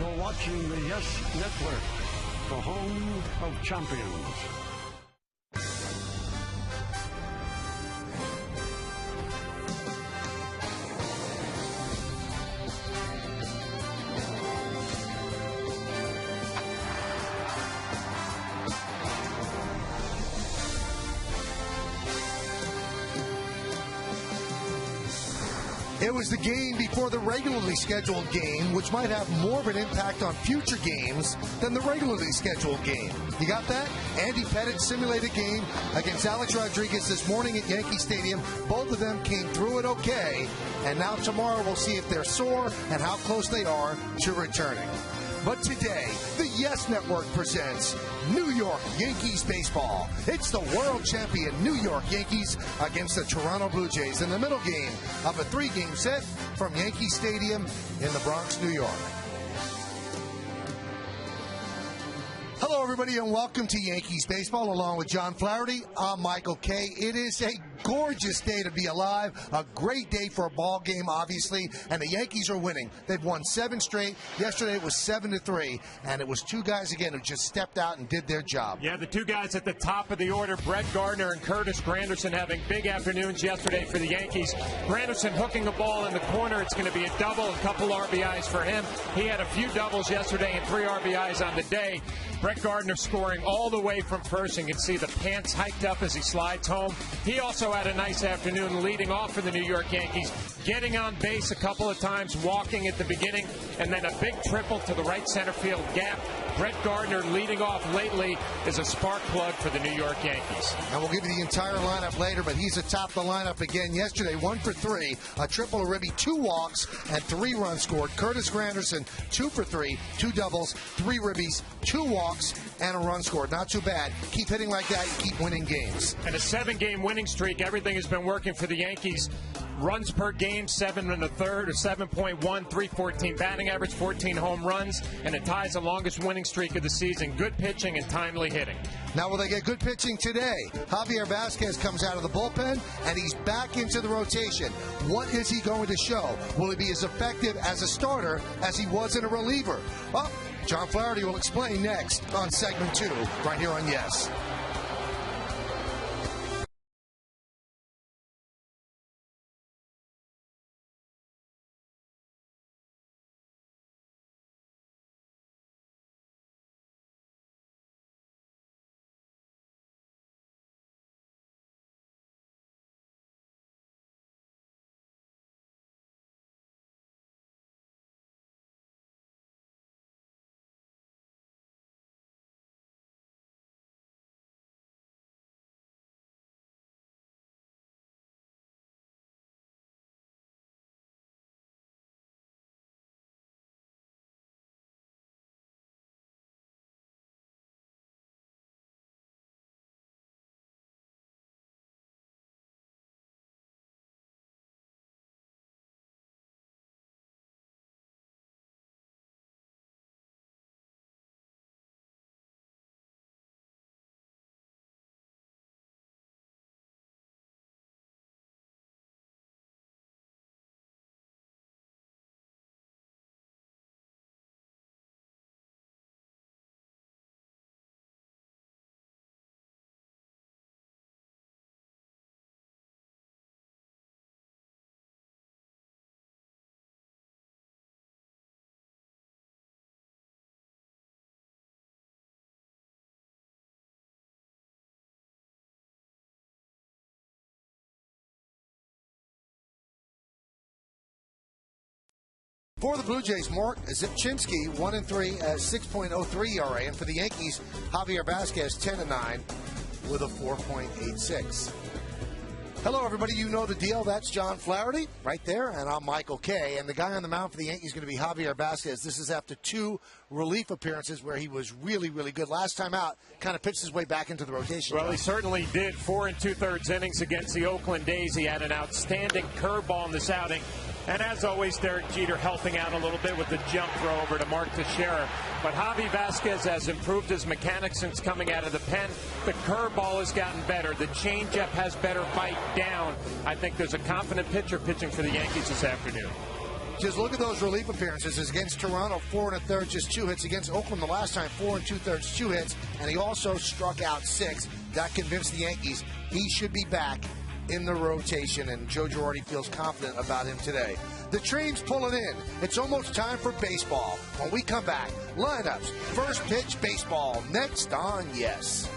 You're watching the Yes Network, the home of champions. It was the game before the regularly scheduled game, which might have more of an impact on future games than the regularly scheduled game. You got that? Andy Pettitte simulated game against Alex Rodriguez this morning at Yankee Stadium. Both of them came through it okay, and now tomorrow we'll see if they're sore and how close they are to returning. But today, the Yes Network presents New York Yankees baseball. It's the world champion New York Yankees against the Toronto Blue Jays in the middle game of a 3-game set from Yankee Stadium in the Bronx, New York. Hello, everybody, and welcome to Yankees baseball. Along with John Flaherty, I'm Michael Kay. It is a gorgeous day to be alive, a great day for a ball game, obviously, and the Yankees are winning. They've won 7 straight. Yesterday it was 7-3, and it was 2 guys again who just stepped out and did their job. Yeah, the 2 guys at the top of the order, Brett Gardner and Curtis Granderson, having big afternoons yesterday for the Yankees. Granderson hooking the ball in the corner. It's going to be a double, a couple RBIs for him. He had a few doubles yesterday and 3 RBIs on the day. Brett Gardner scoring all the way from first. You can see the pants hiked up as he slides home. He also had a nice afternoon leading off for the New York Yankees, getting on base a couple of times, walking at the beginning, and then a big triple to the right center field gap. Brett Gardner leading off lately is a spark plug for the New York Yankees. And we'll give you the entire lineup later, but he's atop the lineup again yesterday, 1 for 3, a triple, a ribby, 2 walks, and 3 runs scored. Curtis Granderson, 2 for 3, 2 doubles, 3 ribbies, 2 walks, and a run scored. Not too bad. Keep hitting like that, you keep winning games. And a 7-game winning streak. Everything has been working for the Yankees. Runs per game, 7 1/3, or 7.1, 314 batting average, 14 home runs, and it ties the longest winning streak of the season. Good pitching and timely hitting. Now, will they get good pitching today? Javier Vasquez comes out of the bullpen, and he's back into the rotation. What is he going to show? Will he be as effective as a starter as he was in a reliever? Well, John Flaherty will explain next on segment 2, right here on Yes. For the Blue Jays, Mark Zipchinski, 1-3 at 6.03 ERA. And for the Yankees, Javier Vasquez, 10-9 with a 4.86. Hello, everybody. You know the deal. That's John Flaherty right there, and I'm Michael Kay. And the guy on the mound for the Yankees is going to be Javier Vasquez. This is after 2 relief appearances where he was really, really good. Last time out, kind of pitched his way back into the rotation. Well, he certainly did. 4 2/3 innings against the Oakland A's. He had an outstanding curveball in this outing. And as always, Derek Jeter helping out a little bit with the jump throw over to Mark Teixeira. But Javi Vasquez has improved his mechanics since coming out of the pen. The curveball has gotten better. The changeup has better bite down. I think there's a confident pitcher pitching for the Yankees this afternoon. Just look at those relief appearances. Against Toronto, 4 1/3, just 2 hits. Against Oakland the last time, 4 2/3, 2 hits. And he also struck out 6. That convinced the Yankees he should be back in the rotation. And Joe Girardi feels confident about him today. The train's pulling in. It's almost time for baseball. When we come back, lineups, first pitch baseball, next on Yes.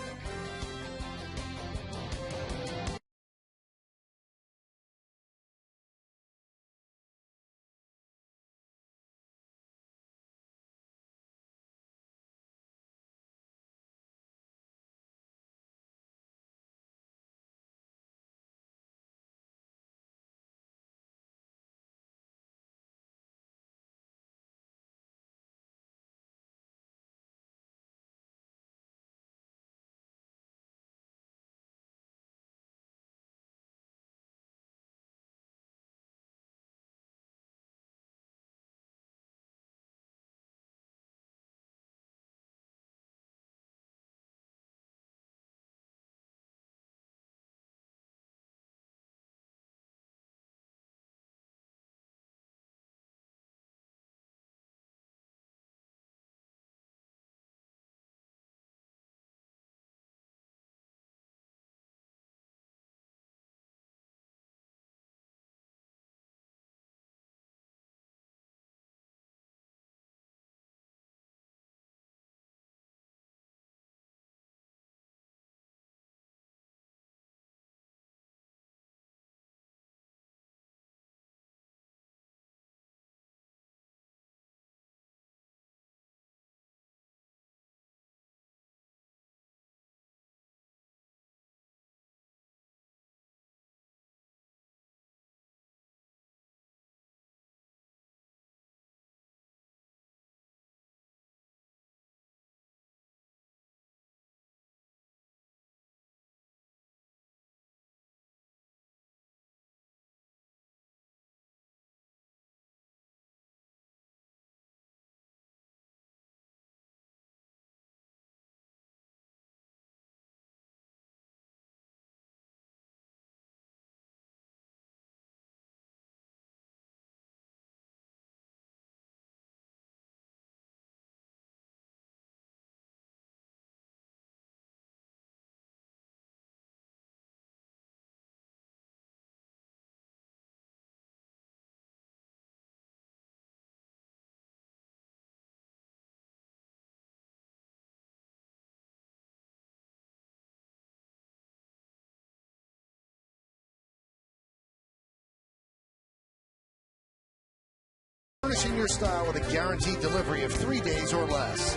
Furnishing your style with a guaranteed delivery of 3 days or less.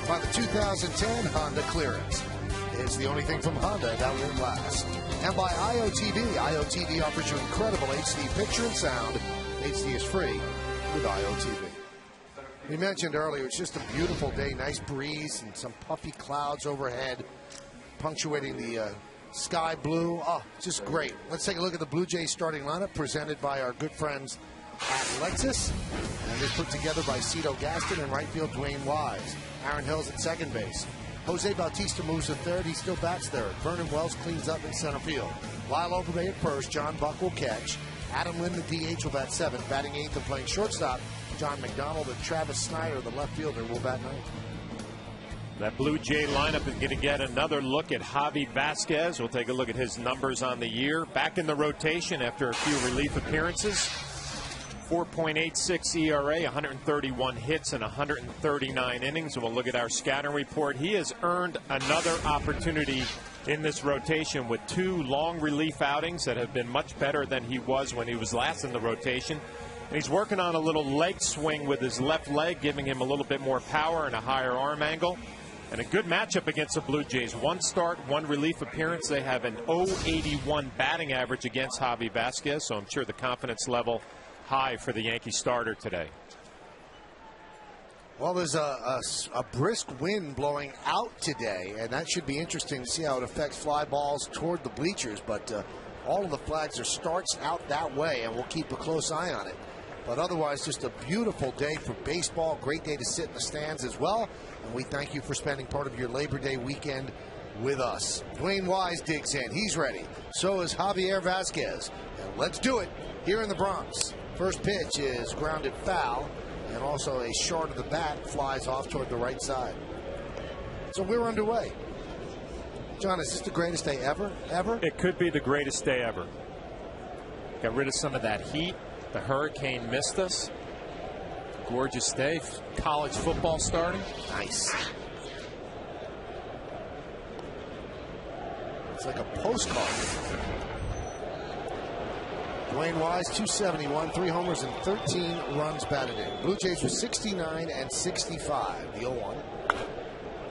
By the 2010 Honda Clearance. It's the only thing from Honda that won't last. And by IOTV. IOTV offers you incredible HD picture and sound. HD is free with IOTV. We mentioned earlier, it's just a beautiful day. Nice breeze and some puffy clouds overhead, punctuating the sky blue. Oh, just great. Let's take a look at the Blue Jays starting lineup presented by our good friends at Lexus, and it's put together by Cito Gaston and right field Dwayne Wise. Aaron Hill's at second base. Jose Bautista moves to third. He still bats third. Vernon Wells cleans up in center field. Lyle Overbay at first. John Buck will catch. Adam Lynn, the DH, will bat seventh. Batting eighth and playing shortstop, John McDonald, and Travis Snyder, the left fielder, will bat ninth. That Blue Jay lineup is going to get another look at Javi Vasquez. We'll take a look at his numbers on the year. Back in the rotation after a few relief appearances. 4.86 ERA, 131 hits and 139 innings. And we'll look at our scouting report. He has earned another opportunity in this rotation with 2 long relief outings that have been much better than he was when he was last in the rotation. And he's working on a little leg swing with his left leg, giving him a little bit more power and a higher arm angle. And a good matchup against the Blue Jays. 1 start, 1 relief appearance. They have an .081 batting average against Javi Vasquez, so I'm sure the confidence level high for the Yankee starter today. Well, there's a brisk wind blowing out today, and that should be interesting to see how it affects fly balls toward the bleachers. But all of the flags are starts out that way, and we'll keep a close eye on it. But otherwise, just a beautiful day for baseball. Great day to sit in the stands as well. And we thank you for spending part of your Labor Day weekend with us. Dwayne Wise digs in. He's ready. So is Javier Vasquez. And let's do it here in the Bronx. First pitch is grounded foul, and also a short of the bat flies off toward the right side. So we're underway. John, is this the greatest day ever? It could be the greatest day ever. Got rid of some of that heat. The hurricane missed us. Gorgeous day. College football starting. Nice. It's like a postcard. Dwayne Wise, 271, 3 homers and 13 runs batted in. Blue Jays were 69 and 65. The 0-1.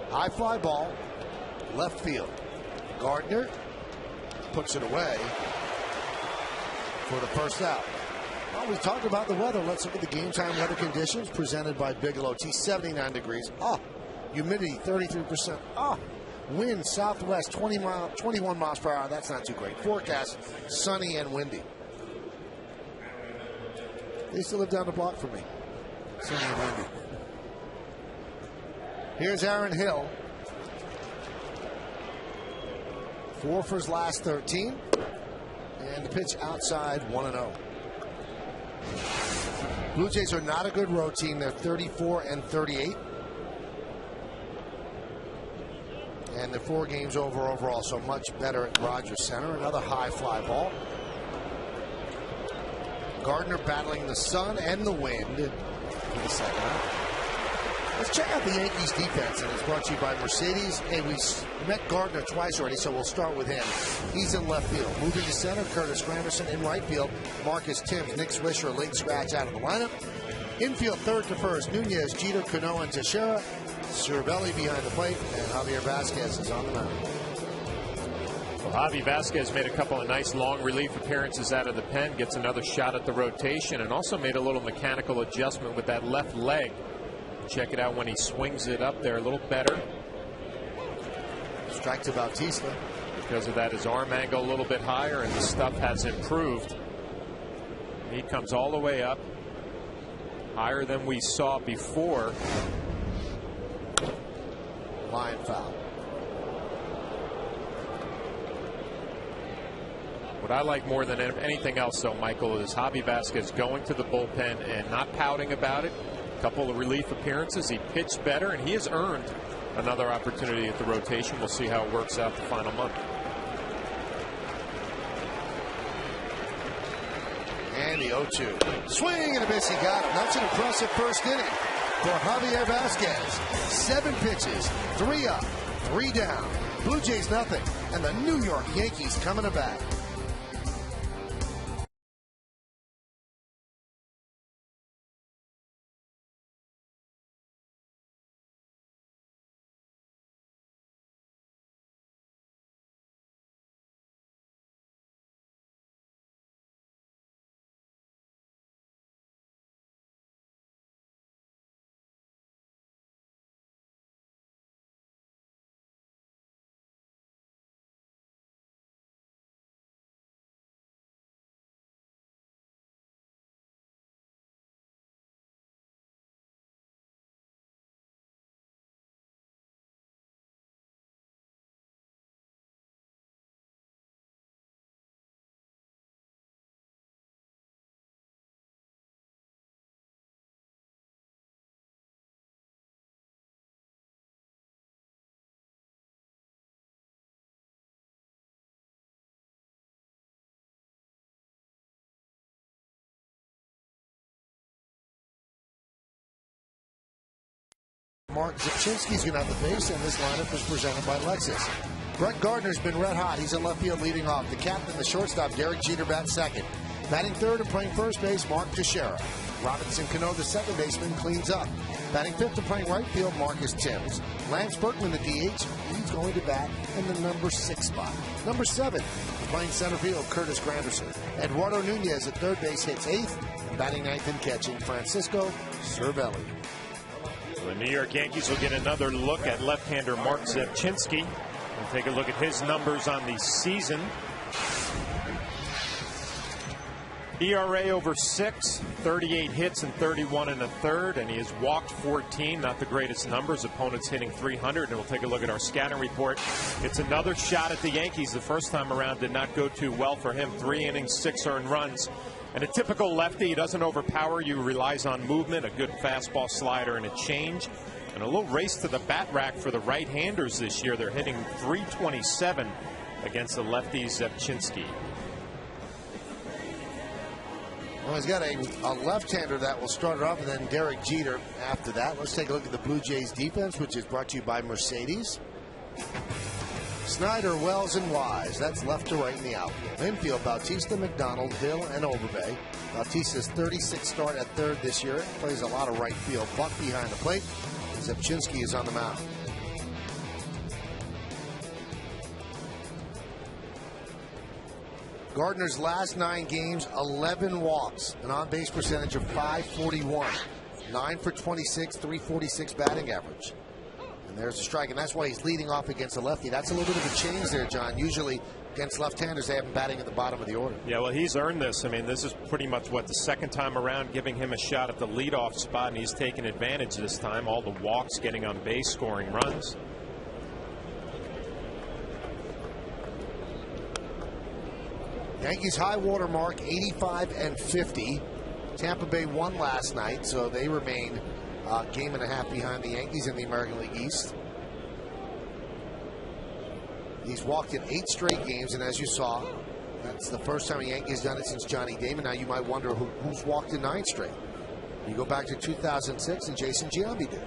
High fly ball, left field. Gardner puts it away for the first out. Well, we talked about the weather. Let's look at the game time weather conditions presented by Bigelow Tea. 79 degrees. Humidity 33%. Wind southwest 21 miles per hour. That's not too great. Forecast sunny and windy. They used to live down the block from me. Sunny and windy. Here's Aaron Hill. 4 for his last 13. And the pitch outside, 1-0. Blue Jays are not a good road team. They're 34 and 38. And they're 4 games over overall, so much better at Rogers Center. Another high fly ball. Gardner battling the sun and the wind for the second out. Let's check out the Yankees defense, and it's brought to you by Mercedes. Hey, we met Gardner twice already, so we'll start with him. He's in left field. Moving to center, Curtis Granderson. In right field, Marcus Timms. Nick Swisher, a late scratch out of the lineup. Infield, third to first, Nunez, Jeter, Cano, and Teixeira. Cervelli behind the plate, and Javier Vasquez is on the mound. Well, Javi Vasquez made a couple of nice long relief appearances out of the pen, gets another shot at the rotation, and also made a little mechanical adjustment with that left leg. Check it out when he swings it up there a little better. Strike to Bautista. Because of that, his arm angle a little bit higher, and the stuff has improved. He comes all the way up, higher than we saw before. Line foul. What I like more than anything else, though, Michael, is Javi Vasquez going to the bullpen and not pouting about it. A couple of relief appearances. He pitched better, and he has earned another opportunity at the rotation. We'll see how it works out the final month. And the 0-2. Swing and a miss. He got him. That's an impressive first inning for Javier Vasquez. 7 pitches, 3 up, 3 down. Blue Jays nothing, and the New York Yankees coming to bat. Mark Zipchinski's going to have the base, and this lineup is presented by Lexus. Brett Gardner's been red hot. He's in left field leading off. The captain, the shortstop, Derek Jeter, bats second. Batting third and playing first base, Mark Teixeira. Robinson Cano, the second baseman, cleans up. Batting fifth and playing right field, Marcus Timms. Lance Berkman, the DH, he's going to bat in the number 6 spot. Number 7, playing center field, Curtis Granderson. Eduardo Nunez at third base hits 8th. Batting 9th and catching, Francisco Cervelli. The New York Yankees will get another look at left-hander Mark Zepchinski. We'll take a look at his numbers on the season. ERA over 6, 38 hits and 31 and a third, and he has walked 14. Not the greatest numbers. Opponents hitting 300, and we'll take a look at our scouting report. It's another shot at the Yankees. The first time around did not go too well for him. 3 innings, 6 earned runs. And a typical lefty, he doesn't overpower you, relies on movement, a good fastball slider, and a change. And a little race to the bat rack for the right-handers this year. They're hitting .327 against the lefty Zepchinski. Well, he's got a left-hander that will start it off, and then Derek Jeter after that. Let's take a look at the Blue Jays defense, which is brought to you by Mercedes. Snyder, Wells, and Wise. That's left to right in the outfield. Infield, Bautista, McDonald, Hill, and Overbay. Bautista's 36th start at third this year. Plays a lot of right field. Buck behind the plate. Zepchinski is on the mound. Gardner's last 9 games, 11 walks, an on-base percentage of .541, 9 for 26, .346 batting average. And there's a strike, and that's why he's leading off against a lefty. That's a little bit of a change there, John. Usually against left-handers, they have him batting at the bottom of the order. Yeah, well, he's earned this. I mean, this is pretty much, what, the second time around, giving him a shot at the leadoff spot, and he's taken advantage this time. All the walks, getting on base, scoring runs. Yankees high water mark 85 and 50. Tampa Bay won last night, so they remain a game and a half behind the Yankees in the American League East. He's walked in 8 straight games, and as you saw, that's the first time the Yankees done it since Johnny Damon. Now you might wonder who's walked in 9 straight. You go back to 2006, and Jason Giambi did.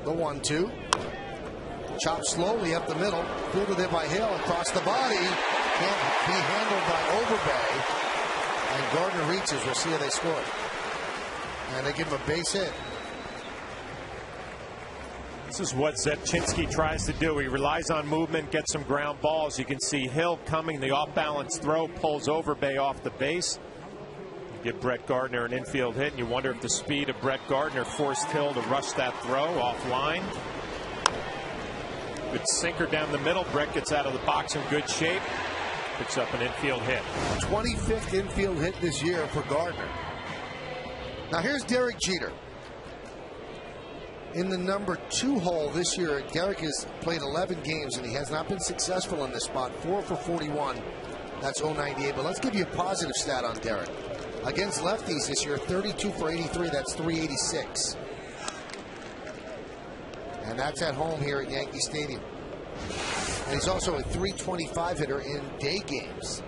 The 1-2. Chopped slowly up the middle. Fielded in by Hill across the body. Can't be handled by Overbay. And Gardner reaches. We'll see how they score. And they give him a base hit. This is what Zepchinski tries to do. He relies on movement, gets some ground balls. You can see Hill coming. The off-balance throw pulls Overbay off the base. Give Brett Gardner an infield hit, and you wonder if the speed of Brett Gardner forced Hill to rush that throw offline. Good sinker down the middle. Brett gets out of the box in good shape. Picks up an infield hit. 25th infield hit this year for Gardner. Now here's Derek Jeter. In the number 2 hole this year, Derek has played 11 games, and he has not been successful in this spot. 4 for 41. That's 098. But let's give you a positive stat on Derek. Against lefties this year, 32 for 83, that's 386. And that's at home here at Yankee Stadium. And he's also a 325 hitter in day games.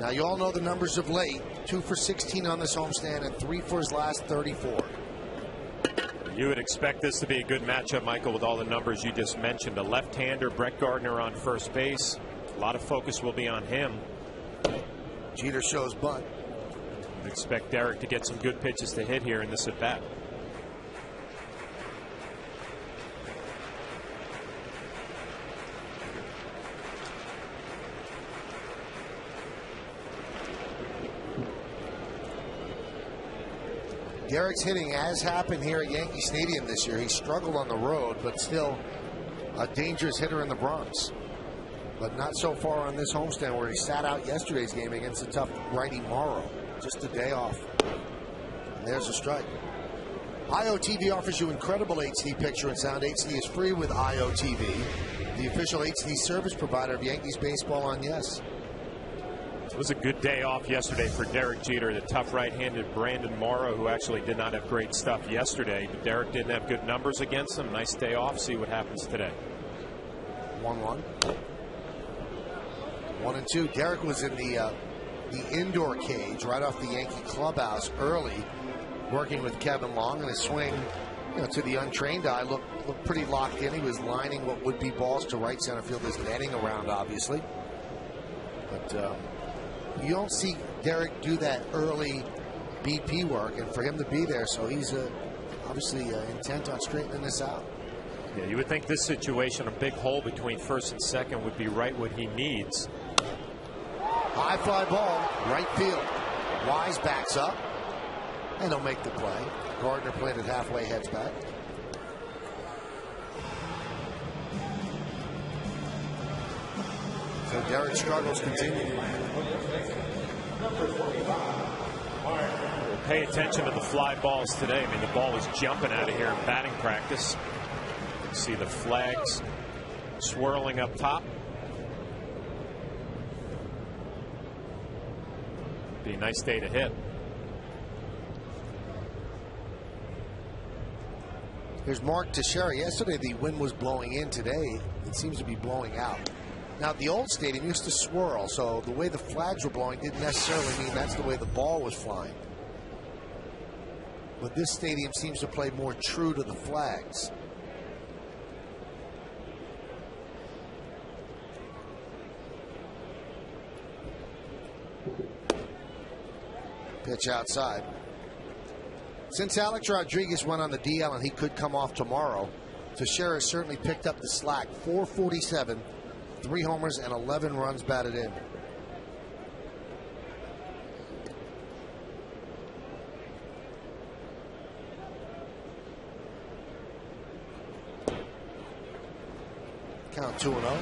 Now, you all know the numbers of late. 2 for 16 on this homestand and 3 for his last 34. You would expect this to be a good matchup, Michael, with all the numbers you just mentioned. A left-hander, Brett Gardner on first base. A lot of focus will be on him. Jeter shows bunt. Expect Derek to get some good pitches to hit here in this at bat. Derek's hitting has happened here at Yankee Stadium this year. He struggled on the road, but still a dangerous hitter in the Bronx. But not so far on this homestand, where he sat out yesterday's game against a tough righty Morrow. Just a day off. And there's a strike. IOTV offers you incredible HD picture and sound. HD is free with IOTV, the official HD service provider of Yankees baseball on Yes. It was a good day off yesterday for Derek Jeter. The tough right-handed Brandon Morrow, who actually did not have great stuff yesterday. But Derek didn't have good numbers against him. Nice day off. See what happens today. 1-1. 1-2. Derek was in the indoor cage right off the Yankee clubhouse early, working with Kevin Long, and his swing, to the untrained eye looked pretty locked in. He was lining what would be balls to right center field. There's netting around, obviously, but you don't see Derek do that early BP work, and for him to be there, so he's obviously intent on straightening this out. Yeah, you would think this situation, a big hole between first and second, would be right what he needs. High fly ball, right field. Wise backs up, and he'll make the play. Gardner planted halfway, heads back. So Derek's struggles continue. Well, pay attention to the fly balls today. I mean, the ball is jumping out of here in batting practice. See the flags swirling up top. Be a nice day to hit. Here's Mark Teixeira. Yesterday the wind was blowing in. Today it seems to be blowing out. Now the old stadium used to swirl, so the way the flags were blowing didn't necessarily mean that's the way the ball was flying. But this stadium seems to play more true to the flags. Pitch outside. Since Alex Rodriguez went on the DL and he could come off tomorrow, Teixeira certainly picked up the slack. 447, 3 homers, and 11 runs batted in. Count 2-0.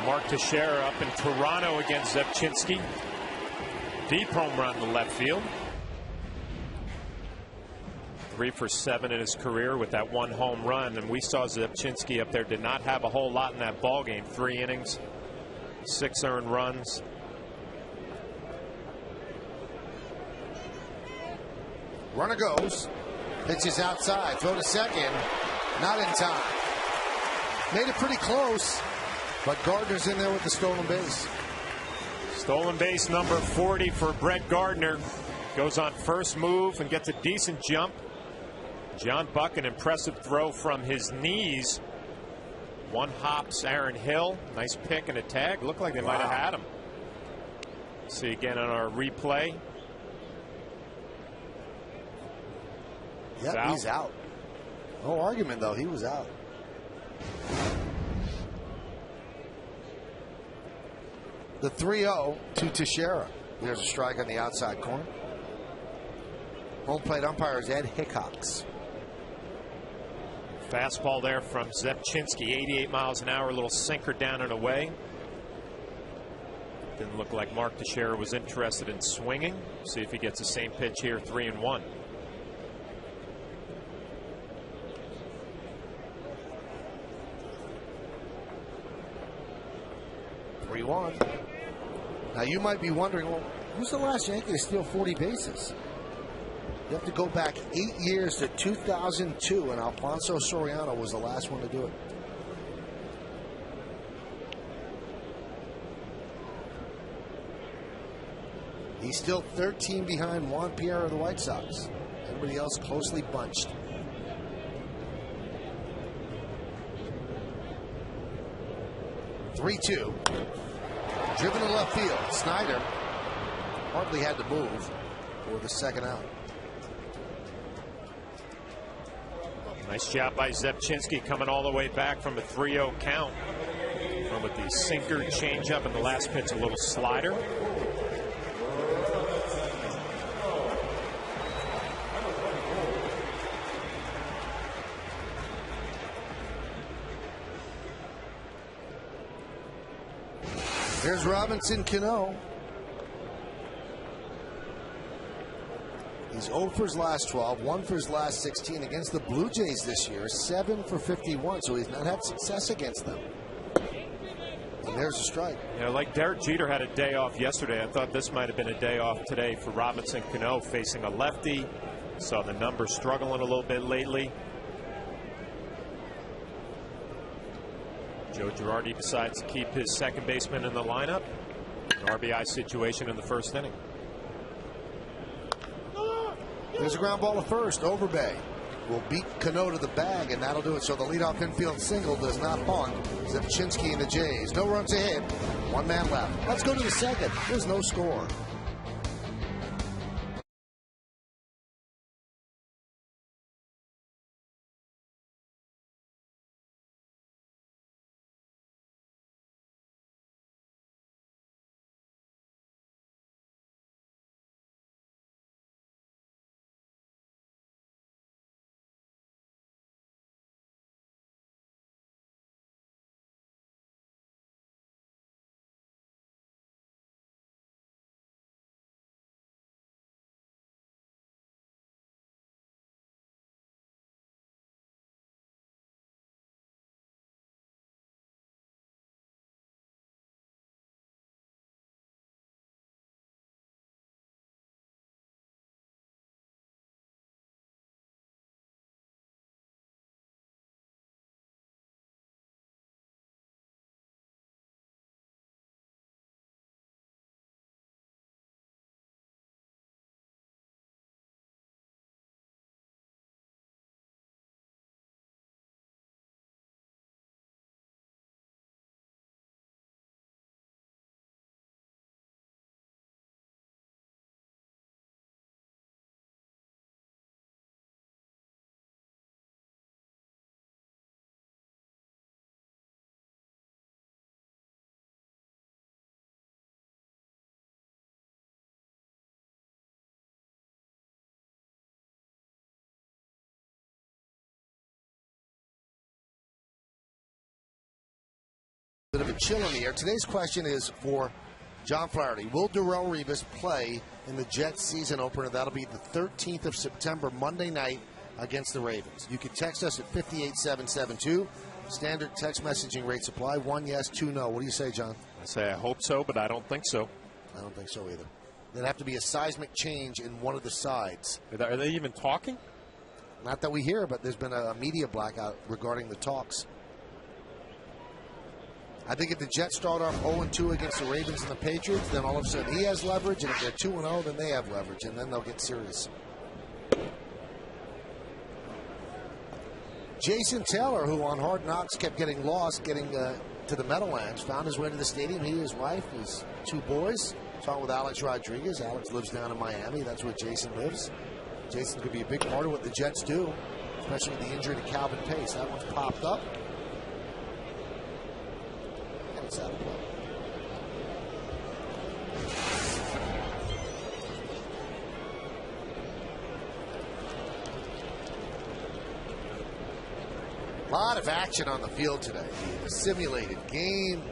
Mark Teixeira up in Toronto against Zepchinski. Deep home run to left field. 3 for 7 in his career with that 1 home run. And we saw Zepchinski up there did not have a whole lot in that ball game. 3 innings, 6 earned runs. Runner goes. Pitches outside. Throw to second. Not in time. Made it pretty close. But Gardner's in there with the stolen base. Stolen base number 40 for Brett Gardner. Goes on first move and gets a decent jump. John Buck, an impressive throw from his knees. One hops Aaron Hill. Nice pick and a tag. Looked like they might have had him. See again on our replay. Yep, he's out. No argument, though. He was out. The 3-0 to Teixeira. There's a strike on the outside corner. Home plate umpire is Ed Hickox. Fastball there from Zepchinski, 88 miles an hour, a little sinker down and away. Didn't look like Mark Teixeira was interested in swinging. See if he gets the same pitch here, 3-1. Now you might be wondering, well, who's the last Yankee to steal 40 bases? You have to go back 8 years to 2002, and Alfonso Soriano was the last one to do it. He's still 13 behind Juan Pierre of the White Sox. Everybody else closely bunched. Three-two. Driven to left field. Snyder hardly had to move for the second out. Nice job by Zepchinski coming all the way back from a 3-0 count. And with the sinker, changeup, and the last pitch, a little slider. There's Robinson Cano. He's 0 for his last 12, 1 for his last 16 against the Blue Jays this year, 7 for 51, so he's not had success against them. And there's a strike. Yeah, like Derek Jeter had a day off yesterday, I thought this might have been a day off today for Robinson Cano, facing a lefty. Saw the numbers struggling a little bit lately. Joe Girardi decides to keep his second baseman in the lineup. An RBI situation in the first inning. There's a ground ball to first. Overbay will beat Cano to the bag, and that'll do it. So the leadoff infield single does not haunt Zepchinski and the Jays. No runs ahead. 1 man left. Let's go to the second. There's no score. Bit of a chill in the air. Today's question is for John Flaherty. Will Darrelle Revis play in the Jets season opener? That'll be the 13th of September, Monday night, against the Ravens. You can text us at 58772. Standard text messaging rates apply. 1 yes, 2 no. What do you say, John? I say I hope so, but I don't think so. I don't think so either. There'd have to be a seismic change in one of the sides. Are they even talking? Not that we hear, but there's been a media blackout regarding the talks. I think if the Jets start off 0-2 against the Ravens and the Patriots, then all of a sudden he has leverage, and if they're 2-0, then they have leverage, and then they'll get serious. Jason Taylor, who on Hard Knocks kept getting lost, getting to the Meadowlands, found his way to the stadium. He, his wife, his 2 boys. Talking with Alex Rodriguez. Alex lives down in Miami. That's where Jason lives. Jason could be a big part of what the Jets do, especially with the injury to Calvin Pace. That one's popped up. And it's out of play. A lot of action on the field today. The simulated game.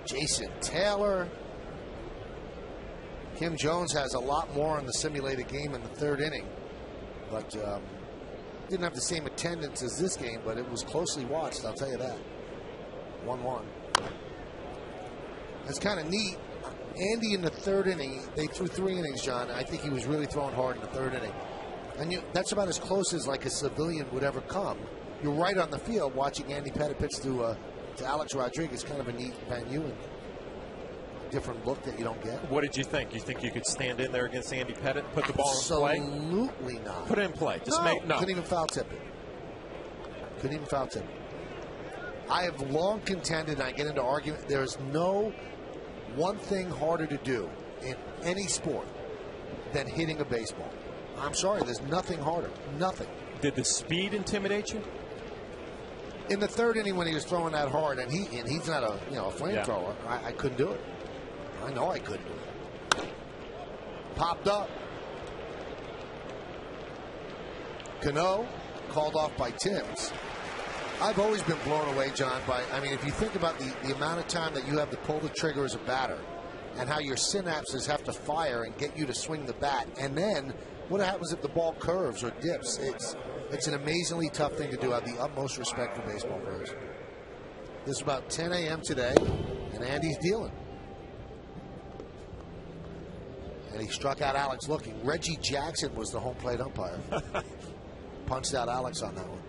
Jason Taylor. Kim Jones has a lot more in the simulated game in the 3rd inning, but didn't have the same attendance as this game, but it was closely watched, I'll tell you that. 1-1. That's kind of neat. Andy in the 3rd inning, they threw 3 innings, John. I think he was really throwing hard in the 3rd inning. And that's about as close as like a civilian would ever come. You're right on the field watching Andy Pettit pitch to Alex Rodriguez. Kind of a neat venue and different look that you don't get. What did you think? You think you could stand in there against Andy Pettit and put the ball in play? Absolutely not. Put it in play. Just no. Couldn't even foul tip it. Couldn't even foul tip it. I have long contended, and I get into argument, there is no one thing harder to do in any sport than hitting a baseball. I'm sorry, there's nothing harder. Nothing. Did the speed intimidate you? In the 3rd inning when he was throwing that hard, and he's not a flamethrower, I couldn't do it. I know I couldn't do it. Popped up. Cano called off by Timms. I've always been blown away, John, if you think about the amount of time that you have to pull the trigger as a batter and how your synapses have to fire and get you to swing the bat, and then what happens if the ball curves or dips? It's an amazingly tough thing to do. I have the utmost respect for baseball players. This is about 10 a.m. today, and Andy's dealing. And he struck out Alex looking. Reggie Jackson was the home plate umpire. Punched out Alex on that one.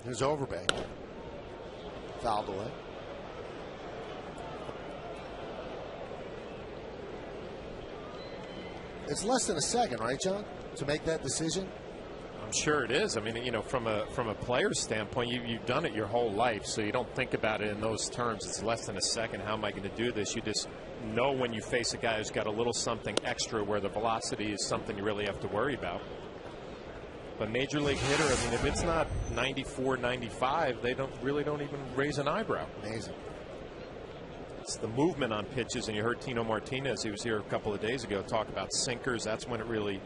Here's Overbay. Fouled away. It's less than a second, right, John, to make that decision? I'm sure it is. I mean, from a player's standpoint, you've done it your whole life, so you don't think about it in those terms. It's less than a second. How am I going to do this? You just know when you face a guy who's got a little something extra where the velocity is something you really have to worry about. But major league hitter, if it's not 94, 95, they don't even raise an eyebrow. Amazing. It's the movement on pitches, and you heard Tino Martinez, he was here a couple of days ago, talk about sinkers. That's when it really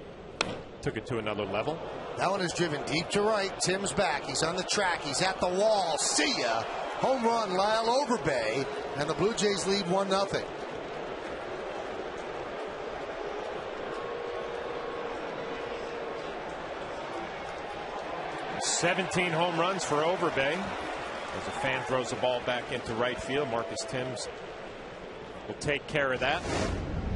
took it to another level. That one is driven deep to right. Tim's back. He's on the track. He's at the wall. See ya. Home run, Lyle Overbay, and the Blue Jays lead 1-0. "17 home runs for Overbay." As a fan throws the ball back into right field, Marcus Timms will take care of that.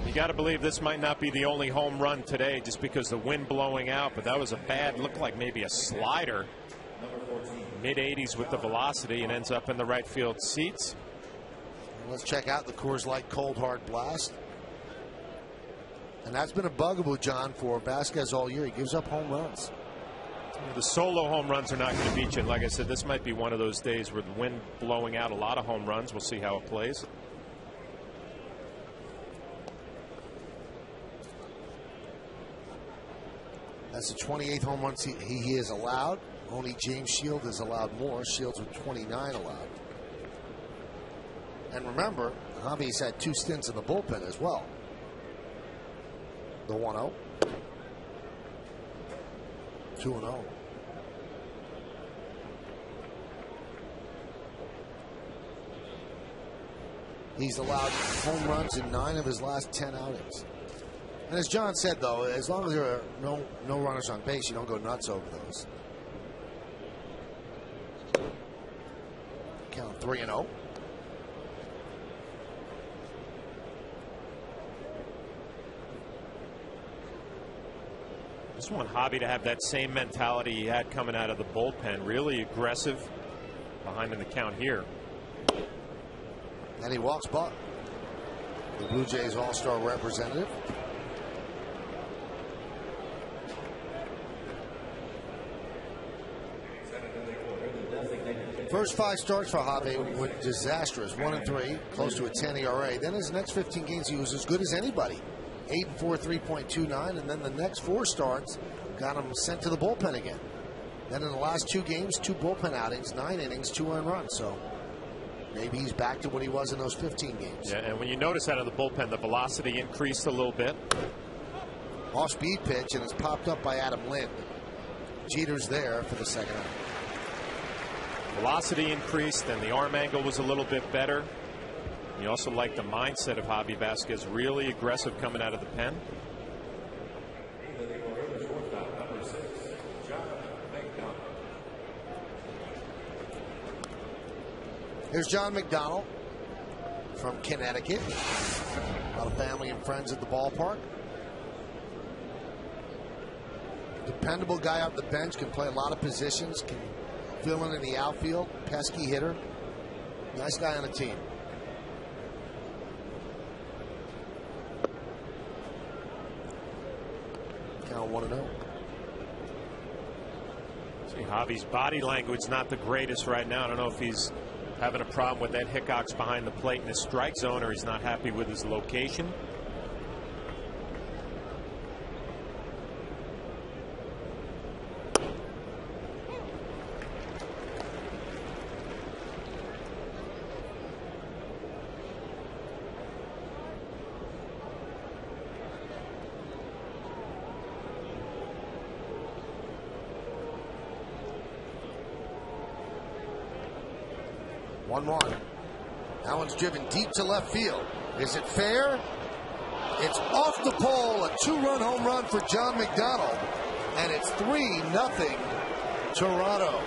You got to believe this might not be the only home run today just because the wind blowing out, but that was a bad, looked like maybe a slider. Mid-80s with the velocity and ends up in the right field seats. Let's check out the Coors Light Cold Hard Blast. And that's been a bugaboo, John, for Vasquez all year. He gives up home runs. The solo home runs are not going to beat you. Like I said, this might be one of those days where the wind blowing out a lot of home runs. We'll see how it plays. That's the 28th home runs he has allowed. Only James Shield has allowed more. Shields with 29 allowed. And remember, Javi's had 2 stints in the bullpen as well. The 1-0. 2-0. He's allowed home runs in 9 of his last 10 outings. And as John said, though, as long as there are no runners on base, you don't go nuts over those. Count 3-0. Just want Hobby to have that same mentality he had coming out of the bullpen. Really aggressive behind in the count here. And he walks Buck, the Blue Jays All-Star representative. First 5 starts for Hobby were disastrous. 1-3, close to a 10 ERA. Then his next 15 games he was as good as anybody. 8-4, 3.29, and then the next 4 starts got him sent to the bullpen again. Then in the last 2 games, 2 bullpen outings, 9 innings, 2 earned runs. So maybe he's back to what he was in those 15 games. Yeah, and when you notice out of the bullpen, the velocity increased a little bit. Off-speed pitch, and it's popped up by Adam Lind. Jeter's there for the second out. Velocity increased, and the arm angle was a little bit better. You also like the mindset of Javi Vasquez, really aggressive coming out of the pen. Here's John McDonald from Connecticut. A lot of family and friends at the ballpark. Dependable guy off the bench, can play a lot of positions, can fill in the outfield, pesky hitter. Nice guy on the team. Count 1-0. See, Javi's body language not the greatest right now. I don't know if he's having a problem with Ed Hickox behind the plate in the strike zone, or he's not happy with his location. That one's driven deep to left field. Is it fair? It's off the pole. A 2-run home run for John McDonald. And it's 3-0 Toronto.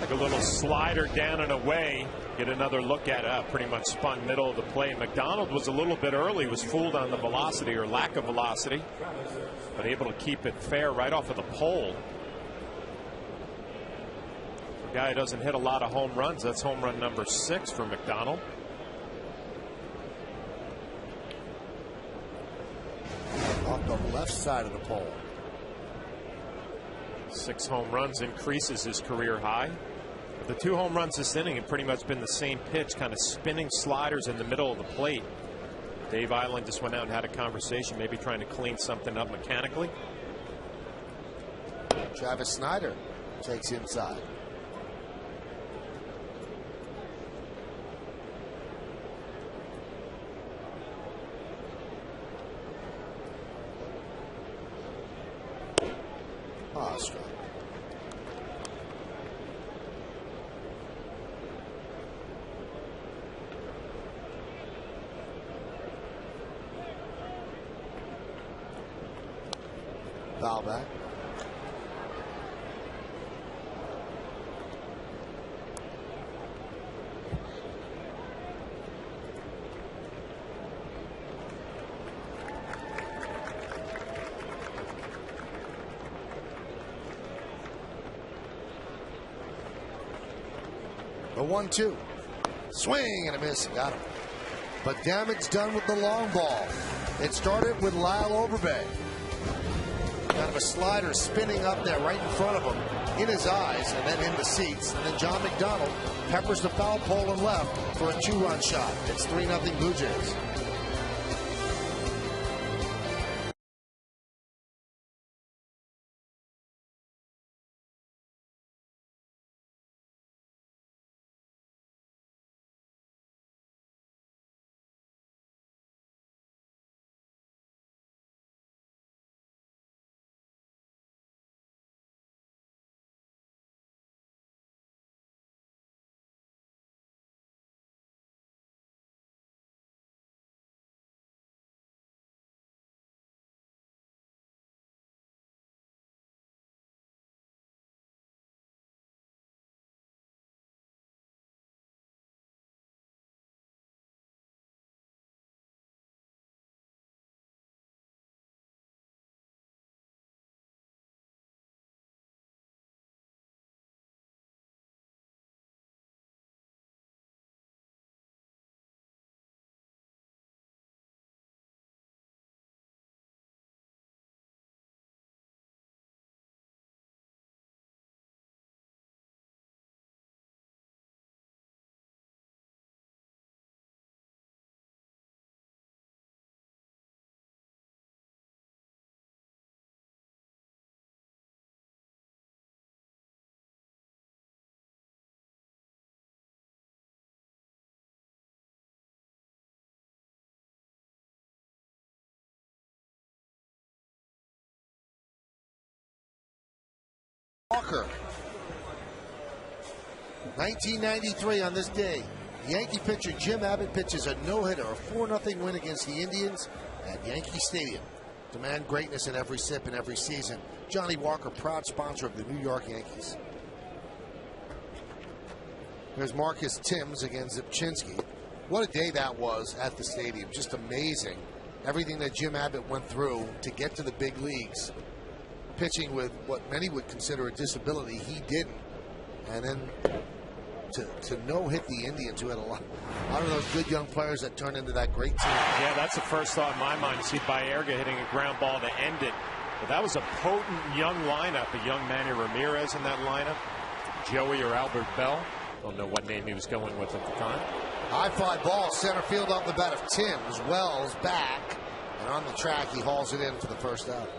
Like a little slider down and away. Get another look at it. Pretty much spun middle of the plate. McDonald was a little bit early, was fooled on the velocity or lack of velocity, but able to keep it fair right off of the pole. For a guy who doesn't hit a lot of home runs, that's home run number 6 for McDonald. Off the left side of the pole. 6 home runs, increases his career high. The 2 home runs this inning have pretty much been the same pitch, kind of spinning sliders in the middle of the plate. Dave Island just went out and had a conversation, maybe trying to clean something up mechanically. Travis Snyder takes inside. Strike. Foul back. A 1-2. Swing and a miss. Got him. But damage done with the long ball. It started with Lyle Overbay. Kind of a slider spinning up there right in front of him, in his eyes, and then in the seats. And then John McDonald peppers the foul pole and left for a 2-run shot. It's 3-0 Blue Jays. Walker. 1993 on this day, Yankee pitcher Jim Abbott pitches a no-hitter, a 4-0 win against the Indians at Yankee Stadium. Demand greatness in every sip and every season. Johnny Walker, proud sponsor of the New York Yankees. There's Marcus Timms against Zipchinski. What a day that was at the stadium. Just amazing. Everything that Jim Abbott went through to get to the big leagues. Pitching with what many would consider a disability, he didn't. And then to no-hit the Indians, who had a lot of those good young players that turned into that great team. Yeah, that's the first thought in my mind, to see Baerga hitting a ground ball to end it. But that was a potent young lineup, a young Manny Ramirez in that lineup. Joey or Albert Bell. Don't know what name he was going with at the time. High fly ball, center field off the bat of Timms. Wells back, and on the track, he hauls it in for the first out.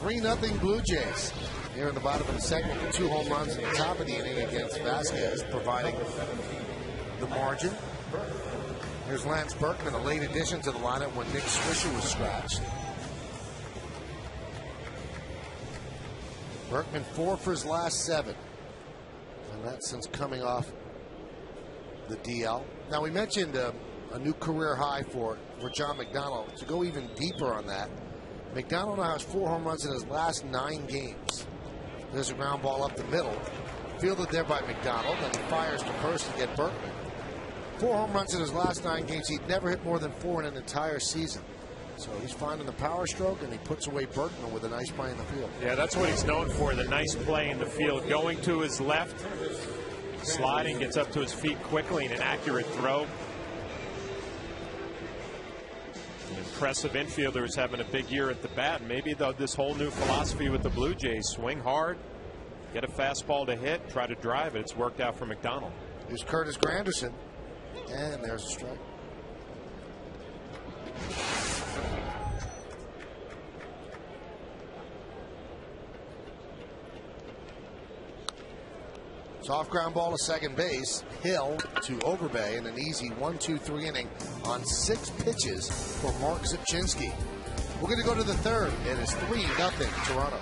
3-0 Blue Jays. Here in the bottom of the second with 2 home runs in the top of the inning against Vasquez, providing the margin. Here's Lance Berkman, a late addition to the lineup when Nick Swisher was scratched. Berkman 4 for his last 7. And that's since coming off the DL. Now, we mentioned a new career high for John McDonald. To go even deeper on that, McDonald now has 4 home runs in his last 9 games. There's a ground ball up the middle, fielded there by McDonald, and he fires to first to get Berkman. 4 home runs in his last 9 games. He'd never hit more than 4 in an entire season. So he's finding the power stroke, and he puts away Berkman with a nice play in the field. Yeah, that's what he's known for, the nice play in the field. Going to his left, sliding, gets up to his feet quickly, and an accurate throw. An impressive infielder who's having a big year at the bat. Maybe though this whole new philosophy with the Blue Jays, swing hard, get a fastball to hit, try to drive it. It's worked out for McDonald. Here's Curtis Granderson, and there's a strike. Soft ground ball to second base. Hill to Overbay in an easy 1-2-3 inning on 6 pitches for Mark Zipchinski. We're going to go to the third. It is 3-0 Toronto.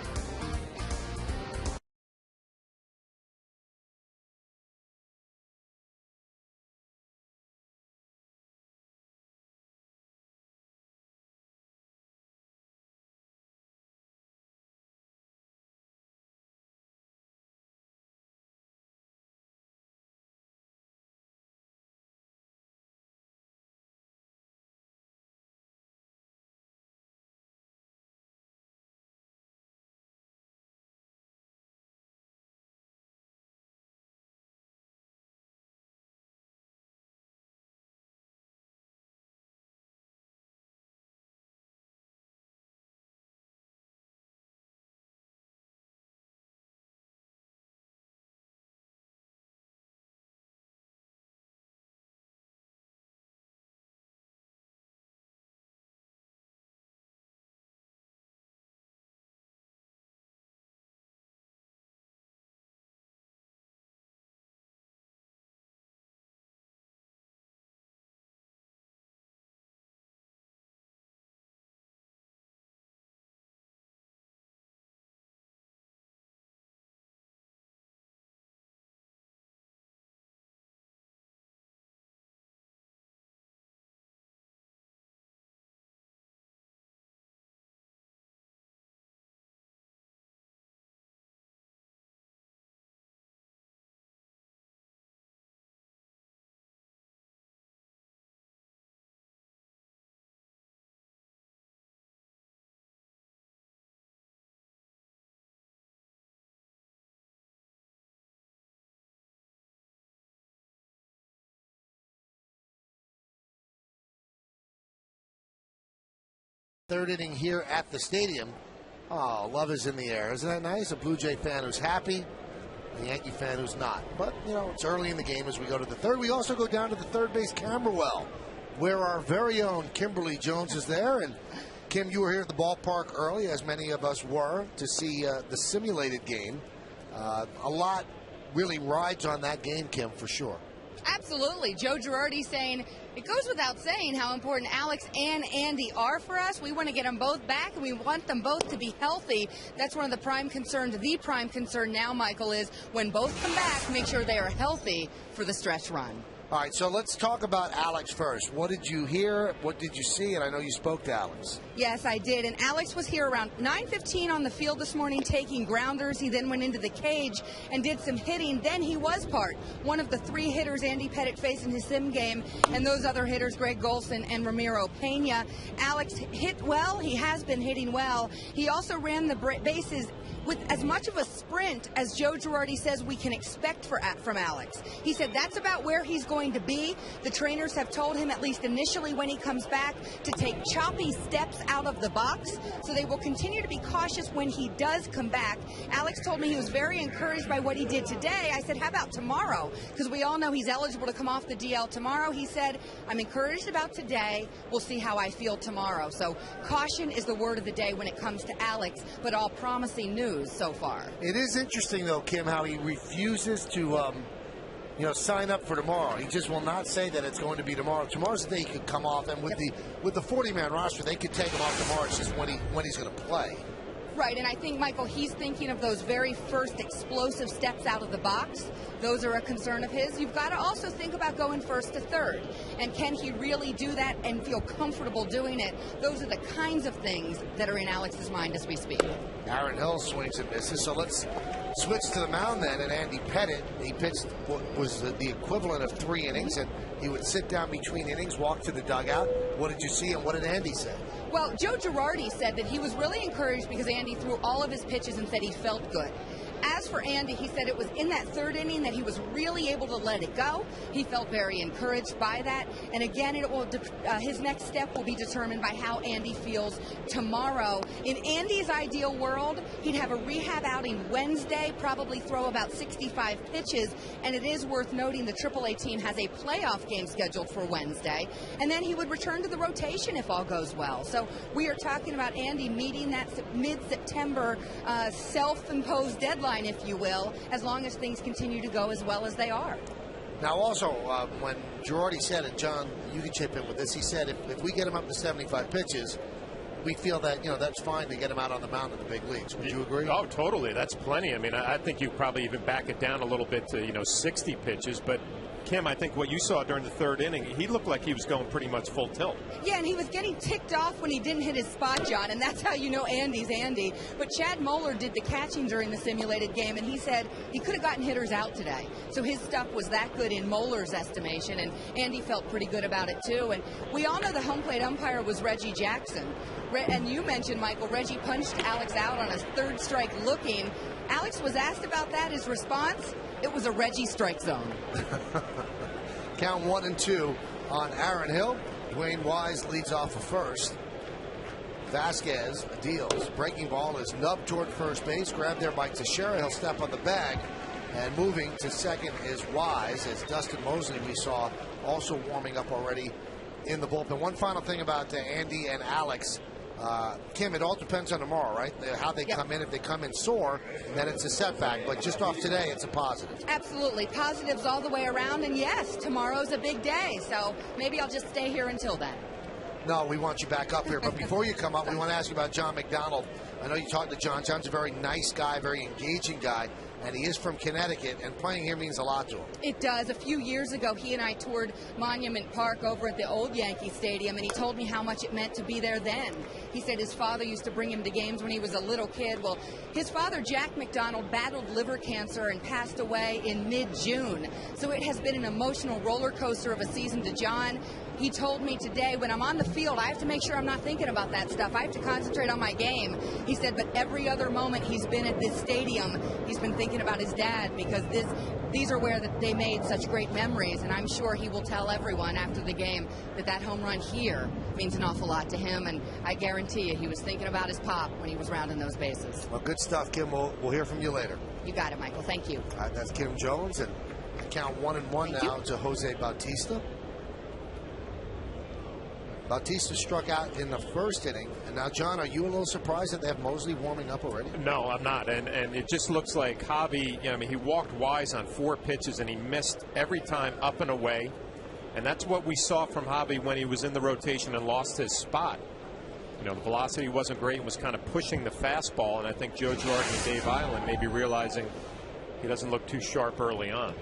Third inning here at the stadium. Oh, love is in the air. Isn't that nice? A Blue Jay fan who's happy, a Yankee fan who's not. But, you know, it's early in the game as we go to the third. We also go down to the third base camera well, where our very own Kimberly Jones is there. And, Kim, you were here at the ballpark early, as many of us were, to see the simulated game. A lot really rides on that game, Kim, for sure. Absolutely. Joe Girardi saying It goes without saying how important Alex and Andy are for us. We want to get them both back, and we want them both to be healthy. That's one of the prime concerns. The prime concern now, Michael, is when both come back, make sure they are healthy for the stretch run. All right, so let's talk about Alex first. What did you hear? What did you see? And I know you spoke to Alex. Yes, I did. And Alex was here around 9:15 on the field this morning taking grounders. He then went into the cage and did some hitting. Then he was one of the 3 hitters Andy Pettit faced in his sim game, and those other hitters, Greg Golson and Ramiro Pena. Alex hit well. He has been hitting well. He also ran the bases with as much of a sprint as Joe Girardi says we can expect from Alex. He said that's about where he's going to be. The trainers have told him, at least initially when he comes back, to take choppy steps out of the box. So they will continue to be cautious when he does come back. Alex told me he was very encouraged by what he did today. I said, how about tomorrow? Because we all know he's eligible to come off the DL tomorrow. He said, I'm encouraged about today. We'll see how I feel tomorrow. So caution is the word of the day when it comes to Alex, but all promising news so far. It is interesting, though, Kim, how he refuses to sign up for tomorrow. He just will not say that it's going to be tomorrow. Tomorrow's the day he could come off, and with the 40-man roster, they could take him off tomorrow. It's just when he's going to play. Right, and I think, Michael, he's thinking of those very first explosive steps out of the box. Those are a concern of his. You've got to also think about going first to third. And can he really do that and feel comfortable doing it? Those are the kinds of things that are in Alex's mind as we speak. Aaron Hill swings and misses. So let's switch to the mound then. And Andy Pettit, he pitched what was the equivalent of 3 innings, and he would sit down between innings, walk to the dugout. What did you see, and what did Andy say? Well, Joe Girardi said that he was really encouraged because Andy threw all of his pitches and said he felt good. As for Andy, he said it was in that 3rd inning that he was really able to let it go. He felt very encouraged by that. And again, his next step will be determined by how Andy feels tomorrow. In Andy's ideal world, he'd have a rehab outing Wednesday, probably throw about 65 pitches. And it is worth noting the AAA team has a playoff game scheduled for Wednesday. And then he would return to the rotation if all goes well. So we are talking about Andy meeting that mid-September self-imposed deadline, if you will, as long as things continue to go as well as they are. Now, also, when Girardi said it, John, you can chip in with this, he said if we get him up to 75 pitches, we feel that, that's fine to get him out on the mound in the big leagues. Would you agree? Oh, totally. That's plenty. I mean, I think you probably even back it down a little bit to, 60 pitches, but Kim, I think what you saw during the 3rd inning, he looked like he was going pretty much full tilt. Yeah, and he was getting ticked off when he didn't hit his spot, John, and that's how you know Andy's Andy. But Chad Moeller did the catching during the simulated game, and he said he could have gotten hitters out today. So his stuff was that good in Moeller's estimation, and Andy felt pretty good about it, too. And we all know the home plate umpire was Reggie Jackson. And you mentioned, Michael, Reggie punched Alex out on a 3rd strike looking. Alex was asked about that. His response, it was a Reggie strike zone. Count 1-2 on Aaron Hill. Dwayne Wise leads off for first. Vasquez deals. Breaking ball is nubbed toward first base. Grabbed there by Teixeira. He'll step on the bag. And moving to second is Wise, as Dustin Mosley, we saw, also warming up already in the bullpen. One final thing about Andy and Alex. Kim, it all depends on tomorrow, right? How they come in. If they come in sore, then it's a setback. But just off today, it's a positive. Absolutely. Positives all the way around. And yes, tomorrow's a big day. So maybe I'll just stay here until then. No, we want you back up here. But before you come up, we want to ask you about John McDonald. I know you talked to John. John's a very nice guy, very engaging guy. And he is from Connecticut, and playing here means a lot to him. It does. A few years ago, he and I toured Monument Park over at the old Yankee Stadium, and he told me how much it meant to be there then. He said his father used to bring him to games when he was a little kid. Well, his father, Jack McDonald, battled liver cancer and passed away in mid-June. So it has been an emotional roller coaster of a season to John. He told me today, when I'm on the field, I have to make sure I'm not thinking about that stuff. I have to concentrate on my game. He said, but every other moment he's been at this stadium, he's been thinking about his dad, because these are where they made such great memories. And I'm sure he will tell everyone after the game that home run here means an awful lot to him. And I guarantee you he was thinking about his pop when he was rounding those bases. Well, good stuff, Kim. We'll hear from you later. You got it, Michael. Thank you. All right, that's Kim Jones. And count 1-1 now to Jose Bautista. Bautista struck out in the first inning. And now, John, are you a little surprised that they have Mosley warming up already? No, I'm not. And it just looks like Javi, he walked Wise on 4 pitches, and he missed every time up and away. And that's what we saw from Javi when he was in the rotation and lost his spot. You know, the velocity wasn't great and was kind of pushing the fastball. And I think Joe Jordan and Dave Island may be realizing he doesn't look too sharp early on.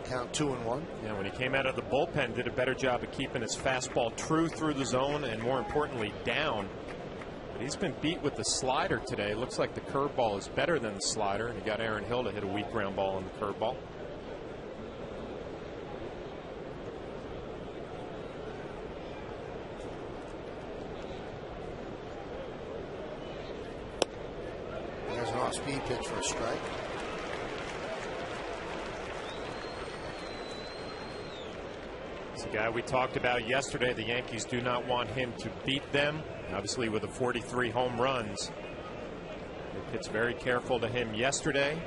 Count 2-1. Yeah, when he came out of the bullpen, did a better job of keeping his fastball true through the zone and, more importantly, down. But he's been beat with the slider today. Looks like the curveball is better than the slider, and he got Aaron Hill to hit a weak ground ball on the curveball. There's an off-speed pitch for a strike. It's a guy we talked about yesterday. The Yankees do not want him to beat them. Obviously, with the 43 home runs, it's very careful to him yesterday.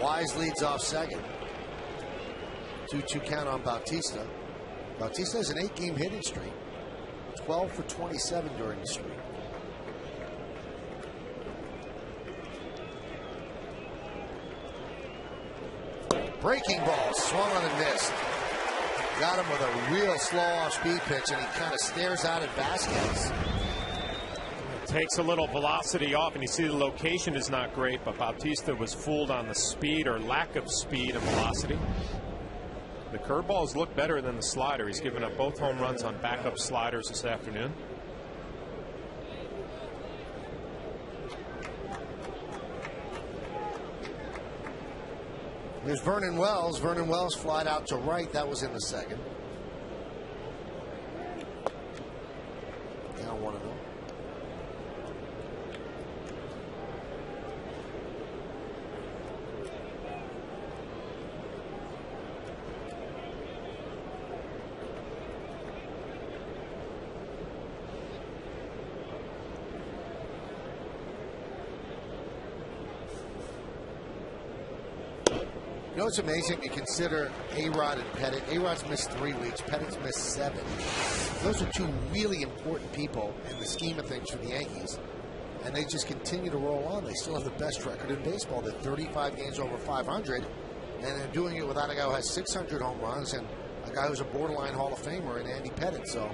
Wise leads off second. 2-2 count on Bautista. Bautista has an 8-game hitting streak. 12 for 27 during the streak. Breaking ball, swung on and missed. Got him with a real slow off-speed pitch, and he kind of stares out at Vasquez. Takes a little velocity off, and you see the location is not great, but Bautista was fooled on the speed or lack of speed and velocity. The curveballs look better than the slider. He's given up both home runs on backup sliders this afternoon. There's Vernon Wells. Vernon Wells flied out to right. That was in the second. Now 1-0. You know, it's amazing you consider A-Rod and Pettit. A-Rod's missed 3 weeks. Pettit's missed 7. Those are two really important people in the scheme of things for the Yankees. And they just continue to roll on. They still have the best record in baseball. They're 35 games over 500. And they're doing it without a guy who has 600 home runs and a guy who's a borderline Hall of Famer in Andy Pettit. So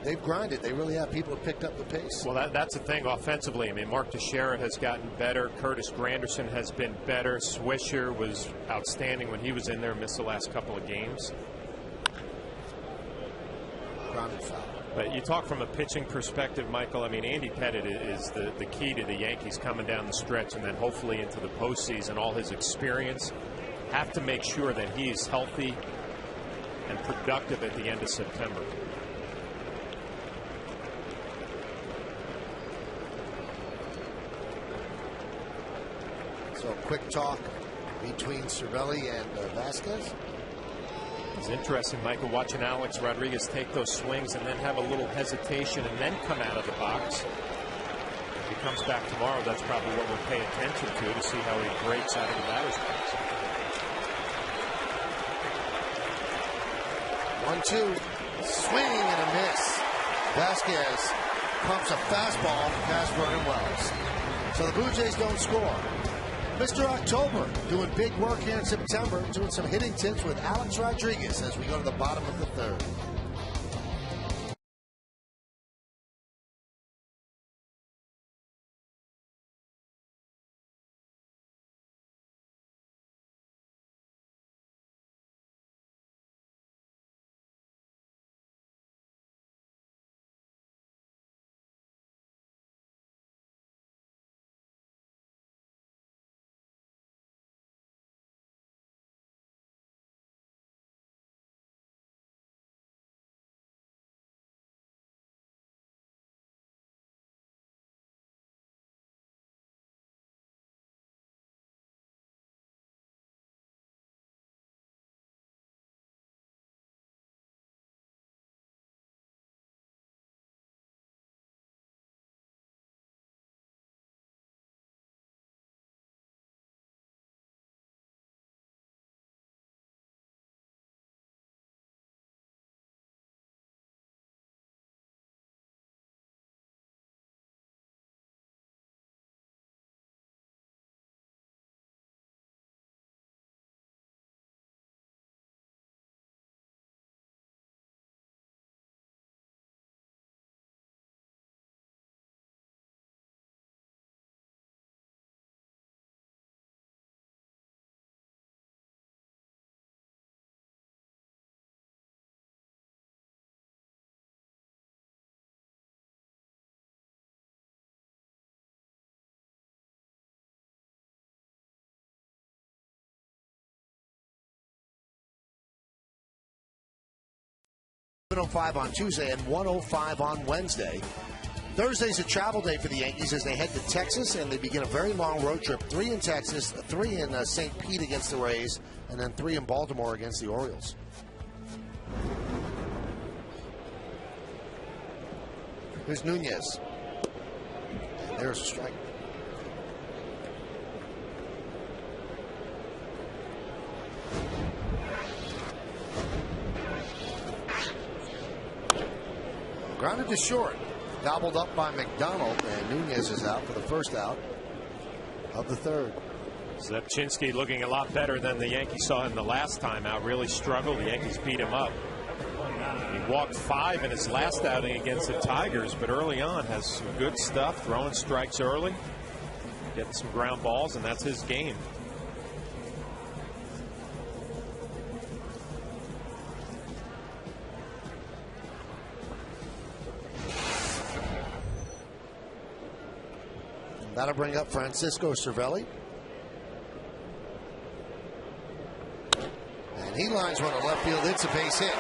they've grinded. They really have. People have picked up the pace. Well, that's the thing offensively. I mean, Mark Teixeira has gotten better. Curtis Granderson has been better. Swisher was outstanding when he was in there. Missed the last couple of games. Grounded foul. But you talk from a pitching perspective, Michael. I mean, Andy Pettit is the key to the Yankees coming down the stretch and then hopefully into the postseason. All his experience. Have to make sure that he's healthy and productive at the end of September. So quick talk between Cervelli and Vasquez. It's interesting, Michael, watching Alex Rodriguez take those swings and then have a little hesitation and then come out of the box. If he comes back tomorrow, that's probably what we'll pay attention to see how he breaks out of the batter's box. 1-2, swing and a miss. Vasquez pumps a fastball past Vernon Wells. So the Blue Jays don't score. Mr. October doing big work here in September, doing some hitting tips with Alex Rodriguez as we go to the bottom of the third. 105 on Tuesday and 105 on Wednesday. Thursday's a travel day for the Yankees as they head to Texas, and they begin a very long road trip. 3 in Texas, 3 in St. Pete against the Rays, and then 3 in Baltimore against the Orioles. Here's Nunez. And there's a strike. Grounded to short. Gobbled up by McDonald, and Nunez is out for the first out of the third. Zepchinski looking a lot better than the Yankees saw him the last time out. Really struggled. The Yankees beat him up. He walked 5 in his last outing against the Tigers, but early on has some good stuff, throwing strikes early, getting some ground balls, and that's his game. That'll bring up Francisco Cervelli. And he lines one to left field. It's a base hit.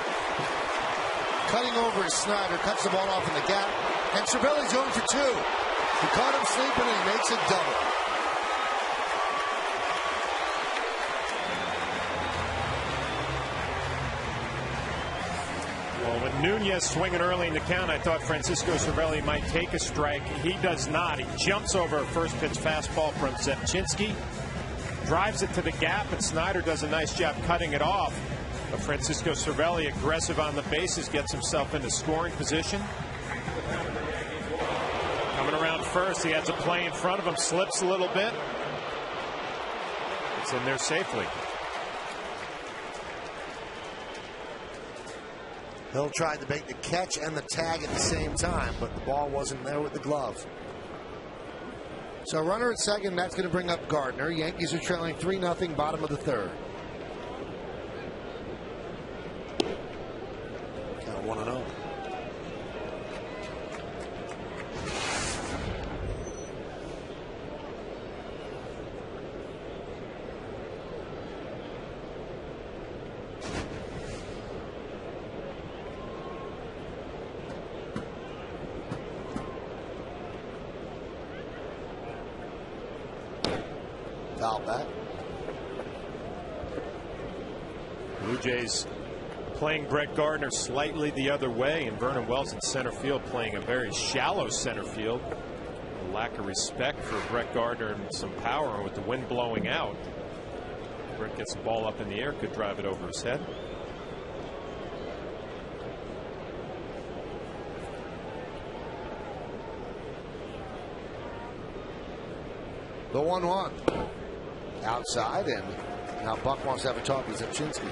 Cutting over is Snyder. Cuts the ball off in the gap. And Cervelli's going for 2. He caught him sleeping and he makes it double. With Nunez swinging early in the count, I thought Francisco Cervelli might take a strike. He does not. He jumps over a first pitch fastball from Zepchinski, drives it to the gap, and Snyder does a nice job cutting it off. But Francisco Cervelli, aggressive on the bases, gets himself into scoring position. Coming around first, he has a play in front of him, slips a little bit. It's in there safely. Hill tried to make the catch and the tag at the same time, but the ball wasn't there with the glove. So runner at second, that's going to bring up Gardner. Yankees are trailing 3-0, bottom of the third. Count 1-0. Back. Blue Jays playing Brett Gardner slightly the other way, and Vernon Wells in center field playing a very shallow center field. A lack of respect for Brett Gardner and some power with the wind blowing out. Brett gets the ball up in the air, could drive it over his head. The 1-1. Outside, and now Buck wants to have a talk with Zepchinski.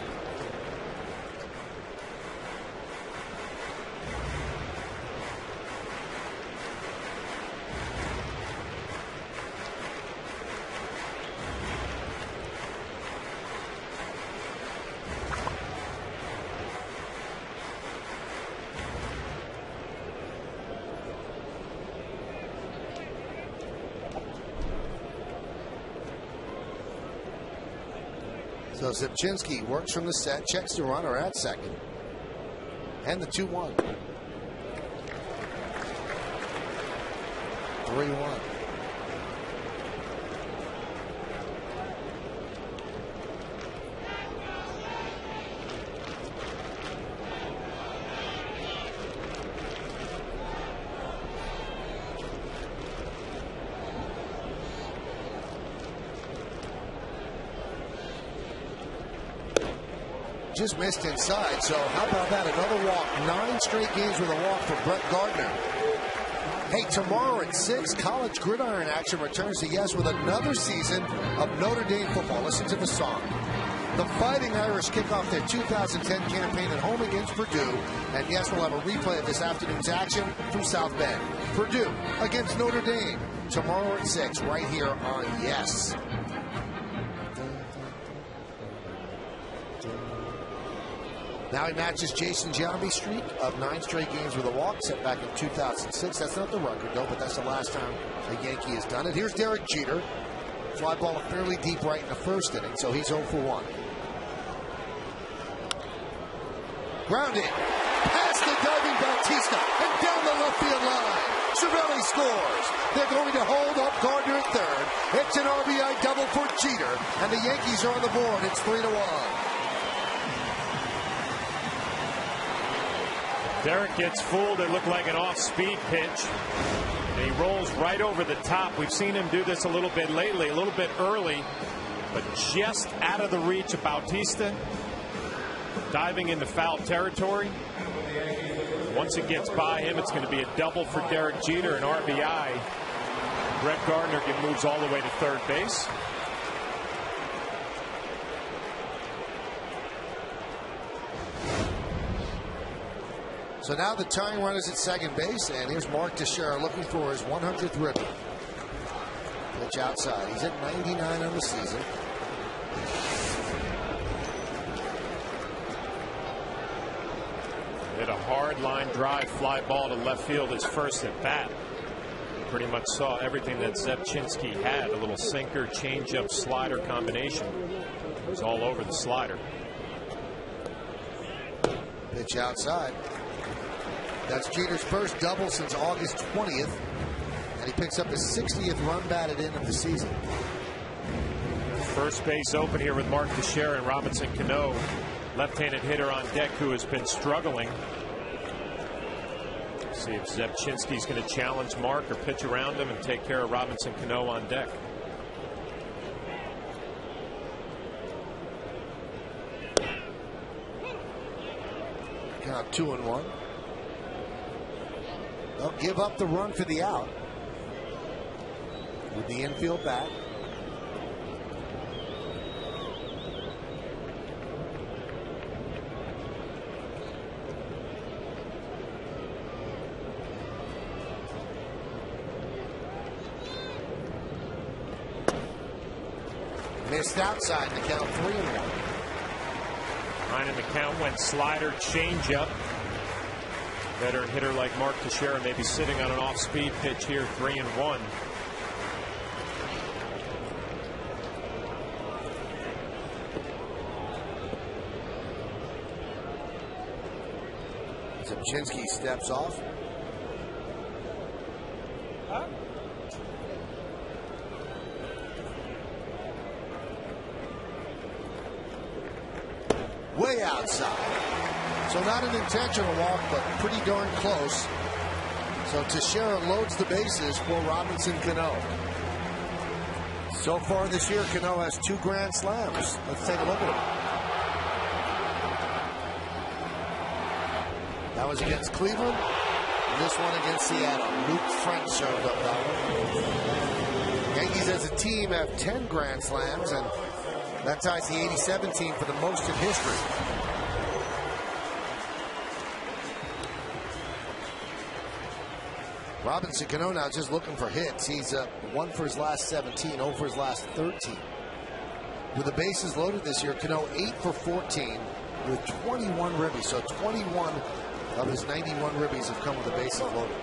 So Zepchinski works from the set, checks the runner at second, and the 2-1. 3-1. Just missed inside, so how about that? Another walk. 9 straight games with a walk for Brett Gardner. Hey, tomorrow at 6, college gridiron action returns to Yes with another season of Notre Dame football. Listen to the song. The Fighting Irish kick off their 2010 campaign at home against Purdue, and Yes will have a replay of this afternoon's action from South Bend. Purdue against Notre Dame tomorrow at 6 right here on Yes. Now he matches Jason Giambi's streak of 9 straight games with a walk, set back in 2006. That's not the record, though, but that's the last time a Yankee has done it. Here's Derek Jeter. Fly ball fairly deep right in the first inning, so he's 0 for 1. Grounded. Past Bautista, and down the left field line. Cervelli scores. They're going to hold up Gardner at third. It's an RBI double for Jeter, and the Yankees are on the board. It's 3-1. Derek gets fooled. It looked like an off-speed pitch. And he rolls right over the top. We've seen him do this a little bit lately, a little bit early, but just out of the reach of Bautista, diving into foul territory. Once it gets by him, it's going to be a double for Derek Jeter, an RBI. Brett Gardner moves all the way to third base. So now the tying run is at second base, and here's Mark Teixeira looking for his 100th ribby. Pitch outside. He's at 99 on the season. Hit a hard line drive fly ball to left field his first at bat. Pretty much saw everything that Zepchinski had. A little sinker, changeup, slider combination. It was all over the slider. Pitch outside. That's Jeter's first double since August 20th, and he picks up his 60th run batted in of the season. First base open here with Mark Teixeira and Robinson Cano, left-handed hitter on deck who has been struggling. See if Zepchinski's going to challenge Mark or pitch around him and take care of Robinson Cano on deck. Count 2-1. They'll give up the run for the out with the infield bat. Missed outside in the count, 3-1. Nine in the count went slider, changeup. Veteran hitter like Mark Teixeira may be sitting on an off-speed pitch here, 3-1. Zepchinski steps off. Way outside. So not an intentional walk, but pretty darn close. So Teixeira loads the bases for Robinson Cano. So far this year, Cano has 2 grand slams. Let's take a look at them. That was against Cleveland. And this one against Seattle. Luke French served up that one. Yankees as a team have 10 grand slams, and that ties the '87 team for the most in history. Robinson Cano now just looking for hits. He's 1 for his last 17, 0 for his last 13. With the bases loaded this year, Cano 8 for 14 with 21 ribbies. So 21 of his 91 ribbies have come with the bases loaded.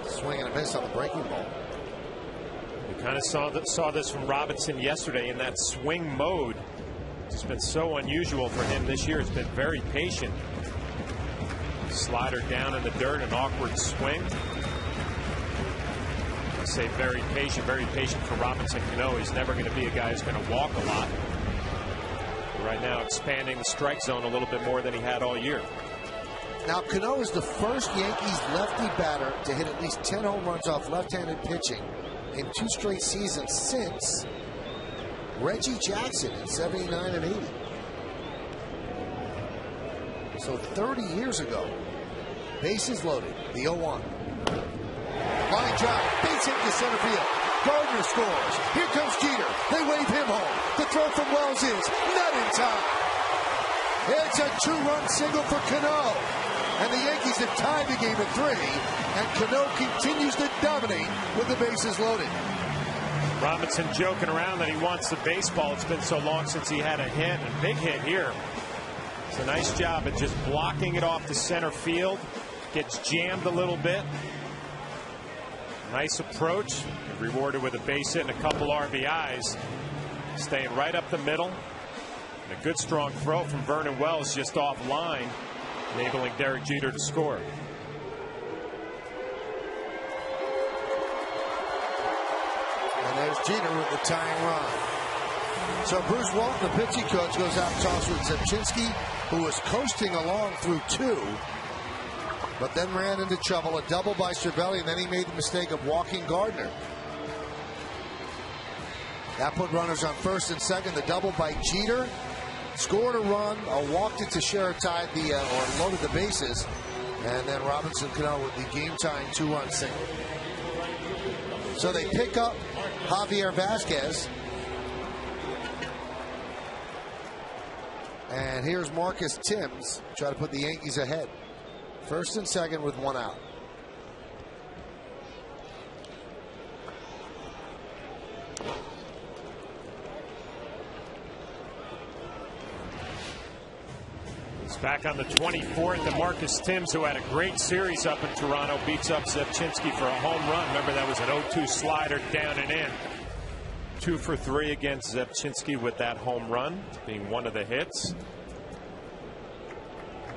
Swing and a miss on the breaking ball. We kind of saw this from Robinson yesterday in that swing mode. It's been so unusual for him this year. It's been very patient. Slider down in the dirt, an awkward swing. I say very patient for Robinson Cano. He's never going to be a guy who's going to walk a lot. Right now, expanding the strike zone a little bit more than he had all year. Now, Cano is the first Yankees lefty batter to hit at least 10 home runs off left-handed pitching in 2 straight seasons since Reggie Jackson in '79 and '80. So 30 years ago. Bases loaded. The 0-1. Line drive. Base hit to center field. Gardner scores. Here comes Jeter. They wave him home. The throw from Wells is not in time. It's a 2-run single for Cano. And the Yankees have tied the game at 3. And Cano continues to dominate with the bases loaded. Robinson joking around that he wants the baseball. It's been so long since he had a hit, and big hit here. It's a nice job at just blocking it off the center field. Gets jammed a little bit. Nice approach. Rewarded with a base hit and a couple RBIs. Staying right up the middle. And a good strong throw from Vernon Wells just offline, enabling Derek Jeter to score. And there's Jeter with the tying run. So Bruce Walton, the pitching coach, goes out and talks with Zepchinski, who was coasting along through 2, but then ran into trouble. A double by Cervelli, and then he made the mistake of walking Gardner. That put runners on first and second. The double by Jeter scored a run, walked it to share tied or loaded the bases, and then Robinson Cano with the game-tying 2-run single. So they pick up Javier Vasquez. And here's Marcus Timms try to put the Yankees ahead. First and second with 1 out. It's back on the 24th, and Marcus Timms, who had a great series up in Toronto, beats up Zepchinski for a home run. Remember, that was an 0-2 slider down and in. 2 for 3 against Zepchinski with that home run, being one of the hits.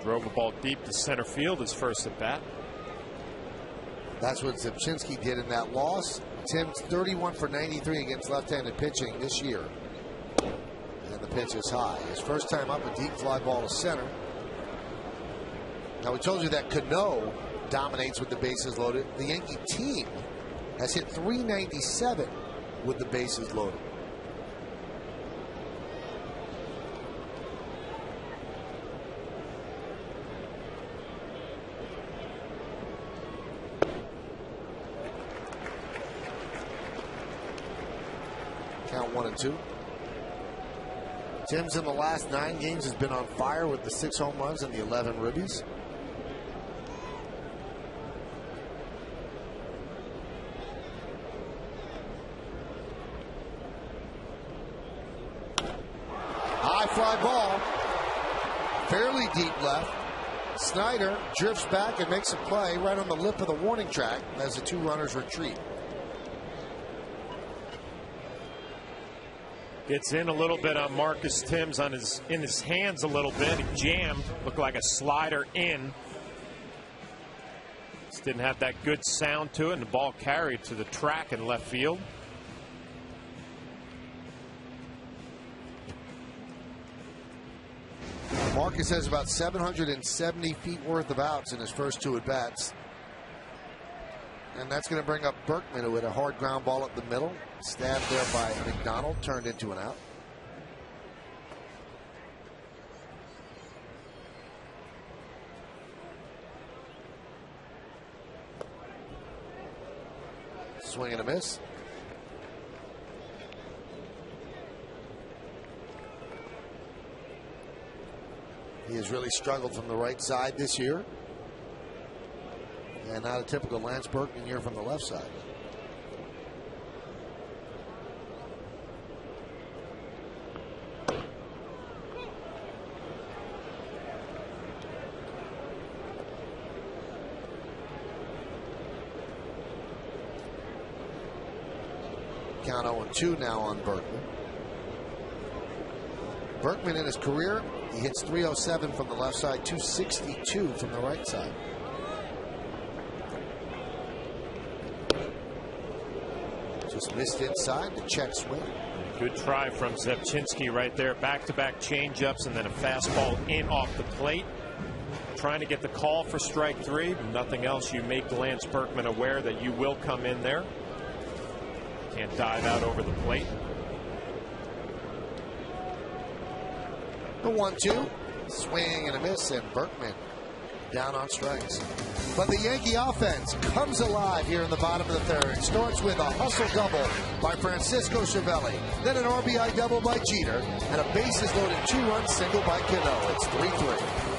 Drove a ball deep to center field his first at bat. That's what Zepchinski did in that loss. Timms 31 for 93 against left-handed pitching this year. And the pitch is high. His first time up, a deep fly ball to center. Now, we told you that Cano dominates with the bases loaded. The Yankee team has hit 397 with the bases loaded. Count 1-2. Timms in the last 9 games has been on fire with the 6 home runs and the 11 ribbies. High fly ball, fairly deep left. Snyder drifts back and makes a play right on the lip of the warning track as the 2 runners retreat. Gets in a little bit on Marcus Timms in his hands a little bit. He jammed, looked like a slider in. Just didn't have that good sound to it, and the ball carried to the track in left field. Marcus has about 770 feet worth of outs in his first 2 at-bats. And that's going to bring up Berkman, who had a hard ground ball up the middle. Stabbed there by McDonald, turned into an out. Swing and a miss. He has really struggled from the right side this year. And not a typical Lance Berkman year from the left side. Count 0-2 now on Berkman. Berkman in his career, he hits 307 from the left side, 262 from the right side. Just missed inside, the check swing. Good try from Zepchinski right there. Back-to-back changeups and then a fastball in off the plate. Trying to get the call for strike 3. Nothing else. You make Lance Berkman aware that you will come in there. Can't dive out over the plate. The 1-2. Swing and a miss, and Berkman down on strikes. But the Yankee offense comes alive here in the bottom of the third. Starts with a hustle double by Francisco Cervelli, then an RBI double by Jeter, and a bases loaded 2-run single by Cano. It's 3-3.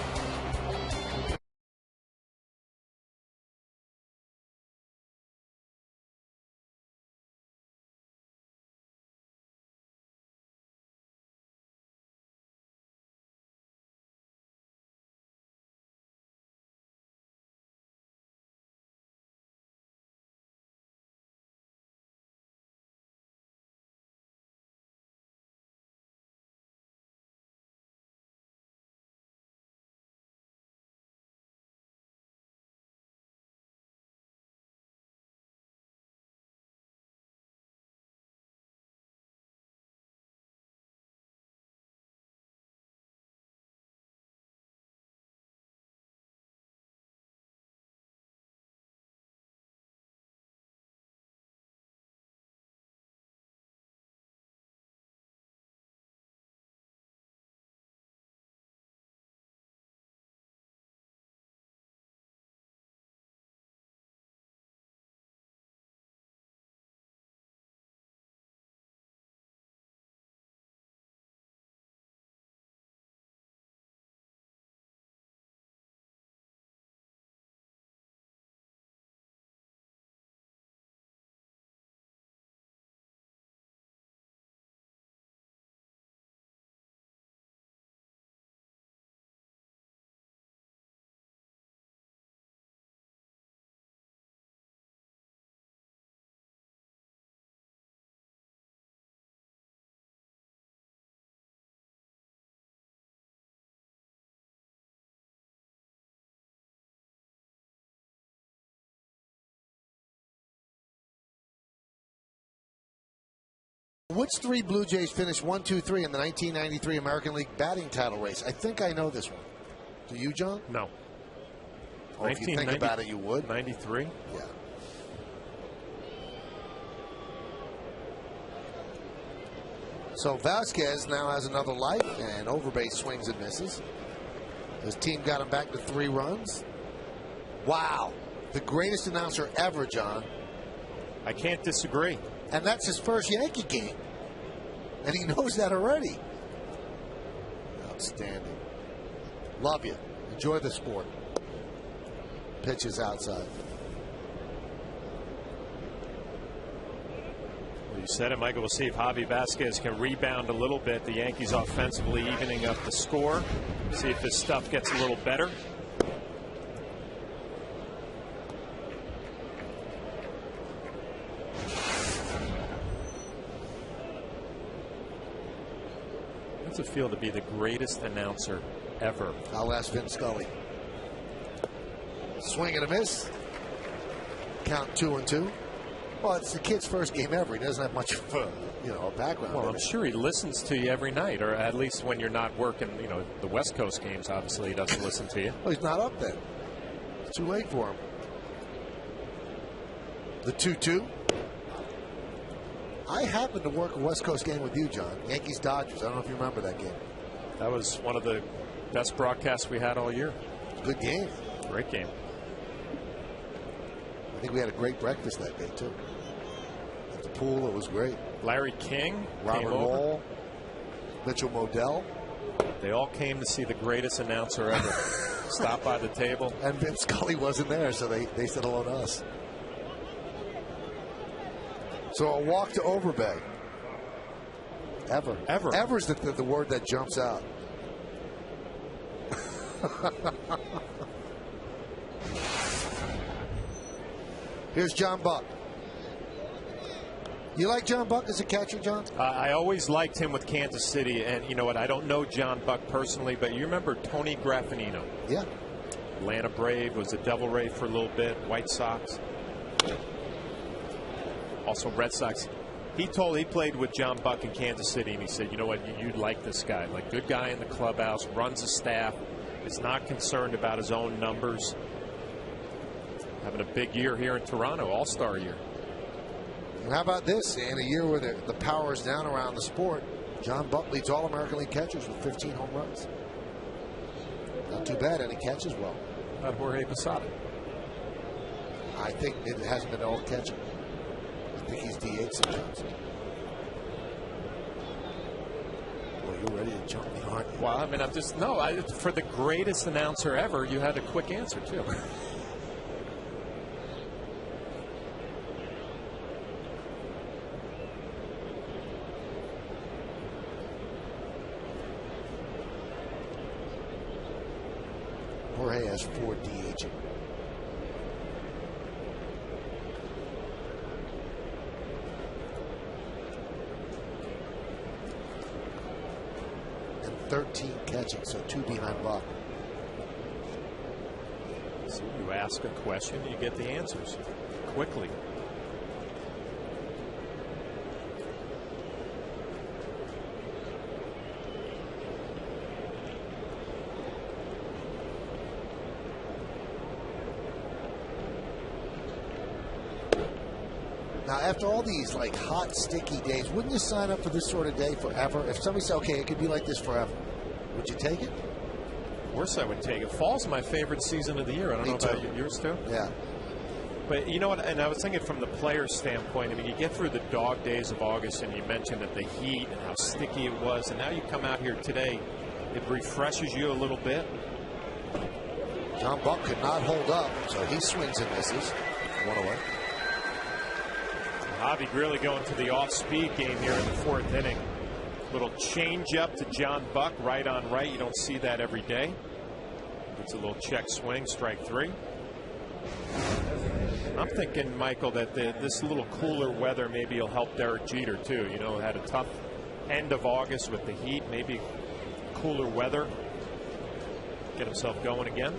Which three Blue Jays finished 1, 2, 3 in the 1993 American League batting title race? I think I know this one. Do you, John? No. Or if you think about it, you would. 93? Yeah. So Vasquez now has another life, and Overbase swings and misses. His team got him back to 3 runs. Wow. The greatest announcer ever, John. I can't disagree. And that's his first Yankee game. And he knows that already. Outstanding. Love you. Enjoy the sport. Pitches outside. Well, you said it, Michael. We'll see if Javi Vasquez can rebound a little bit. The Yankees offensively evening up the score. See if this stuff gets a little better. What's it feel to be the greatest announcer ever? I'll ask Vin Scully. Swing and a miss. Count 2-2. Well, it's the kid's first game ever. He doesn't have much of a background. Well, I'm sure he listens to you every night, or at least when you're not working. The West Coast games. Obviously, he doesn't listen to you. Well, he's not up then. It's too late for him. The 2-2. I happened to work a West Coast game with you, John. Yankees-Dodgers. I don't know if you remember that game. That was one of the best broadcasts we had all year. Good game. Great game. I think we had a great breakfast that day, too. At the pool, it was great. Larry King, Robert Roll, Mitchell Modell. They all came to see the greatest announcer ever. Stop by the table. And Vince Scully wasn't there, so they said hello to us. So a walk to Overbay. Ever. Ever's the word that jumps out. Here's John Buck. You like John Buck as a catcher, John? I always liked him with Kansas City, and you know what? I don't know John Buck personally, but you remember Tony Graffinino? Yeah. Atlanta Brave, was a Devil Ray for a little bit, White Sox. Also Red Sox. He played with John Buck in Kansas City, and he said, you know what, you'd like this guy. Like, good guy in the clubhouse, runs a staff, is not concerned about his own numbers. Having a big year here in Toronto, all-star year. And how about this? In a year where the power is down around the sport, John Buck leads all American League catchers with 15 home runs. Not too bad, and he catches well. How about Jorge Posada? I think it hasn't been all catching. I think he's DH sometimes. Well, you're ready to jump me, aren't you? Well, I mean, for the greatest announcer ever, you had a quick answer, too. Jorge has 4 DHing. And 13 catching, so 2 behind Buck. So you ask a question, you get the answers quickly. Now, after all these like hot, sticky days, wouldn't you sign up for this sort of day forever? If somebody said, okay, it could be like this forever, would you take it? Of course I would take it. Fall's my favorite season of the year. I don't know about yours too. Yeah. But you know what, and I was thinking from the player's standpoint, I mean, you get through the dog days of August, and you mentioned that the heat and how sticky it was, and now you come out here today, it refreshes you a little bit. John Buck could not hold up, so he swings and misses. 1 away. Javi really going to the off-speed game here in the 4th inning. Little change up to John Buck, right on right. You don't see that every day. It's a little check swing, strike 3. I'm thinking, Michael, that this little cooler weather maybe will help Derek Jeter too. You know, had a tough end of August with the heat. Maybe cooler weather. Get himself going again.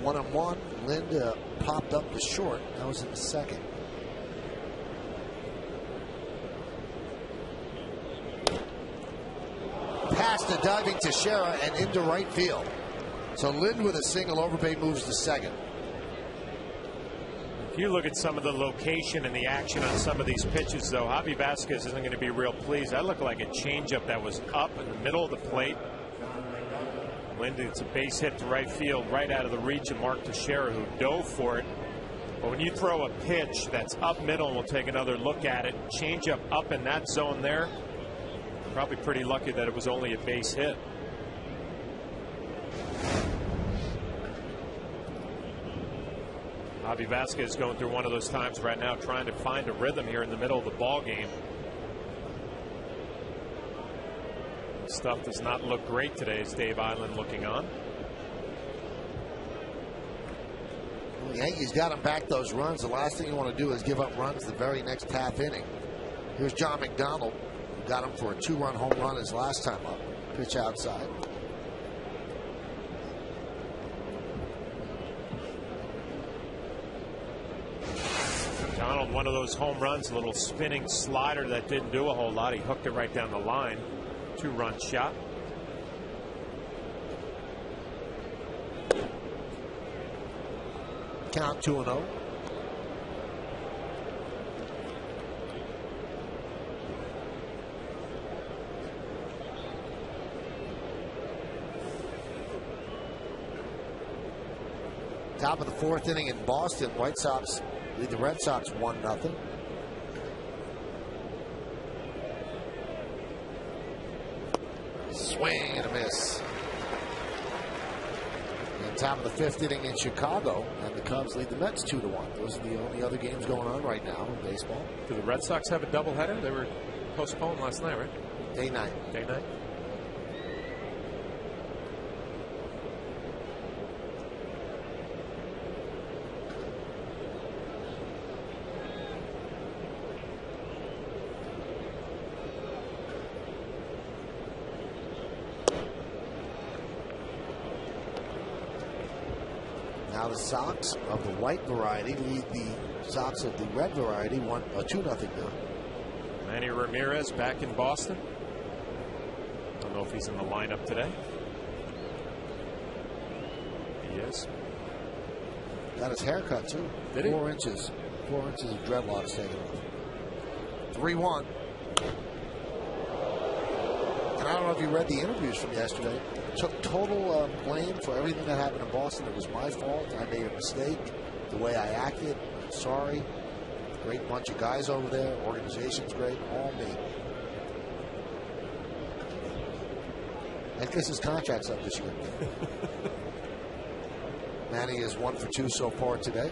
1-on-1. Lind popped up the short. That was in the second. Past the diving Teixeira and into right field. So Lind with a single, Overpay moves to second. If you look at some of the location and the action on some of these pitches, though, Javi Vasquez isn't going to be real pleased. That looked like a changeup that was up in the middle of the plate. Lind, it's a base hit to right field, right out of the reach of Mark Teixeira, who dove for it. But when you throw a pitch that's up middle, and we'll take another look at it, changeup up in that zone there, probably pretty lucky that it was only a base hit. Javi Vasquez is going through one of those times right now, trying to find a rhythm here in the middle of the ball game. Stuff does not look great today as Dave Island looking on. The Yankees got him back those runs. The last thing you want to do is give up runs the very next half inning. Here's John McDonald, who got him for a 2-run home run his last time up. Pitch outside. McDonald, one of those home runs, a little spinning slider that didn't do a whole lot. He hooked it right down the line. 2-run shot. Count 2-0. Top of the fourth inning in Boston. White Sox lead the Red Sox 1-0. Swing and a miss. And top of the fifth inning in Chicago, and the Cubs lead the Mets 2-1. Those are the only other games going on right now in baseball. Do the Red Sox have a doubleheader? They were postponed last night, right? Day night. Day night. Now the Sox of the white variety lead the Sox of the red variety 2-0 down. Manny Ramirez back in Boston. Don't know if he's in the lineup today. He is. Got his haircut too. Did he? 4 inches. 4 inches of dreadlocks taken off. 3-1. And I don't know if you read the interviews from yesterday. Took total blame for everything that happened in Boston. It was my fault. I made a mistake. The way I acted. Sorry. Great bunch of guys over there. Organization's great. All me. I guess his contract's up this year. Manny is 1 for 2 so far today.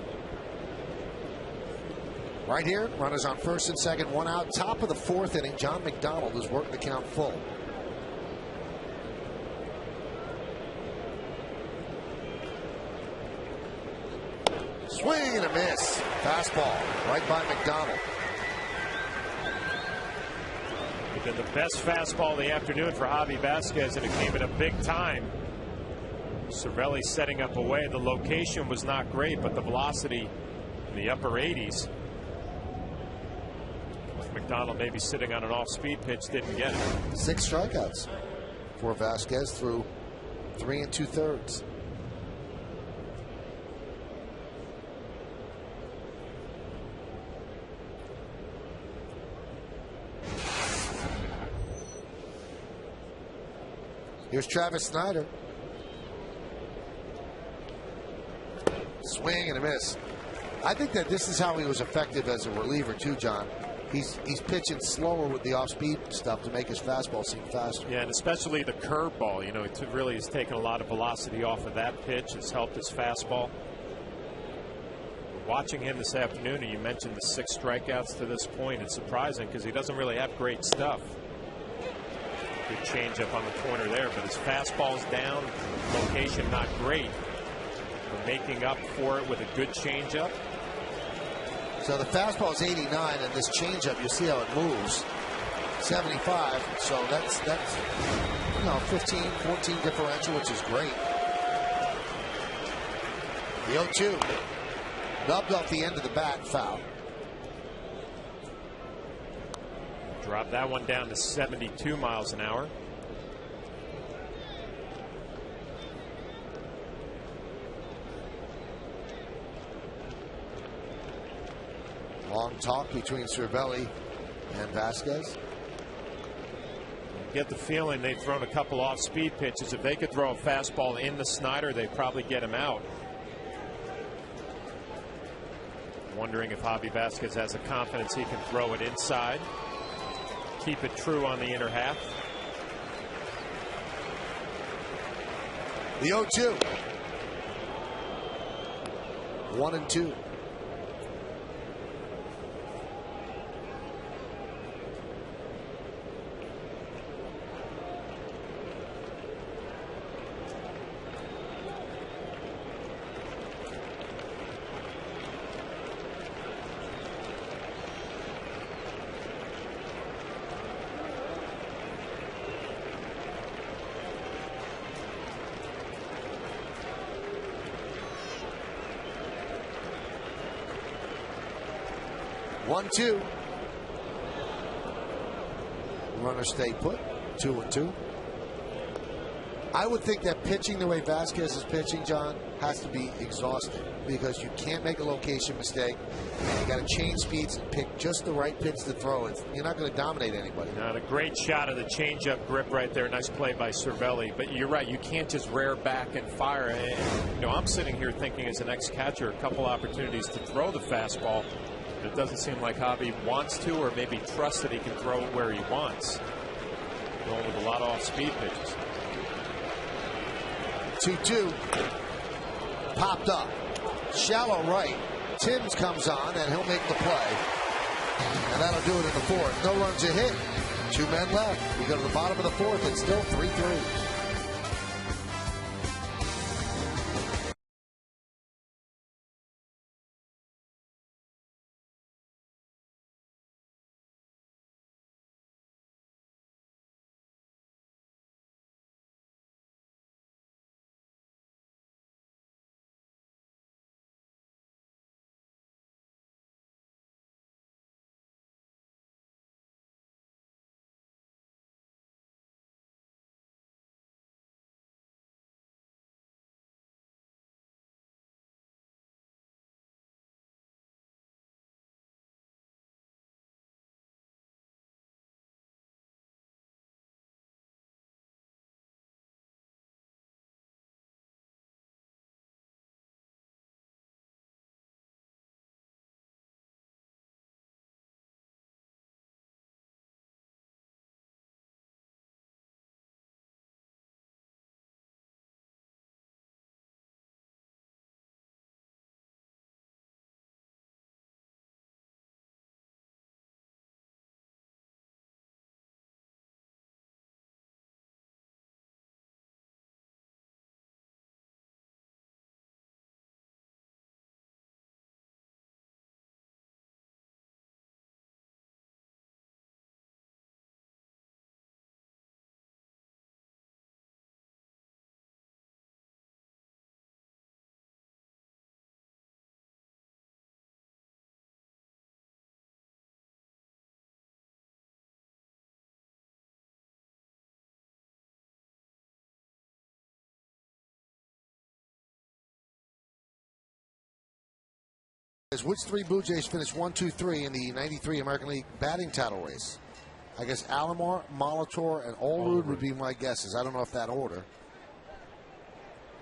Right here, runners on first and second, 1 out. Top of the fourth inning, John McDonald is working the count full. Swing and a miss. Fastball right by McDonald. It's been the best fastball of the afternoon for Javi Vasquez, and it came at a big time. Cervelli setting up away. The location was not great, but the velocity in the upper 80s. McDonald maybe sitting on an off-speed pitch, didn't get it. 6 strikeouts for Vasquez through 3 2/3. Here's Travis Snyder. Swing and a miss. I think that this is how he was effective as a reliever too, John. He's pitching slower with the off-speed stuff to make his fastball seem faster. Yeah, and especially the curveball. You know, it really has taken a lot of velocity off of that pitch. It's helped his fastball. Watching him this afternoon, and you mentioned the 6 strikeouts to this point, it's surprising because he doesn't really have great stuff. Good changeup on the corner there, but his fastball's down. Location not great. But making up for it with a good changeup. So the fastball is 89, and this changeup, you see how it moves. 75. So that's 15, 14 differential, which is great. The 0-2. Nubbed off the end of the bat, foul. Drop that one down to 72 miles an hour. Long talk between Cervelli and Vasquez. Get the feeling they've thrown a couple off-speed pitches. If they could throw a fastball in the Snyder, they'd probably get him out. Wondering if Javi Vasquez has the confidence he can throw it inside. Keep it true on the inner half. The 0-2. 1-2. One-two. Runner stay put. 2-2. I would think that pitching the way Vasquez is pitching, John, has to be exhausting because you can't make a location mistake. And you got to change speeds and pick just the right pitch to throw. You're not going to dominate anybody. Not a great shot of the changeup grip right there. Nice play by Cervelli. But you're right. You can't just rear back and fire. And, you know, I'm sitting here thinking as an ex-catcher, a couple opportunities to throw the fastball. It doesn't seem like Javi wants to, or maybe trusts that he can throw it where he wants. Going with a lot of off-speed pitches. 2-2. Popped up. Shallow right. Timms comes on, and he'll make the play. And that'll do it in the fourth. No runs a hit. 2 men left. We go to the bottom of the fourth. It's still 3-3. Which 3 Blue Jays finished 1, 2, 3 in the 93 American League batting title race? I guess Alomar, Molitor, and Olerud would be my guesses. I don't know if that order.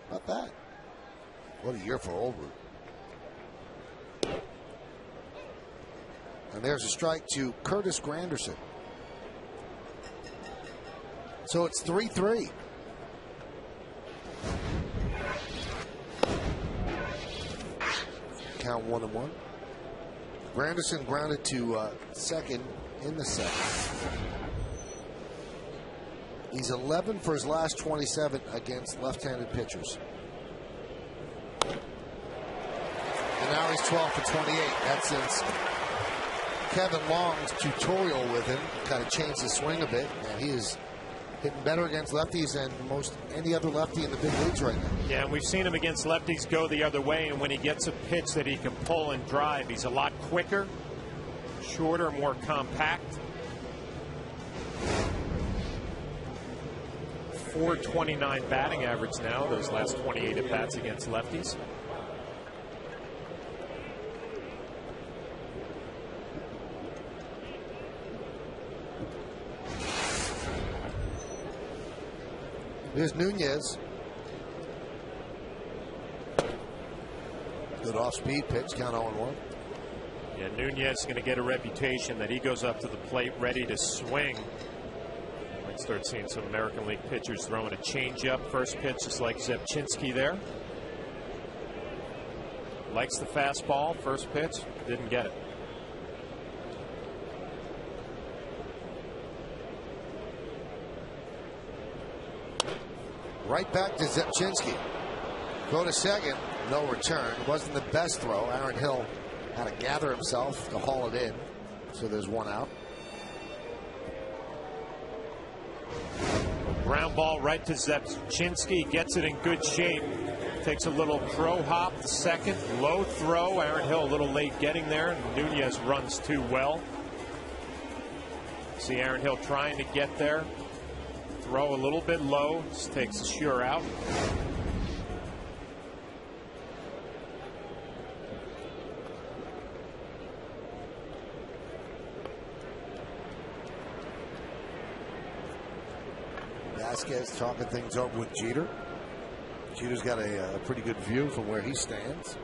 Not bad. What a year for Olerud. And there's a strike to Curtis Granderson. So it's 3-3. Count 1-1. Granderson grounded to second in the second. He's 11 for his last 27 against left-handed pitchers. And now he's 12 for 28. That's since Kevin Long's tutorial with him kind of changed his swing a bit, and he is hitting better against lefties than most any other lefty in the big leagues right now. Yeah, and we've seen him against lefties go the other way, and when he gets a pitch that he can pull and drive, he's a lot quicker, shorter, more compact. 429 batting average now, those last 28 at bats against lefties. Here's Nunez. Good off-speed pitch, count 0-1. Yeah, Nunez is going to get a reputation that he goes up to the plate ready to swing. Might start seeing some American League pitchers throwing a changeup first pitch, just like Zepchinski there. Likes the fastball, first pitch, didn't get it. Right back to Zepchinski. Go to second, no return. Wasn't the best throw. Aaron Hill had to gather himself to haul it in. So there's one out. Ground ball right to Zepchinski. Gets it in good shape. Takes a little throw hop to second. Low throw. Aaron Hill a little late getting there. Nunez runs too well. See Aaron Hill trying to get there. Throw a little bit low, just takes a sure out. Vasquez talking things over with Jeter. Jeter's got a pretty good view from where he stands.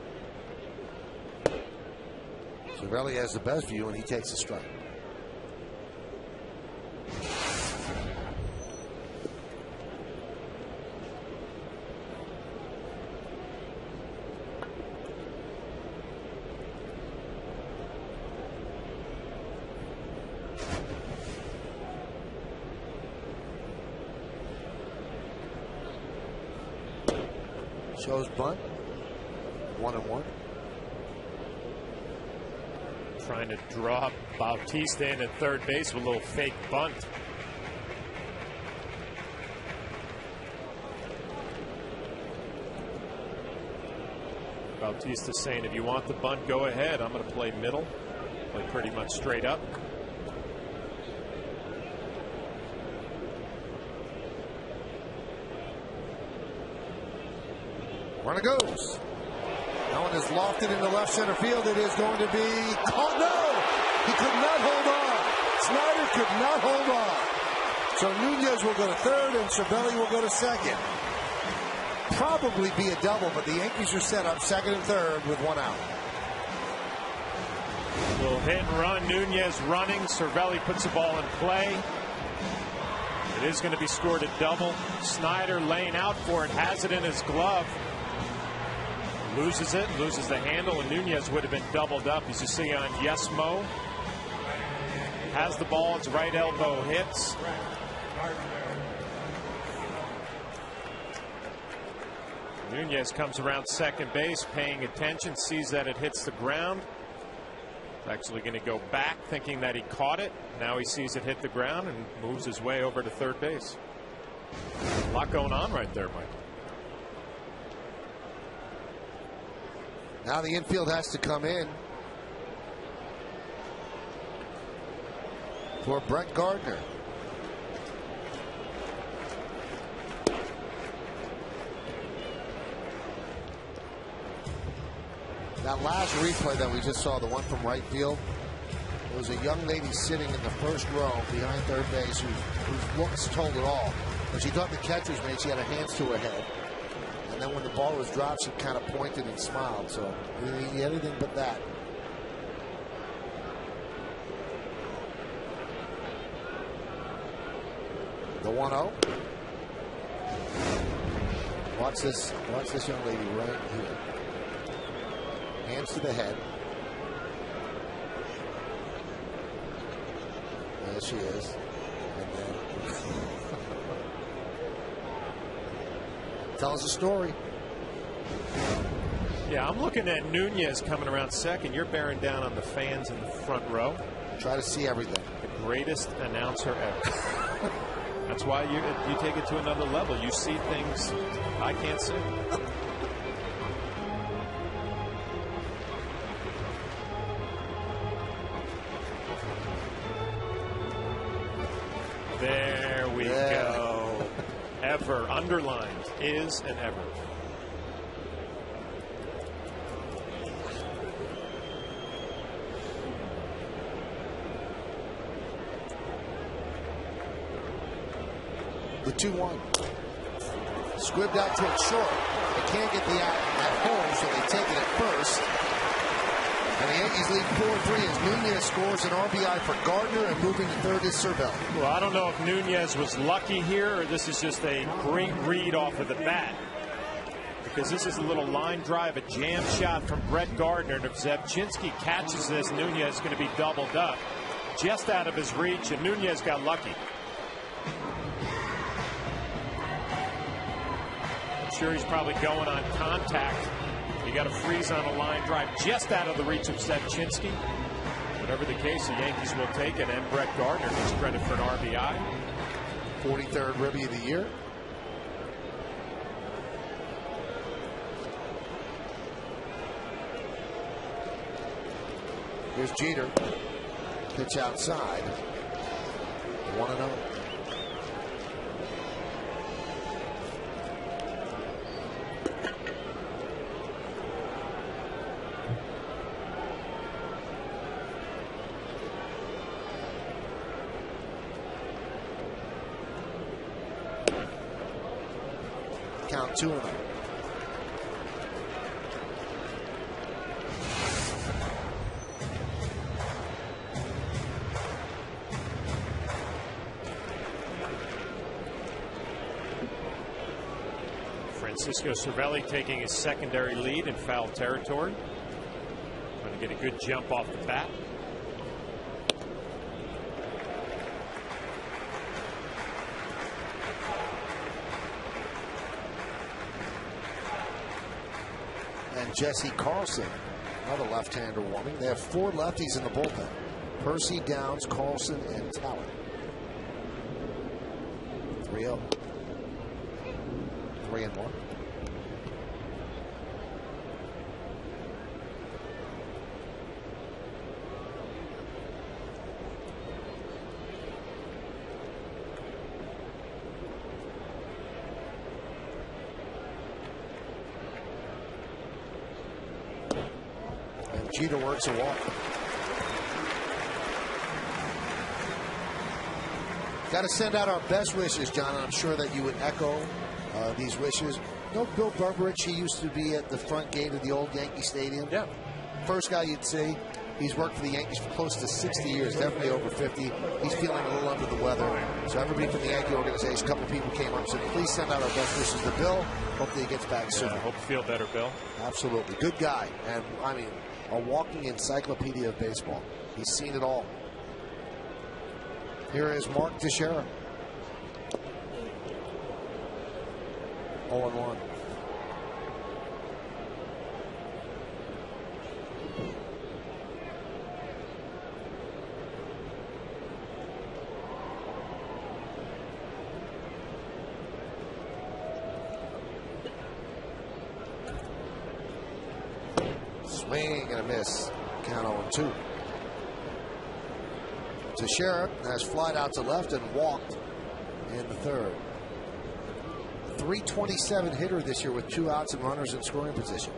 Cervelli has the best view, and he takes a strike. Shows bunt. 1-1. Trying to draw Bautista in at third base with a little fake bunt. Bautista saying, if you want the bunt, go ahead. I'm going to play middle. Play pretty much straight up. Runner goes. That one is lofted into left center field. It is going to be caught. No! He could not hold on. Snyder could not hold on. So Nunez will go to third and Cervelli will go to second. Probably be a double, but the Yankees are set up second and third with one out. Little hit and run. Nunez running. Cervelli puts the ball in play. It is going to be scored a double. Snyder laying out for it. Has it in his glove. Loses it, loses the handle, and Nunez would have been doubled up, as you see on Yes Mo. Has the ball, its right elbow hits. Nunez comes around second base, paying attention, sees that it hits the ground. Actually going to go back, thinking that he caught it. Now he sees it hit the ground and moves his way over to third base. A lot going on right there, Mike. Now the infield has to come in for Brett Gardner. That last replay that we just saw, the one from right field, there was a young lady sitting in the first row behind third base whose looks told it all. When she thought the catch was made, she had her hands to her head. And then when the ball was dropped, she kind of pointed and smiled. So anything but that. The 1-0. Watch this young lady right here. Hands to the head. There she is. And then tells a story. Yeah, I'm looking at Nunez coming around second. You're bearing down on the fans in the front row. Try to see everything. The greatest announcer ever. That's why you take it to another level. You see things I can't see. There we go. Ever underlined, is and ever. The 2-1. Squibbed out to it short. They can't get the out at home, so they take it at first. And the Yankees lead 4-3 as Nunez scores an RBI for Gardner, and moving to third is Cervelli. Well, I don't know if Nunez was lucky here or this is just a great read off of the bat. Because this is a little line drive, a jam shot from Brett Gardner. And if Zebchinski catches this, Nunez is going to be doubled up. Just out of his reach, and Nunez got lucky. Sure, he's probably going on contact. You got to freeze on a line drive just out of the reach of Zebchinski. Whatever the case, the Yankees will take it, and Brett Gardner gets credit for an RBI. 43rd rookie of the year. Here's Jeter. Pitch outside. 1-0. Count 2-0. Francisco Cervelli taking his secondary lead in foul territory. Trying to get a good jump off the bat. And Jesse Carlson, another left-hander warming. They have 4 lefties in the bullpen. Percy, Downs, Carlson, and Talent. 3-0. 3-1. Jeter works a walk. Got to send out our best wishes, John. I'm sure that you would echo these wishes. No, Bill Burbridge, he used to be at the front gate of the old Yankee Stadium. Yeah. First guy you'd see. He's worked for the Yankees for close to 60 years, definitely over 50. He's feeling a little under the weather. So everybody from the Yankee organization, a couple people came up and said, please send out our best wishes to Bill. Hopefully he gets back soon. I hope you feel better, Bill. Absolutely. Good guy. And, I mean, a walking encyclopedia of baseball. He's seen it all. Here is Mark Teixeira. 0-1. Swing and a miss. Count 0-2. Teixeira has flied out to left and walked in the third. 327 hitter this year with 2 outs and runners in scoring position.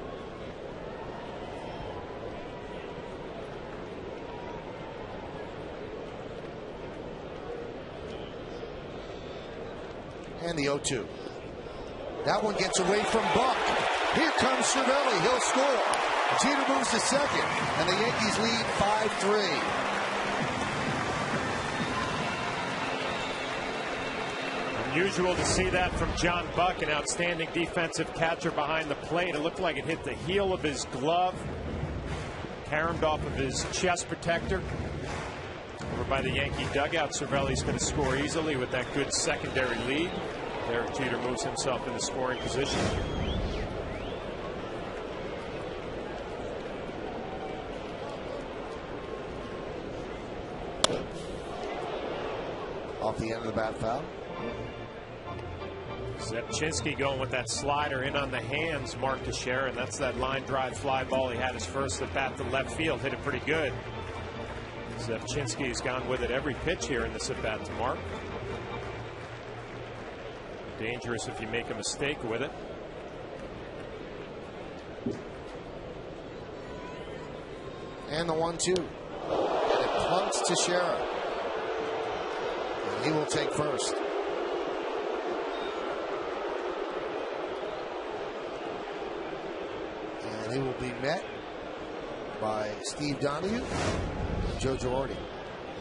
And the 0-2. That one gets away from Buck. Here comes Cervelli. He'll score. Jeter moves to second, and the Yankees lead 5-3. Unusual to see that from John Buck, an outstanding defensive catcher behind the plate. It looked like it hit the heel of his glove, caromed off of his chest protector. Over by the Yankee dugout, Cervelli's going to score easily with that good secondary lead. Derek Jeter moves himself into scoring position. Off the end of the bat foul. Zepchinski going with that slider in on the hands, Mark Teixeira, and that's that line drive fly ball. He had his first at bat to left field, hit it pretty good. Zepchinski's gone with it every pitch here in this at bat to Mark. Dangerous if you make a mistake with it. And the 1-2. And it plunks Teixeira. And he will take first. And he will be met by Steve Donahue and Joe Girardi.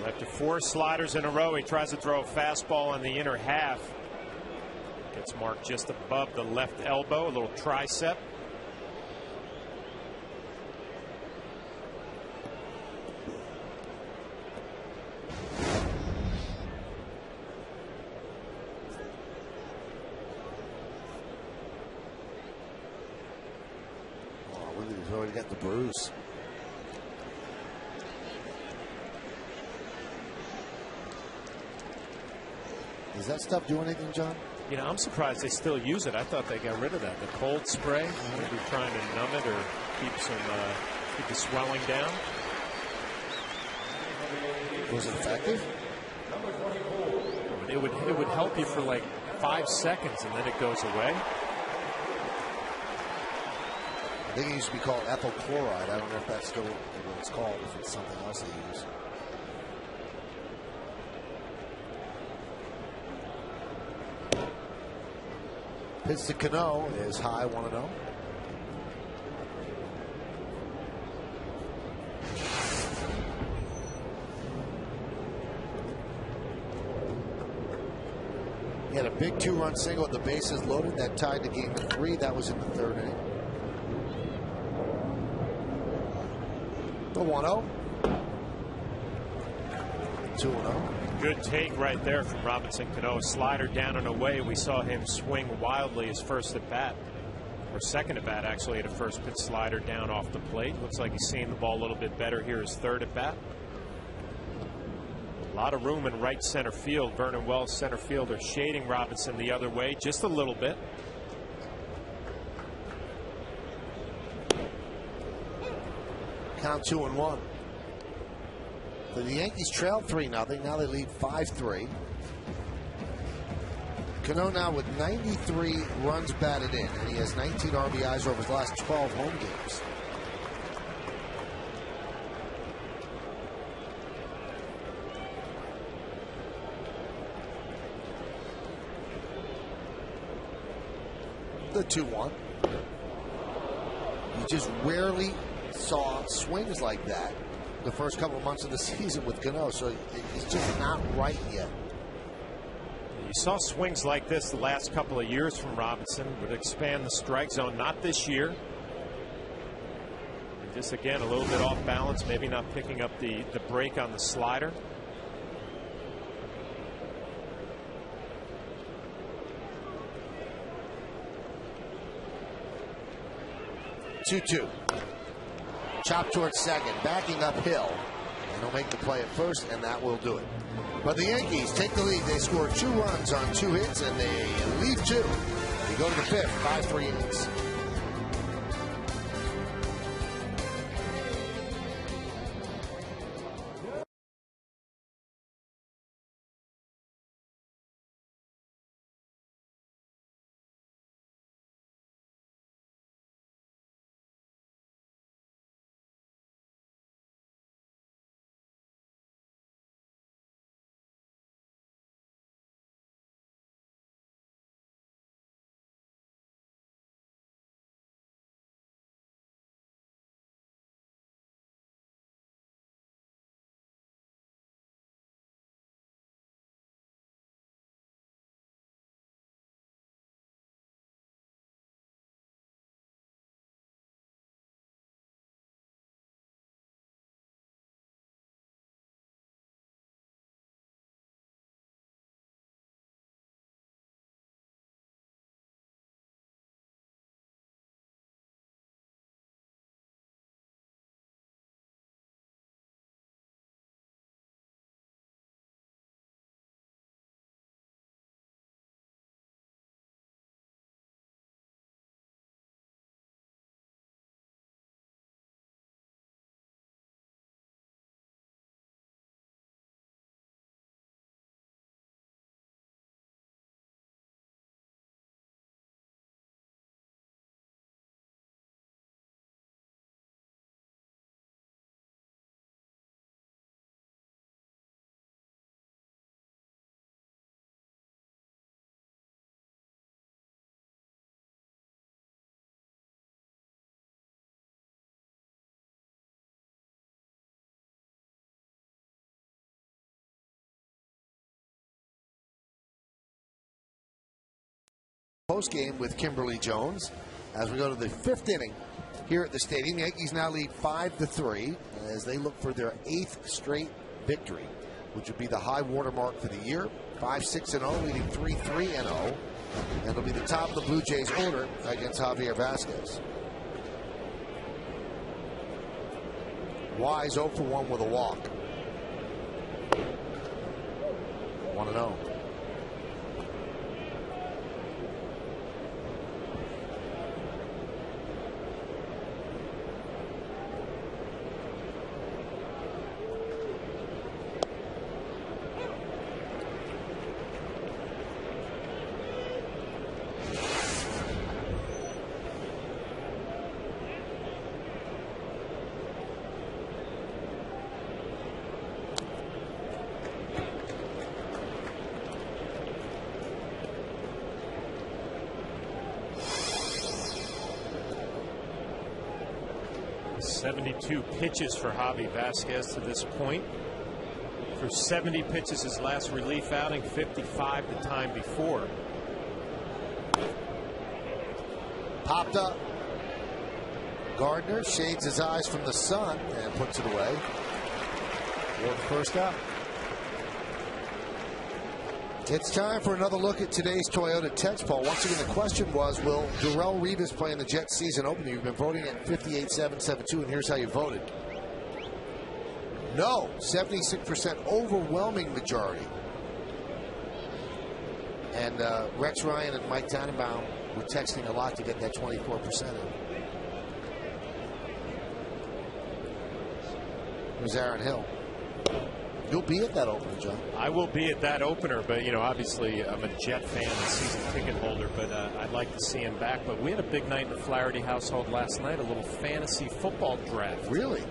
After 4 sliders in a row, he tries to throw a fastball on the inner half. Gets marked just above the left elbow, a little tricep. He's already got the bruise. Does that stuff do anything, John? You know, I'm surprised they still use it. I thought they got rid of that. The cold spray, maybe trying to numb it or keep the swelling down. Was it effective? It would help you for like 5 seconds and then it goes away. I think it used to be called ethyl chloride. I don't know if that's still what it's called, if it's something else they use. Pitch to Cano is high, 1-0. He had a big 2-run single with the bases loaded that tied the game at 3. That was in the 3rd inning. The 1-0. 2-0. Good take right there from Robinson Cano. Slider down and away. We saw him swing wildly his first at bat, or second at bat actually, at a first pitch slider down off the plate. Looks like he's seeing the ball a little bit better here his 3rd at bat. A lot of room in right center field. Vernon Wells, center fielder, shading Robinson the other way just a little bit. Count 2-1. So the Yankees trailed 3-0. Now they lead 5-3. Cano now with 93 runs batted in, and he has 19 RBIs over his last 12 home games. The 2-1. You just rarely saw swings like that the first couple of months of the season with Cano, so it's just not right yet. You saw swings like this the last couple of years from Robinson. Would expand the strike zone, not this year. And just again a little bit off balance, maybe not picking up the break on the slider. Two. Chop towards second, backing uphill. And he'll make the play at first, and that will do it. But the Yankees take the lead. They score 2 runs on 2 hits, and they leave 2. They go to the 5th, 5-3 innings. Post game with Kimberly Jones as we go to the 5th inning here at the stadium. The Yankees now lead 5-3 as they look for their 8th straight victory, which would be the high watermark for the year. 5-6-0, leading 3-3-0, and it'll be the top of the Blue Jays order against Javier Vasquez. Wise 0 for 1 with a walk. 1-0. .72 pitches for Javi Vasquez to this point. For 70 pitches his last relief outing, 55 the time before. Popped up. Gardner shades his eyes from the sun and puts it away. For the first out. It's time for another look at today's Toyota text poll. Once again, the question was, will Darrelle Revis play in the Jets season opener? You've been voting at 58-772, and here's how you voted. No, 76%, overwhelming majority. And Rex Ryan and Mike Tannenbaum were texting a lot to get that 24% in. Here's Aaron Hill. You'll be at that opener, John. I will be at that opener, but, you know, obviously I'm a Jet fan and season ticket holder, but I'd like to see him back. But we had a big night in the Flaherty household last night, a little fantasy football draft. Really?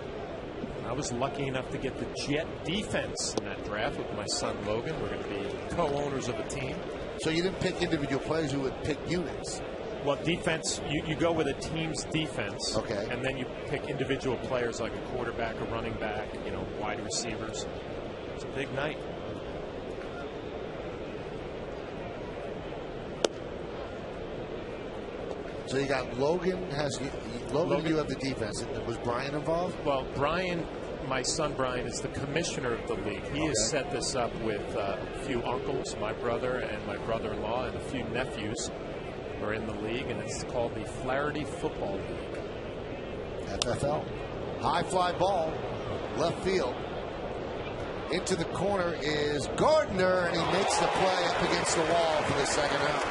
I was lucky enough to get the Jet defense in that draft with my son Logan. We're going to be co-owners of a team. So you didn't pick individual players, you would pick units? Well, defense, you go with a team's defense. Okay. And then you pick individual players like a quarterback, a running back, you know, wide receivers. It's a big night. So you got Logan Logan, you have the defense. Was Brian involved? Well, Brian, my son Brian, is the commissioner of the league. He has set this up with a few uncles, my brother and my brother-in-law, and a few nephews who are in the league, and it's called the Flaherty Football League. FFL. High fly ball, left field. Into the corner is Gardner, and he makes the play up against the wall for the second out.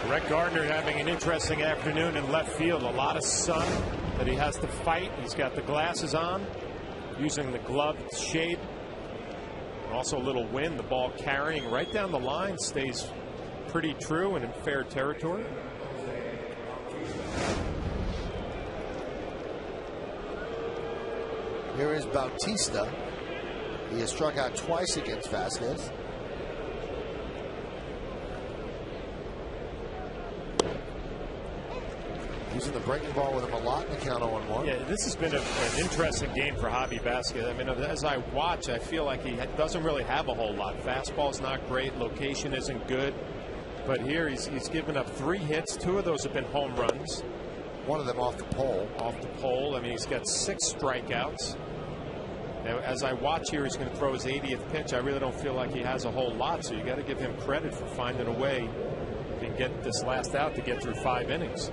Brett Gardner having an interesting afternoon in left field. A lot of sun that he has to fight. He's got the glasses on, using the gloved shade. And also a little wind. The ball carrying right down the line, stays pretty true and in fair territory. Here is Bautista. He has struck out twice against Vasquez. Using the breaking ball with him a lot in the count 0-1. Yeah, this has been an interesting game for Javi Vasquez. I mean, as I watch, I feel like he doesn't really have a whole lot. Fastball's not great. Location isn't good. But here he's given up 3 hits. 2 of those have been home runs. One of them off the pole. Off the pole. I mean, he's got 6 strikeouts. Now, as I watch here, he's going to throw his 80th pitch. I really don't feel like he has a whole lot, so you got to give him credit for finding a way to get this last out to get through 5 innings.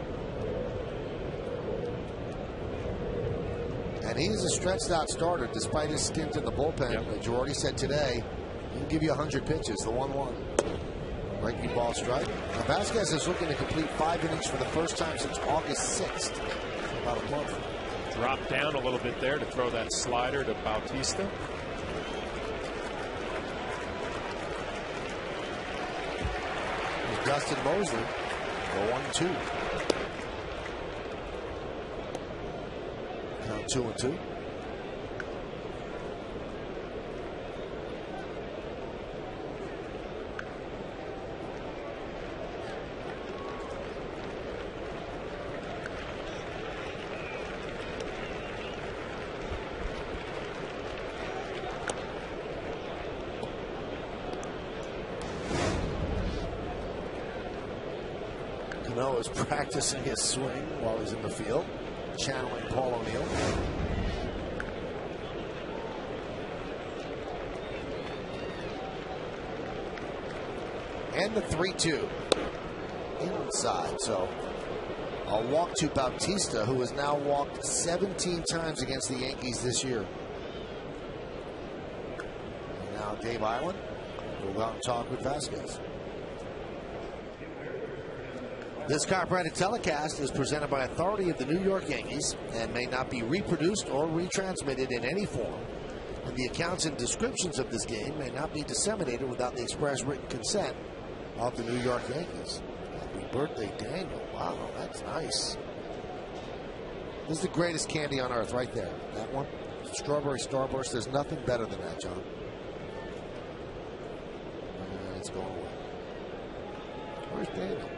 And he's a stretched out starter despite his stint in the bullpen. Yep. Girardi said today, he can give you 100 pitches, the 1-1. Breaking ball strike. Now Vasquez is looking to complete 5 innings for the first time since August 6th. About a month. Dropped down a little bit there to throw that slider to Bautista. Here's Dustin Mosley. 1-2. Count 2-2. Cano is practicing his swing while he's in the field, channeling Paul O'Neill. And the 3-2 inside. So a walk to Bautista, who has now walked 17 times against the Yankees this year. And now Dave Island will go out and talk with Vasquez. This copyrighted telecast is presented by authority of the New York Yankees and may not be reproduced or retransmitted in any form. And the accounts and descriptions of this game may not be disseminated without the express written consent of the New York Yankees. Happy birthday, Daniel. Wow, that's nice. This is the greatest candy on earth right there. That one. Strawberry Starburst. There's nothing better than that, John. And it's going away. Where's Daniel?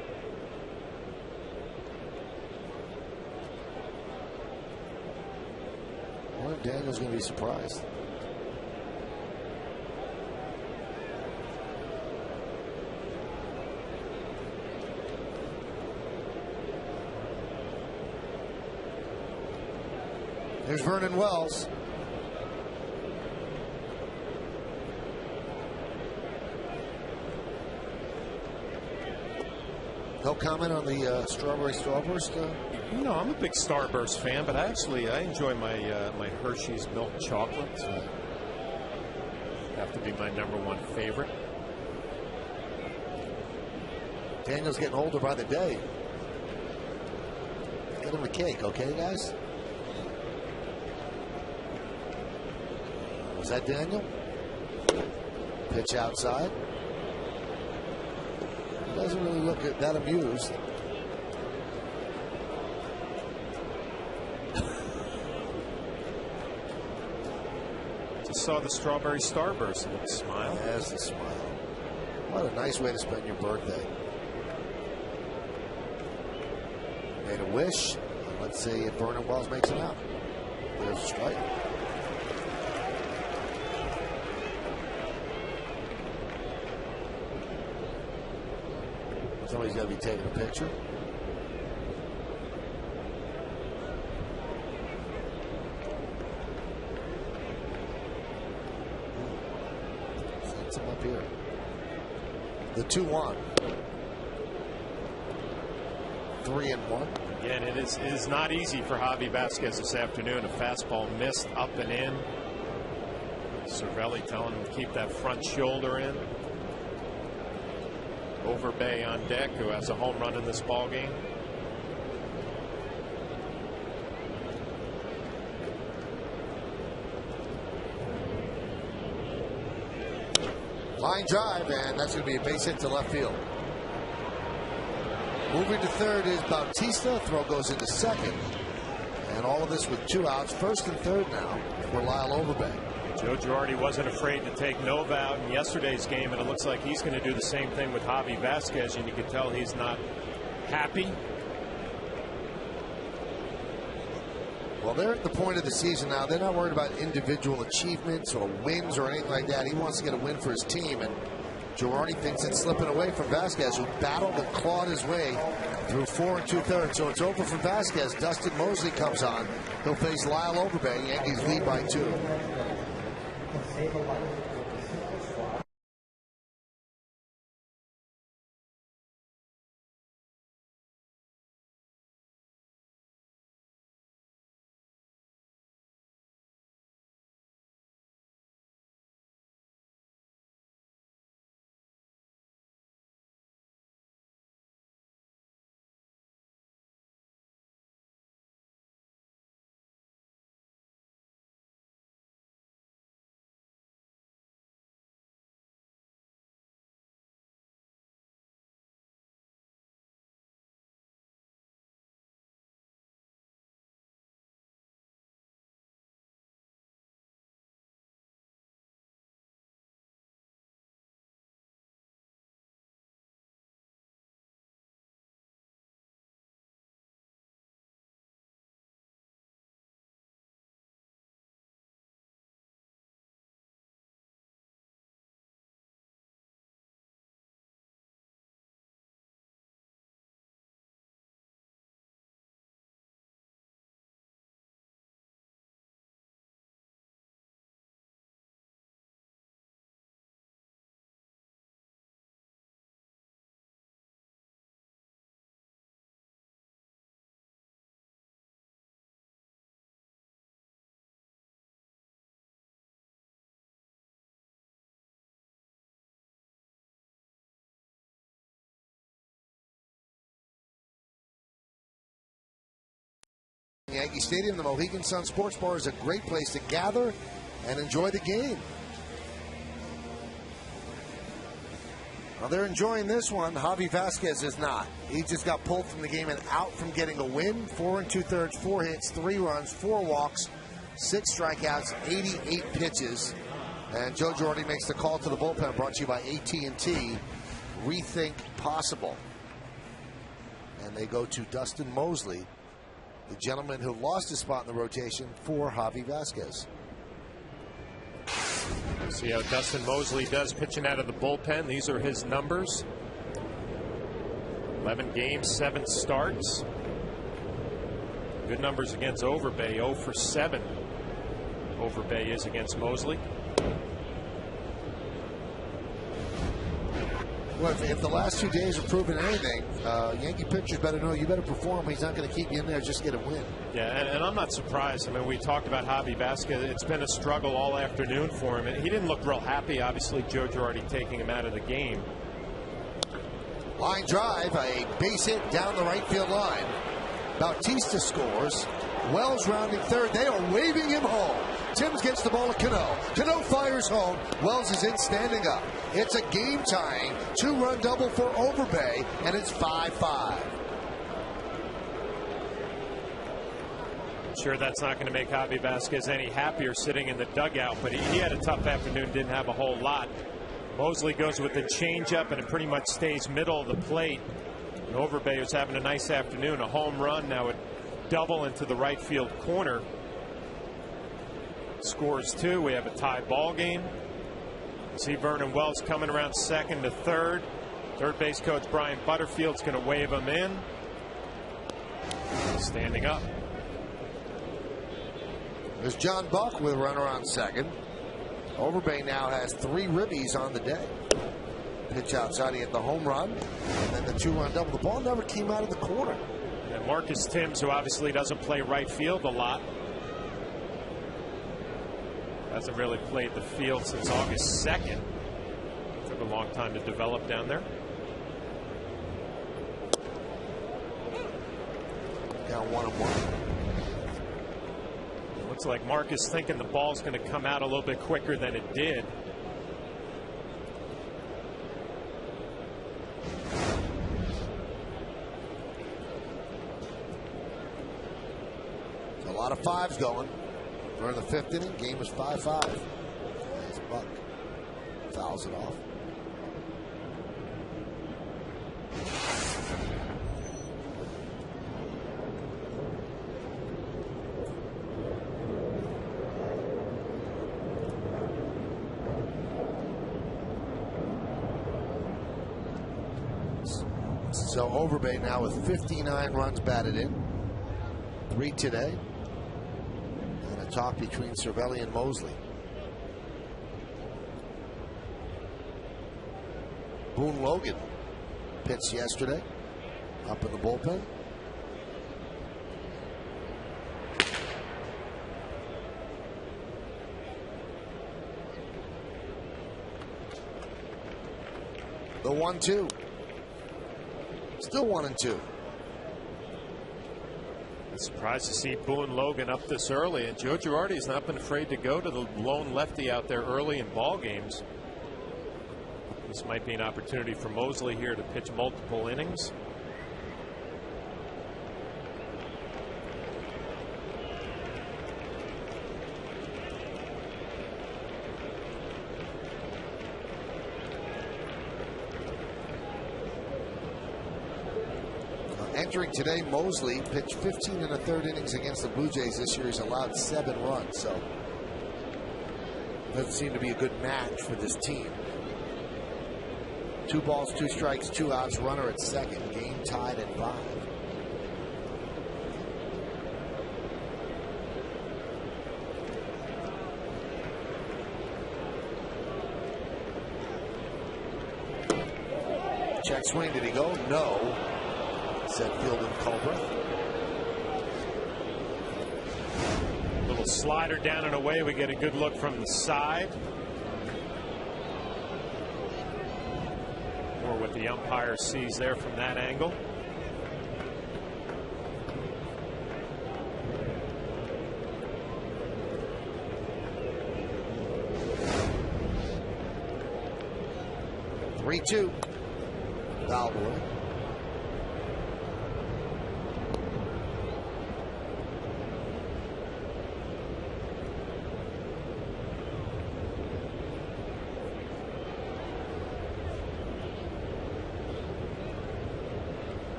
I wonder if Daniel's going to be surprised. There's Vernon Wells. No comment on the Strawberry Starburst? No, I'm a big Starburst fan, but I enjoy my my Hershey's milk chocolate. Have to be my #1 favorite. Daniel's getting older by the day. Get him a cake, okay, guys? Was that Daniel? Pitch outside. He doesn't really look that amused. Just saw the Strawberry Starburst and it smiled. There's the smile. What a nice way to spend your birthday. Made a wish. Let's see if Vernon Wells makes it out. There's a strike. Somebody's got to be taking a picture. Sends him up here. The 2-1. 3-1. Again, it is not easy for Javi Vasquez this afternoon. A fastball missed up and in. Cervelli telling him to keep that front shoulder in. Overbay on deck, who has a home run in this ball game. Line drive, and that's going to be a base hit to left field. Moving to third is Bautista. Throw goes into second. And all of this with 2 outs. First and third now for Lyle Overbay. Joe Girardi wasn't afraid to take Nova out in yesterday's game, and it looks like he's going to do the same thing with Javi Vasquez, and you can tell he's not happy. Well, they're at the point of the season now. They're not worried about individual achievements or wins or anything like that. He wants to get a win for his team, and Girardi thinks it's slipping away from Vasquez, who battled and clawed his way through 4 2/3. So it's over for Vasquez. Dustin Mosley comes on. He'll face Lyle Overbay. Yankees lead by 2. Yankee Stadium. The Mohegan Sun Sports Bar is a great place to gather and enjoy the game. Well, they're enjoying this one. Javi Vasquez is not. He just got pulled from the game and out from getting a win. 4 2/3, 4 hits, 3 runs, 4 walks, 6 strikeouts, 88 pitches. And Joe Girardi makes the call to the bullpen, brought to you by AT&T. Rethink possible. And they go to Dustin Mosley, the gentleman who lost his spot in the rotation for Javi Vasquez. See how Dustin Mosley does pitching out of the bullpen. These are his numbers. 11 games, 7 starts. Good numbers against Overbay. 0 for 7. Overbay is against Mosley. Well, if the last 2 days have proven anything, Yankee pitchers better know you better perform. He's not going to keep you in there just get a win. Yeah, and I'm not surprised. I mean, we talked about Javi Vasquez. It's been a struggle all afternoon for him. He didn't look real happy. Obviously, Joe Girardi taking him out of the game. Line drive, a base hit down the right field line. Bautista scores. Wells rounding third. They are waving him home. Timms gets the ball to Cano. Cano fires home. Wells is in standing up. It's a game-tying 2-run double for Overbay, and it's 5-5. Sure, that's not going to make Javi Vasquez any happier sitting in the dugout, but he had a tough afternoon, didn't have a whole lot. Mosley goes with the changeup, and it pretty much stays middle of the plate. And Overbay was having a nice afternoon, a home run, now a double into the right field corner. Scores 2. We have a tie ball game. See Vernon Wells coming around second to third. Third base coach Brian Butterfield's going to wave him in. Standing up. There's John Buck with a runner on second. Overbay now has 3 ribbies on the day. Pitch outside, he hit the home run, and then the 2-run double. The ball never came out of the corner. And Marcus Timms, who obviously doesn't play right field a lot, hasn't really played the field since August 2nd. Took a long time to develop down there. Down 1-1. It looks like Marcus thinking the ball's going to come out a little bit quicker than it did. A lot of 5s going. We're in the 5th inning. Game is 5-5. Nice Buck. Fouls it off. So Overbay now with 59 runs batted in. 3 today. Talk between Cervelli and Mosley. Boone Logan pitched yesterday up in the bullpen. The 1-2. Still 1-2. Surprised to see Boone Logan up this early, and Joe Girardi's not been afraid to go to the lone lefty out there early in ball games. This might be an opportunity for Mosley here to pitch multiple innings. Entering today, Mosley pitched 15 1/3 innings against the Blue Jays this year. He's allowed 7 runs, so doesn't seem to be a good match for this team. 2 balls, 2 strikes, 2 outs, runner at second. Game tied at 5. Check swing, did he go? No. Said Fielden Culbreth. Little slider down and away. We get a good look from the side. Or what the umpire sees there from that angle. 22. Foul boy.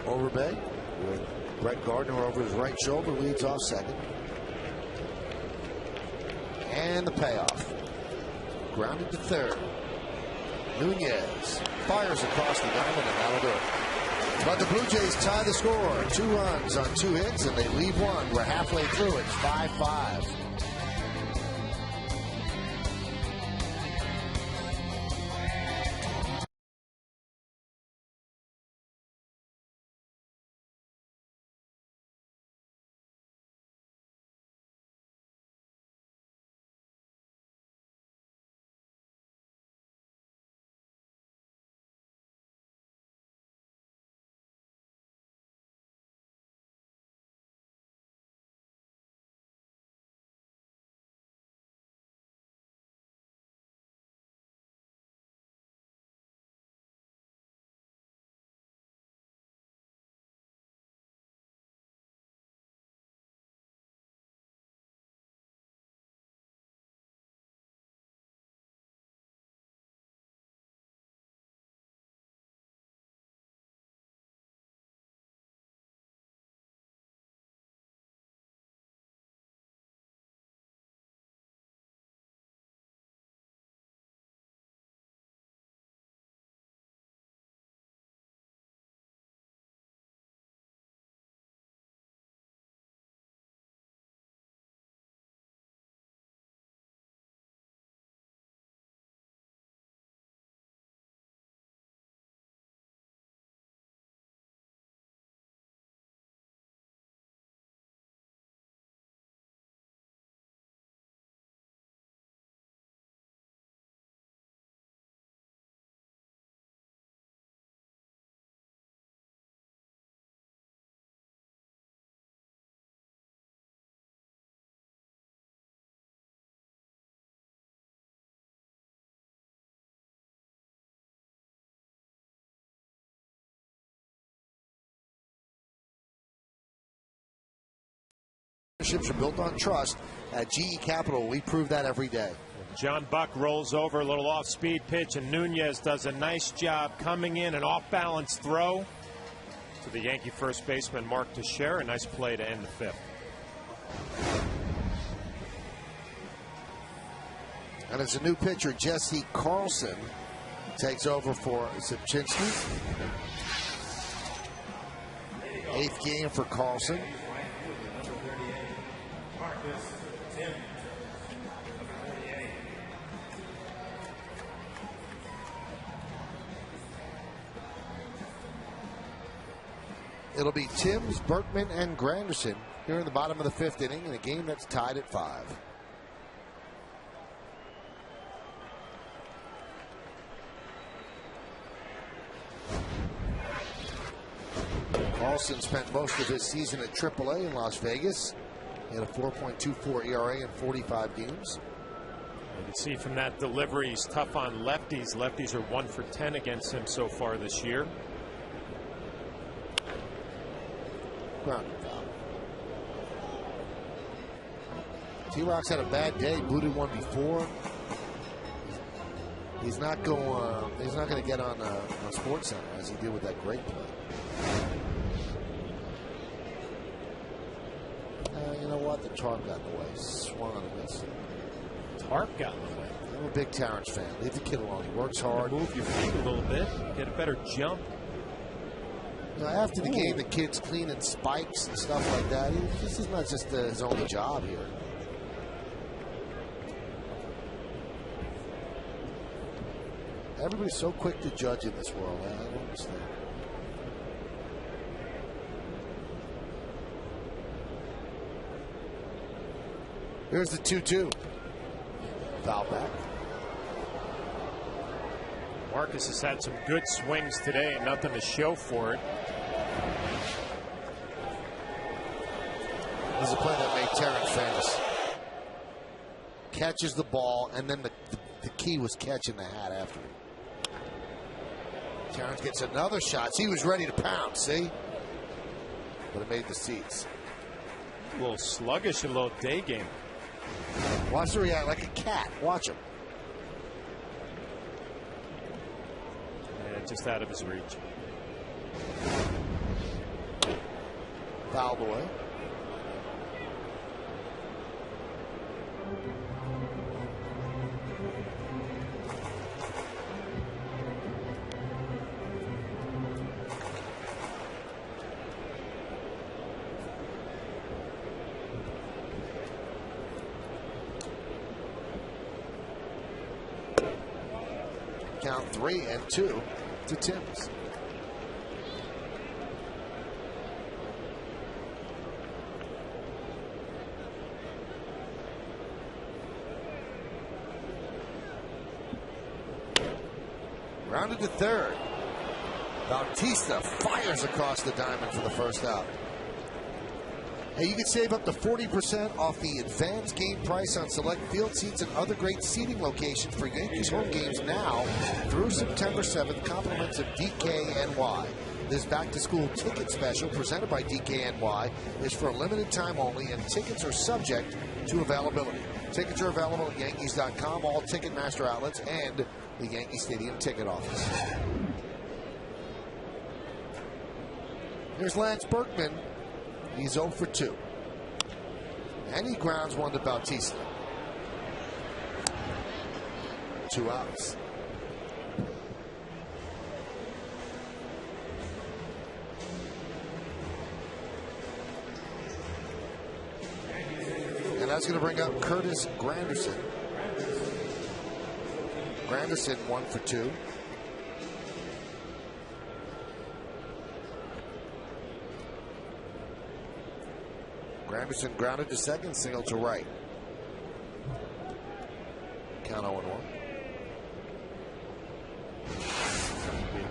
Overbay with Brett Gardner over his right shoulder, leads off second. And the payoff. Grounded to third. Nunez fires across the diamond, and that'll do it. But the Blue Jays tie the score. 2 runs on 2 hits, and they leave one. We're halfway through. It's 5-5. Partnerships are built on trust. At GE Capital, we prove that every day. John Buck rolls over, a little off-speed pitch, and Nunez does a nice job coming in, an off-balance throw to the Yankee first baseman, Mark Teixeira. A nice play to end the 5th. And it's a new pitcher, Jesse Carlson, takes over for Sipchinski. 8th game for Carlson. It'll be Timms, Berkman, and Granderson here in the bottom of the 5th inning in a game that's tied at 5. Carlson spent most of his season at AAA in Las Vegas. He had a 4.24 ERA in 45 games. You can see from that delivery, he's tough on lefties. Lefties are 1 for 10 against him so far this year. Ground foul. T-Rock's had a bad day. Booted one before. He's not going. He's not going to get on Sports Center as he did with that great play. You know what? The tarp got in the way. Swung on a miss. Tarp got in the way. I'm a big Terrence fan. Leave the kid alone. He works hard. Move your feet a little bit. Get a better jump. You know, after the game, the kid's cleaning spikes and stuff like that. This is not just his only job here. Everybody's so quick to judge in this world. I don't understand. Here's the 2-2. Foul back. Marcus has had some good swings today and nothing to show for it. is the play that made Terrence famous. Catches the ball, and then the key was catching the hat after it. Terrence gets another shot. He was ready to pound, see? But it made the seats. A little sluggish and a little day game. Watch the react like a cat. Watch him. Yeah, just out of his reach. Fouled away. Count 3-2 to Timms. Rounded to third. Bautista fires across the diamond for the first out. Hey, you can save up to 40% off the advanced game price on select field seats and other great seating locations for Yankees home games now through September 7th. Compliments of DKNY. This back-to-school ticket special presented by DKNY is for a limited time only, and tickets are subject to availability. Tickets are available at Yankees.com, all Ticketmaster outlets, and the Yankee Stadium ticket office. Here's Lance Berkman. He's 0 for 2. And he grounds one to Bautista. 2 outs. And that's going to bring up Curtis Granderson. Granderson 1 for 2. Granderson grounded to second, single to right. Count 0-1.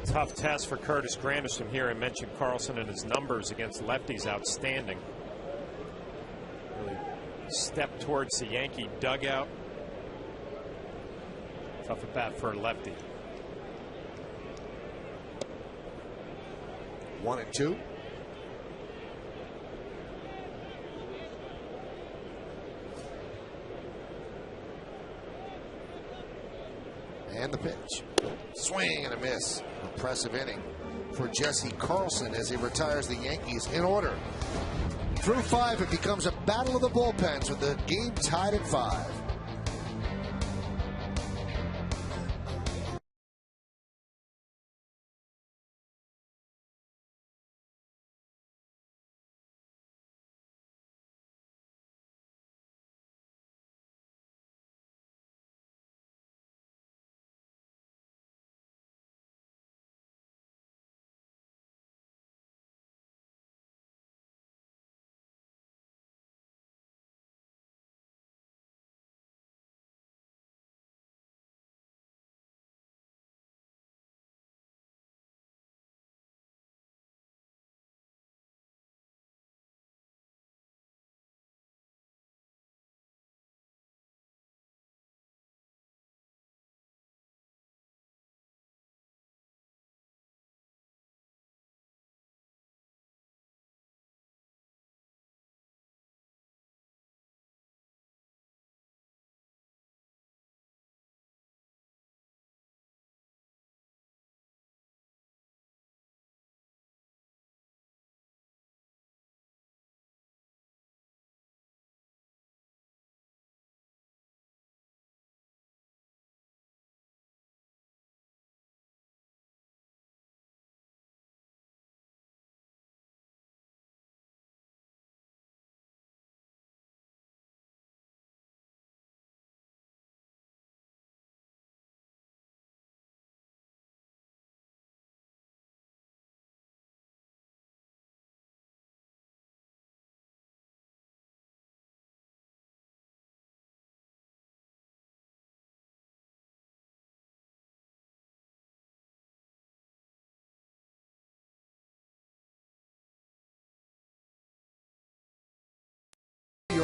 Tough test for Curtis Granderson here. I mentioned Carlson and his numbers against lefties outstanding. Really stepped towards the Yankee dugout. Tough at bat for a lefty. 1-2. And the pitch. Swing and a miss. Impressive inning for Jesse Carlson as he retires the Yankees in order. Through 5, it becomes a battle of the bullpens with the game tied at 5.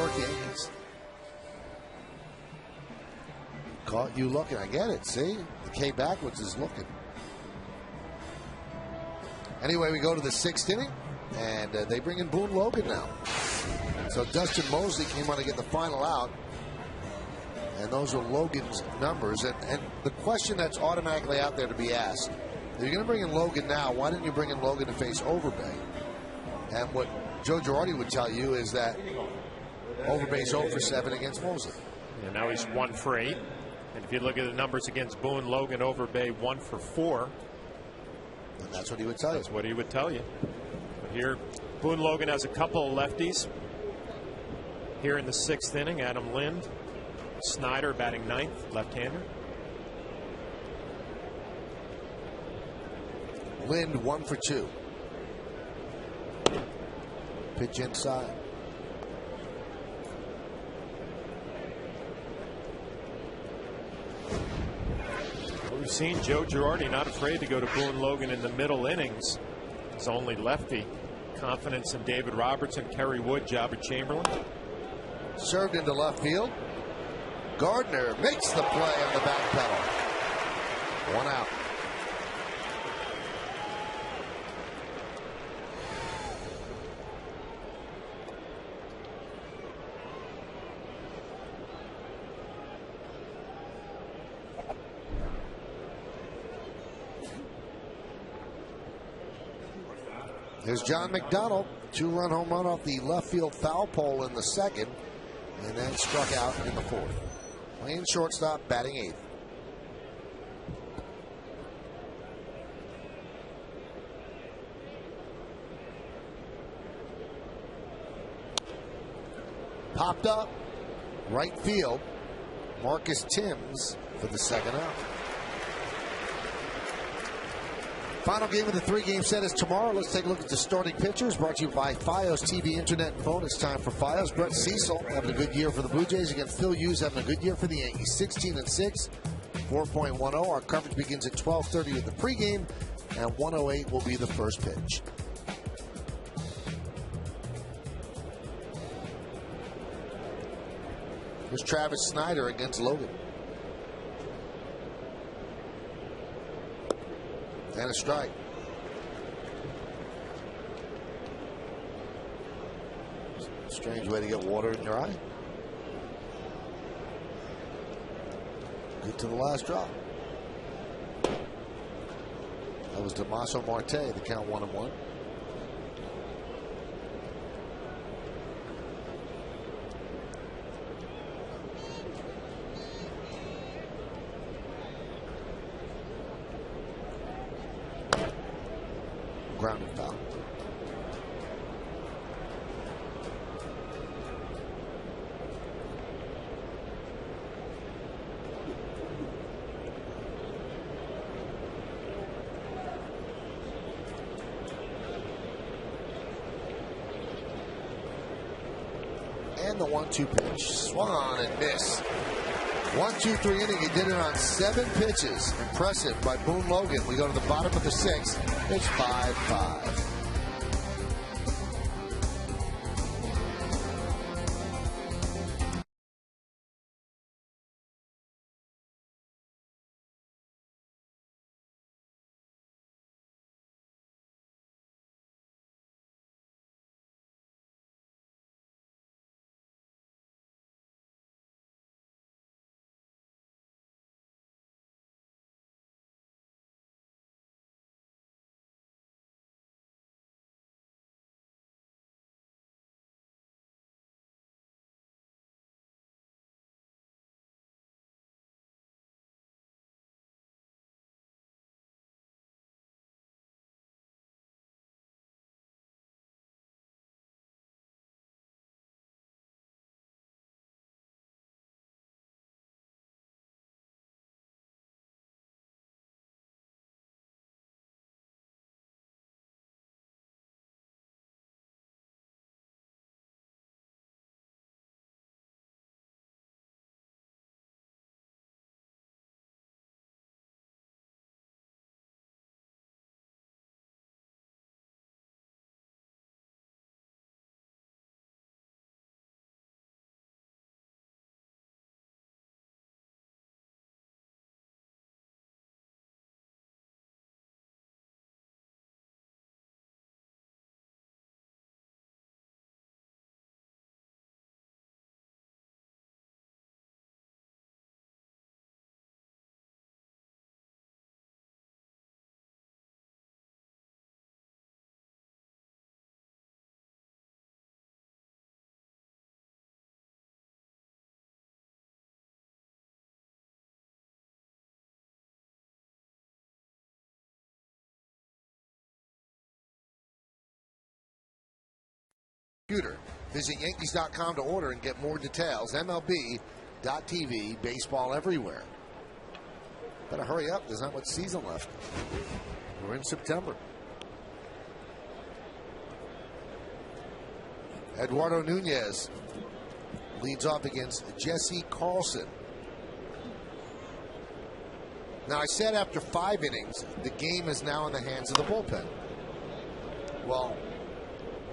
York Yankees. Caught you looking. I get it. See? The K backwards is looking. Anyway, we go to the 6th inning, and they bring in Boone Logan now. So Dustin Mosley came on to get the final out, and those are Logan's numbers. And the question that's automatically out there to be asked, if you're going to bring in Logan now, why didn't you bring in Logan to face Overbay? And what Joe Girardi would tell you is that Overbay's 0 for 7 against Mosley. And now he's 1 for 8. And if you look at the numbers against Boone, Logan, Overbay, 1 for 4. And that's what he would tell you. That's what he would tell you. But here, Boone Logan has a couple of lefties. Here in the 6th inning, Adam Lind. Snyder batting 9th, left-hander. Lind 1 for 2. Pitch inside. We've seen Joe Girardi not afraid to go to Boone Logan in the middle innings. His only lefty. Confidence in David Robertson, Kerry Wood, Jobber Chamberlain. Served into left field. Gardner makes the play on the back pedal. 1 out. Here's John McDonald, 2-run home run off the left field foul pole in the 2nd, and then struck out in the 4th. Playing shortstop, batting 8th. Popped up, right field. Marcus Timms for the 2nd out. Final game of the 3-game set is tomorrow. Let's take a look at the starting pitchers. Brought to you by Fios TV, Internet, and Phone. It's time for Fios. Brett Cecil having a good year for the Blue Jays against Phil Hughes having a good year for the Yankees. 16-6, 4.10. Our coverage begins at 12:30 with the pregame, and 1:08 will be the first pitch. Here's Travis Snyder against Logan. And a strike. Strange way to get water in your eye. Good to the last drop. That was Damaso Marte, the count 1-1. Grounded foul. And the 1-2 pitch. Swung on and missed. 1-2-3 inning. He did it on 7 pitches. Impressive by Boone Logan. We go to the bottom of the 6th. It's 5-5. computer. Visit Yankees.com to order and get more details. MLB.TV, baseball everywhere. Better hurry up. There's not much season left. We're in September. Eduardo Nunez leads off against Jesse Carlson. Now, I said after 5 innings, the game is now in the hands of the bullpen. Well,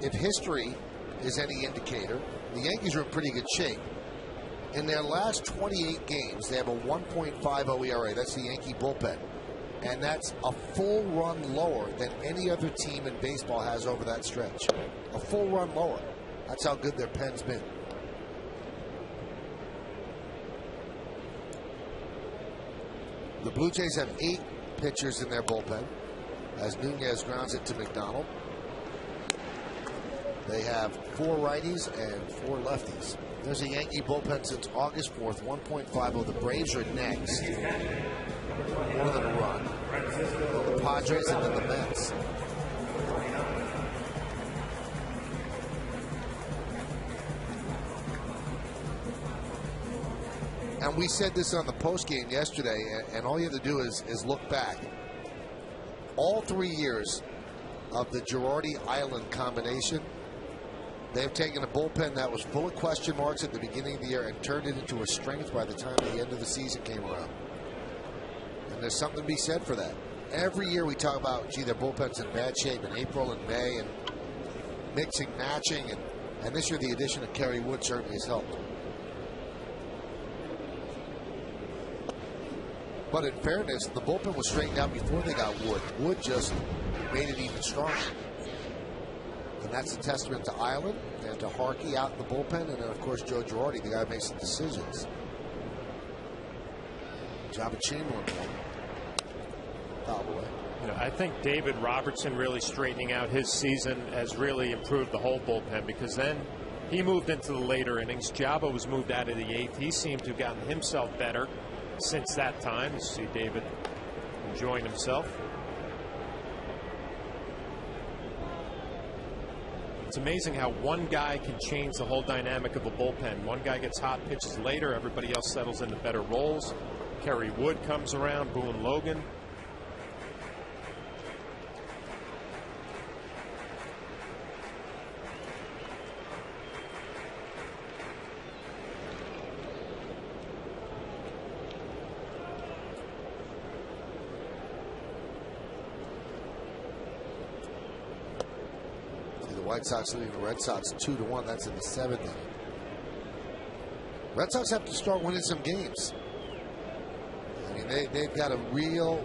if history is any indicator, the Yankees are in pretty good shape. In their last 28 games, they have a 1.50 ERA. That's the Yankee bullpen. And that's a full run lower than any other team in baseball has over that stretch. A full run lower. That's how good their pen's been. The Blue Jays have 8 pitchers in their bullpen as Nunez grounds it to McDonald. They have 4 righties and 4 lefties. There's a Yankee bullpen since August 4th, 1.50. The Braves are next. More than a run. The Padres and then the Mets. And we said this on the postgame yesterday, and all you have to do is look back. All 3 years of the Girardi-Island combination, they've taken a bullpen that was full of question marks at the beginning of the year and turned it into a strength by the time the end of the season came around. And there's something to be said for that. Every year we talk about, gee, their bullpen's in bad shape in April and May, and mixing, matching, and this year the addition of Kerry Wood certainly has helped. But in fairness, the bullpen was straightened out before they got Wood. Wood just made it even stronger. And that's a testament to Island and to Harkey out in the bullpen, and then, of course, Joe Girardi, the guy who makes the decisions. Jabba Chamberlain, foul away. You know, I think David Robertson really straightening out his season has really improved the whole bullpen, because then he moved into the later innings. Jabba was moved out of the 8th. He seemed to have gotten himself better since that time. You see David enjoying himself. It's amazing how one guy can change the whole dynamic of a bullpen. One guy gets hot pitches later, everybody else settles into better roles. Kerry Wood comes around, Boone Logan. White Sox leading the Red Sox 2-1. That's in the 7th inning. Red Sox have to start winning some games. I mean, they've got a real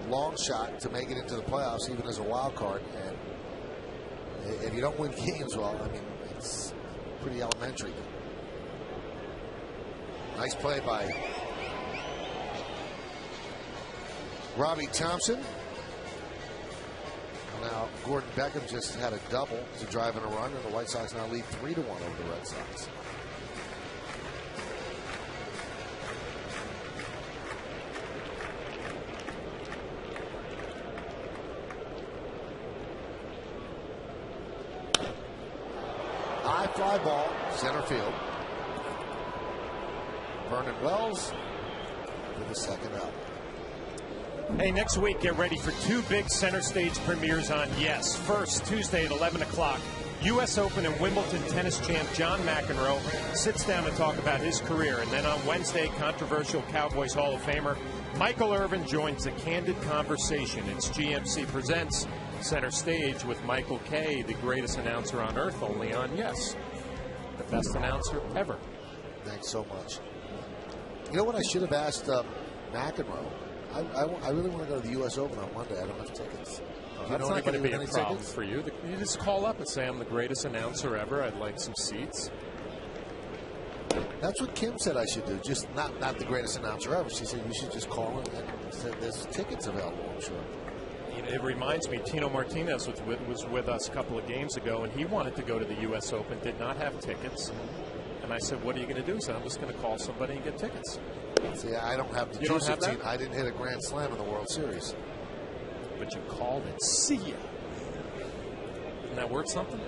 long shot to make it into the playoffs, even as a wild card. And if you don't win games, well, I mean, it's pretty elementary. Nice play by Robbie Thompson. Now, Gordon Beckham just had a double to drive in a run, and the White Sox now lead 3-1 over the Red Sox. High fly ball, center field. Vernon Wells for the second out. Hey, next week, get ready for 2 big center stage premieres on Yes. First, Tuesday at 11 o'clock, U.S. Open and Wimbledon tennis champ John McEnroe sits down to talk about his career. And then on Wednesday, controversial Cowboys Hall of Famer Michael Irvin joins the Candid Conversation. It's GMC Presents Center Stage with Michael Kay, the greatest announcer on earth, only on Yes. The best announcer ever. Thanks so much. You know what I should have asked McEnroe? I really want to go to the U.S. Open on Monday. I don't have tickets. That's not going to be a problem for you. You just call up and say, I'm the greatest announcer ever. I'd like some seats. That's what Kim said I should do. Just not the greatest announcer ever. She said you should just call in and said there's tickets available, I'm sure. It reminds me, Tino Martinez was with us a couple of games ago, and he wanted to go to the U.S. Open, did not have tickets. And I said, what are you going to do? He said, I'm just going to call somebody and get tickets. See, I don't have the you don't have that? I didn't hit a grand slam in the World Series. But you called it. See ya. Isn't that worth something?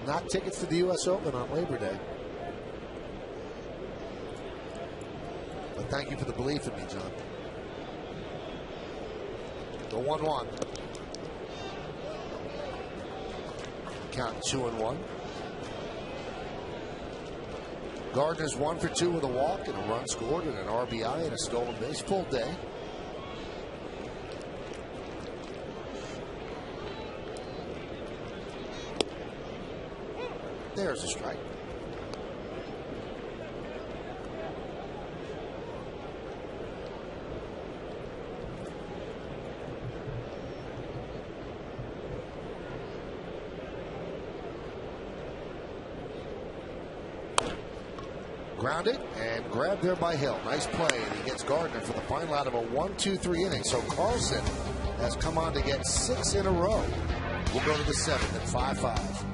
Not tickets to the U.S. Open on Labor Day. But thank you for the belief in me, John. The 1-1. Count 2-1. Gardner's 1 for 2 with a walk and a run scored and an RBI and a stolen base. Full day. There's a strike. Grounded and grabbed there by Hill. Nice play, and he gets Gardner for the final out of a 1-2-3 inning. So Carlson has come on to get 6 in a row. We'll go to the 7th at 5-5.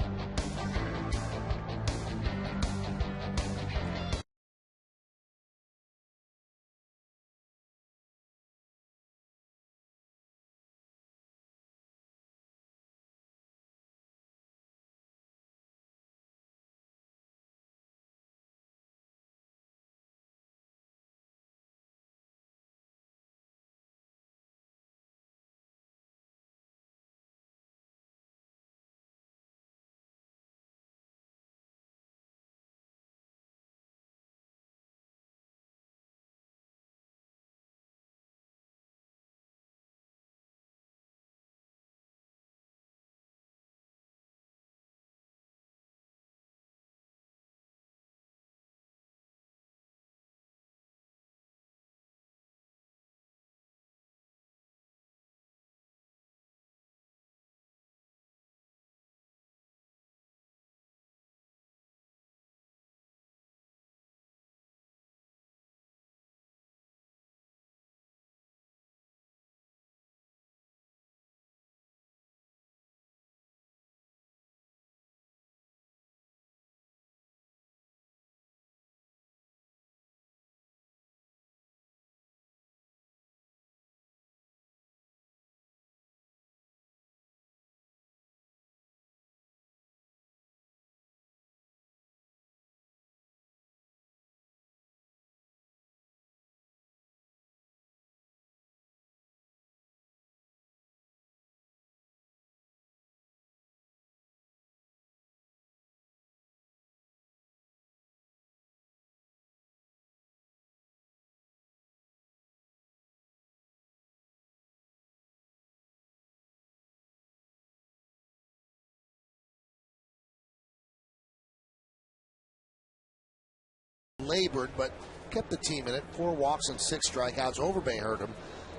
Labored, but kept the team in it. 4 walks and 6 strikeouts. Overbay hurt him.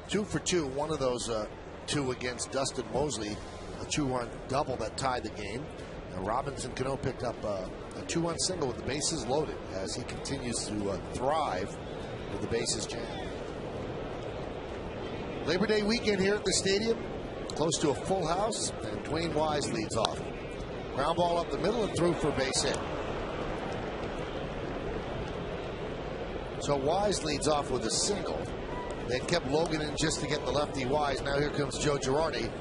2 for 2. One of those 2 against Dustin Mosley, a 2-run double that tied the game. And Robinson Cano picked up a 2-run single with the bases loaded as he continues to thrive with the bases jammed. Labor Day weekend here at the stadium, close to a full house, and Dwayne Wise leads off. Ground ball up the middle and through for a base hit. So Wise leads off with a single. They kept Logan in just to get the lefty Wise. Now here comes Joe Girardi.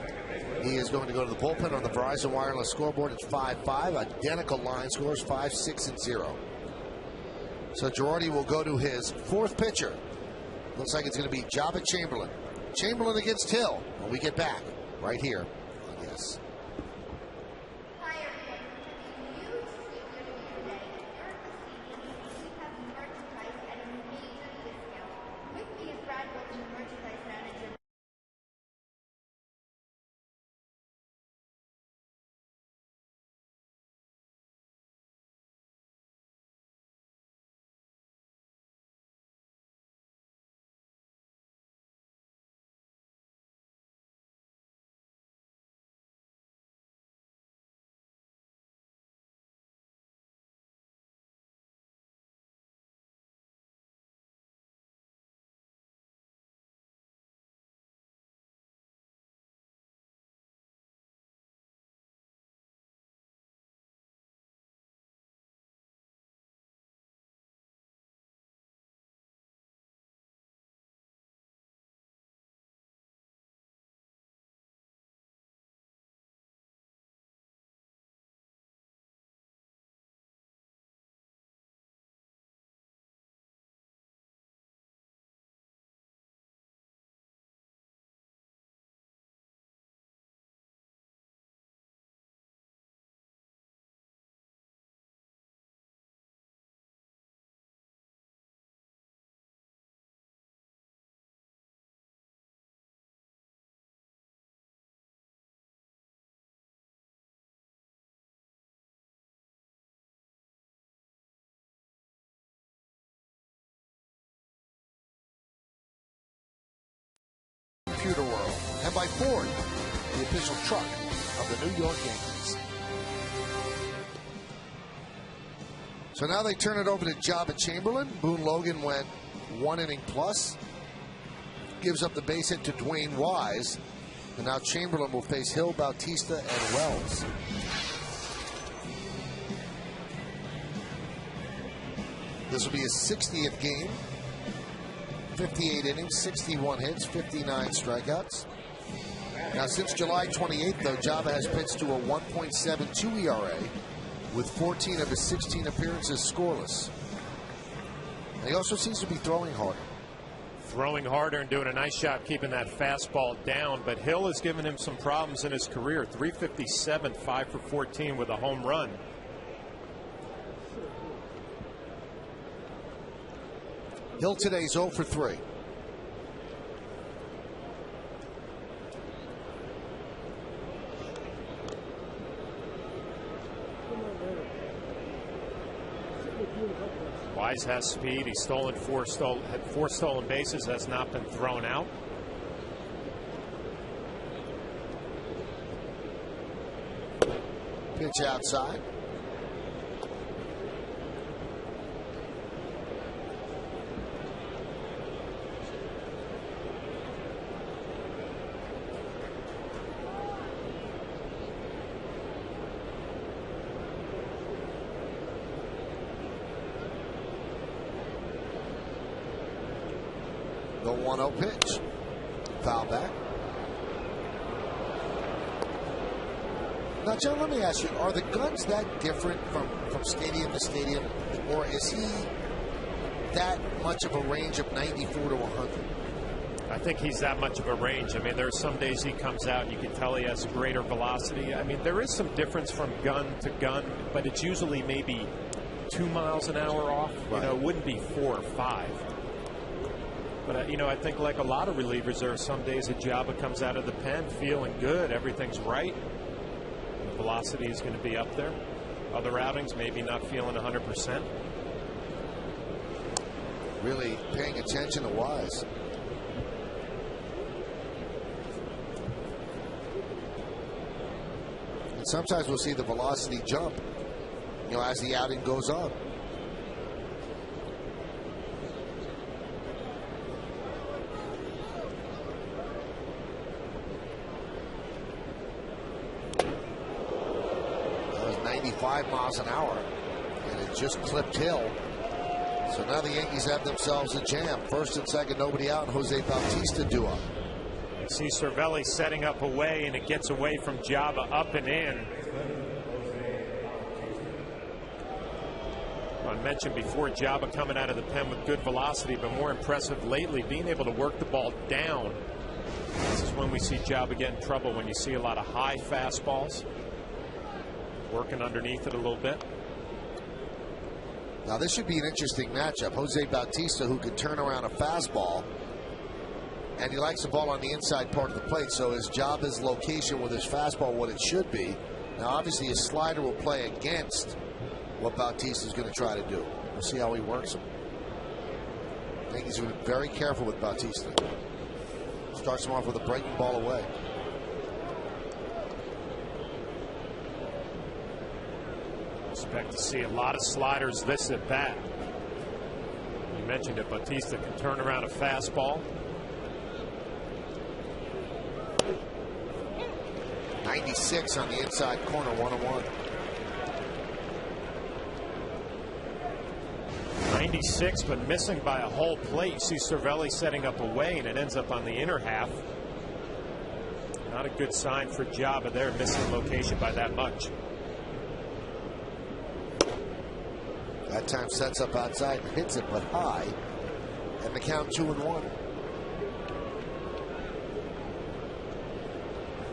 He is going to go to the bullpen on the Verizon Wireless scoreboard. It's 5-5. Identical line scores 5, 6, and 0. So Girardi will go to his 4th pitcher. Looks like it's going to be Jabba Chamberlain. Chamberlain against Hill when we get back right here on Yes. computer world, and by Ford, the official truck of the New York Yankees. So now they turn it over to Jabba Chamberlain. Boone Logan went 1 inning plus. Gives up the base hit to Dwayne Wise. And now Chamberlain will face Hill, Bautista, and Wells. This will be his 60th game. 58 innings, 61 hits, 59 strikeouts. Now, since July 28th, though, Jabba has pitched to a 1.72 ERA with 14 of his 16 appearances scoreless. And he also seems to be throwing harder. Throwing harder and doing a nice job keeping that fastball down, but Hill has given him some problems in his career. 357, 5 for 14 with a home run. Hill today's 0 for 3. Wise has speed. He's stolen four stolen bases, has not been thrown out. Pitch outside. The 1-0 pitch. Foul back. Now, John, let me ask you, are the guns that different from stadium to stadium, or is he that much of a range of 94 to 100? I think he's that much of a range. I mean, there are some days he comes out and you can tell he has greater velocity. I mean, there is some difference from gun to gun, but it's usually maybe 2 miles an hour off. Right. You know, it wouldn't be 4 or 5. But, you know, I think like a lot of relievers, there are some days that Jabba comes out of the pen feeling good, everything's right. The velocity is going to be up there. Other outings, maybe not feeling 100%. Really paying attention to Wise. And sometimes we'll see the velocity jump, you know, as the outing goes on. That was 95 miles an hour, and it just clipped Hill. So now the Yankees have themselves a jam. First and second, nobody out, and Jose Bautista due up. You see Cervelli setting up away, and it gets away from Jabba up and in. I mentioned before, Jabba coming out of the pen with good velocity, but more impressive lately, being able to work the ball down. This is when we see Jabba get in trouble, when you see a lot of high fastballs. Working underneath it a little bit. Now this should be an interesting matchup. Jose Bautista, who can turn around a fastball, and he likes the ball on the inside part of the plate. So is Jabba's location with his fastball what it should be? Now obviously his slider will play against what Bautista is going to try to do. We'll see how he works him. I think he's going to be very careful with Bautista. Starts him off with a breaking ball away. Expect to see a lot of sliders this at bat. You mentioned it, Bautista can turn around a fastball. 96 on the inside corner, 1-1. 96, but missing by a whole plate. You see Cervelli setting up away, and it ends up on the inner half. Not a good sign for Jabba there, missing location by that much. That time sets up outside and hits it, but high. And the count 2-1.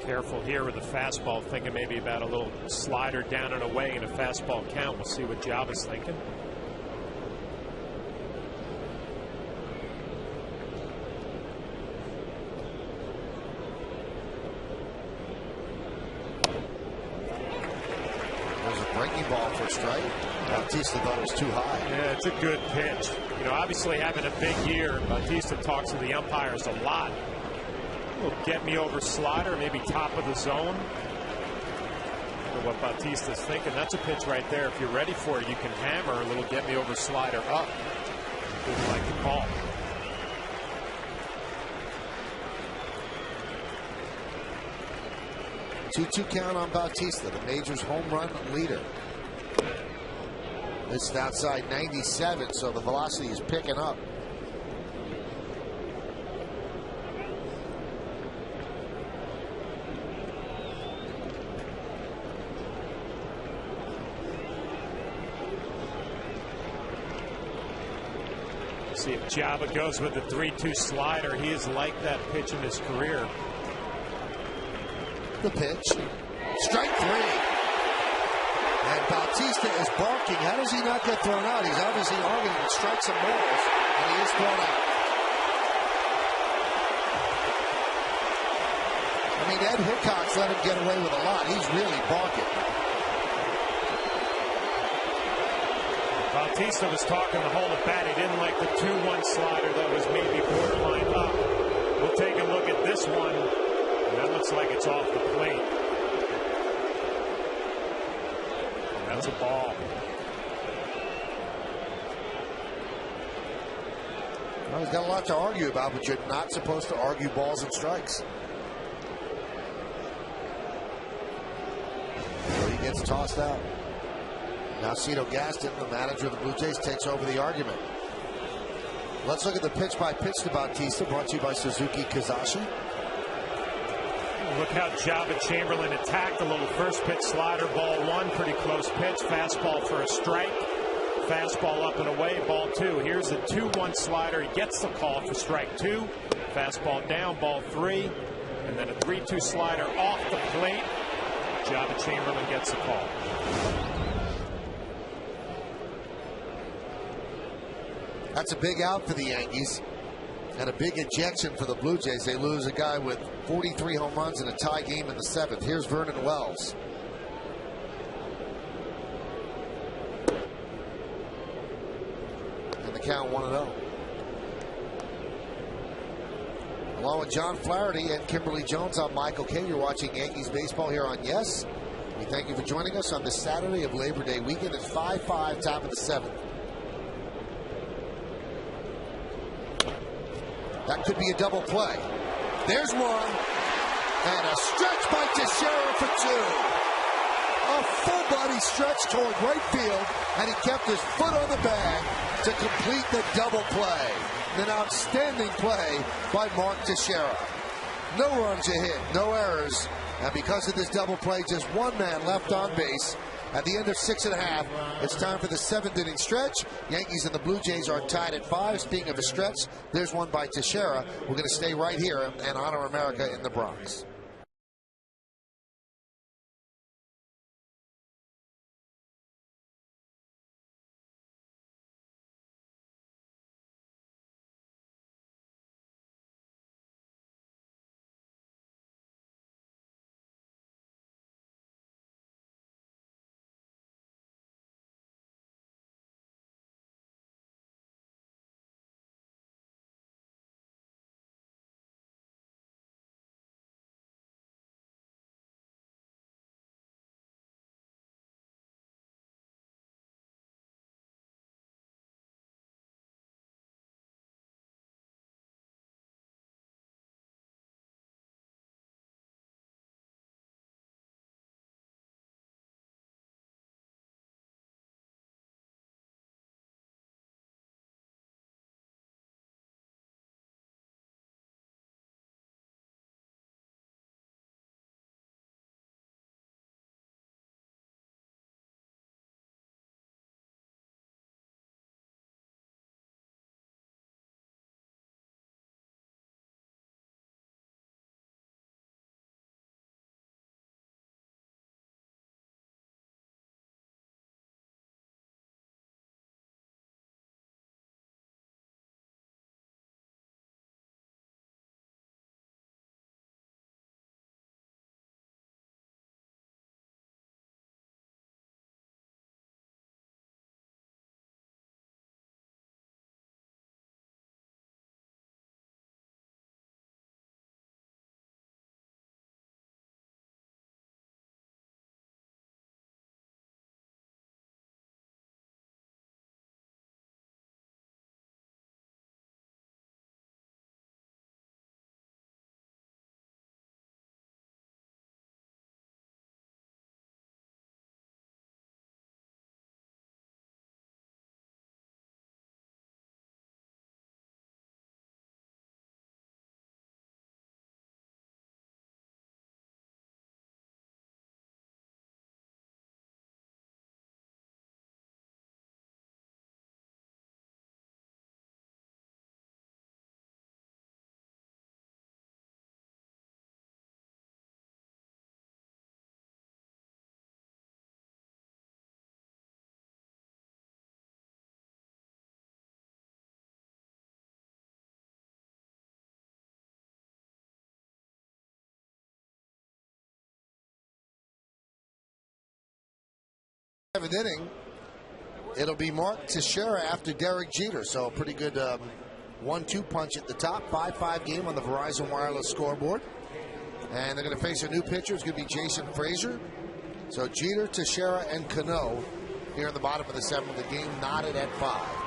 Careful here with the fastball, thinking maybe about a little slider down and away in a fastball count. We'll see what Jabba's thinking. There's a breaking ball for a strike. Bautista thought it was too high. Yeah, it's a good pitch. You know, obviously having a big year, Bautista talks to the umpires a lot. Little get me over slider, maybe top of the zone. What Bautista's thinking. That's a pitch right there. If you're ready for it, you can hammer a little get me over slider up. Didn't like the call. Two count on Bautista, the major's home run leader. This is outside 97, so the velocity is picking up. See if Java goes with the 3-2 slider. He has liked that pitch in his career. The pitch. Strike three. And Bautista is barking. How does he not get thrown out? He's obviously arguing and strikes some balls, and he is thrown out. I mean, Ed Hickox let him get away with a lot. He's really barking. Bautista was talking the whole at bat. He didn't like the 2-1 slider that was maybe borderline up. We'll take a look at this one. And that looks like it's off the plate. And that's a ball. Well, he's got a lot to argue about, but you're not supposed to argue balls and strikes. So he gets tossed out. Now Cito Gaston, the manager of the Blue Jays, takes over the argument. Let's look at the pitch-by-pitch to Bautista, brought to you by Suzuki Kizashi. Look how Java Chamberlain attacked a little first pitch slider, ball one, pretty close pitch, fastball for a strike, fastball up and away, ball two. Here's the 2-1 slider. He gets the call for strike two, fastball down, ball three, and then a 3-2 slider off the plate. Java Chamberlain gets the call. That's a big out for the Yankees and a big injection for the Blue Jays. They lose a guy with 43 home runs in a tie game in the 7th. Here's Vernon Wells. And the count 1-0. Along with John Flaherty and Kimberly Jones, I'm Michael Kay. You're watching Yankees baseball here on Yes. We thank you for joining us on this Saturday of Labor Day weekend. It's 5-5, top of the 7th. That could be a double play. There's one. And a stretch by Teixeira for two. A full body stretch toward right field, and he kept his foot on the bag to complete the double play. An outstanding play by Mark Teixeira. No runs a hit, no errors. And because of this double play, just one man left on base. At the end of 6.5, it's time for the 7th inning stretch. Yankees and the Blue Jays are tied at 5. Speaking of a stretch, there's one by Teixeira. We're going to stay right here and honor America in the Bronx. 7th inning, it'll be Mark Teixeira after Derek Jeter. So a pretty good 1-2 punch at the top. 5-5 game on the Verizon Wireless scoreboard. And they're going to face a new pitcher. It's going to be Jason Frazier. So Jeter, Teixeira, and Cano here in the bottom of the 7th. The game knotted at 5.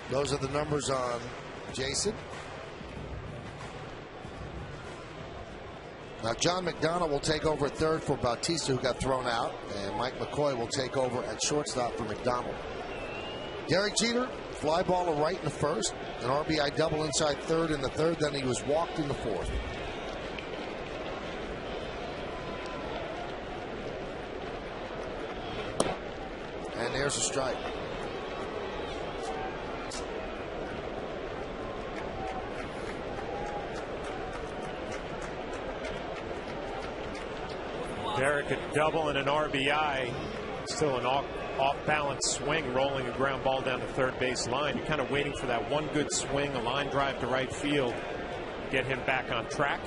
Those are the numbers on Jason. Now John McDonald will take over at third for Bautista, who got thrown out, and Mike McCoy will take over at shortstop for McDonald. Derek Jeter, fly ball to right in the first, an RBI double inside third in the third, then he was walked in the fourth. And there's a strike. Derek, a double and an RBI. Still an off-balance swing, rolling a ground ball down the third base line. You're kind of waiting for that one good swing, a line drive to right field, get him back on track.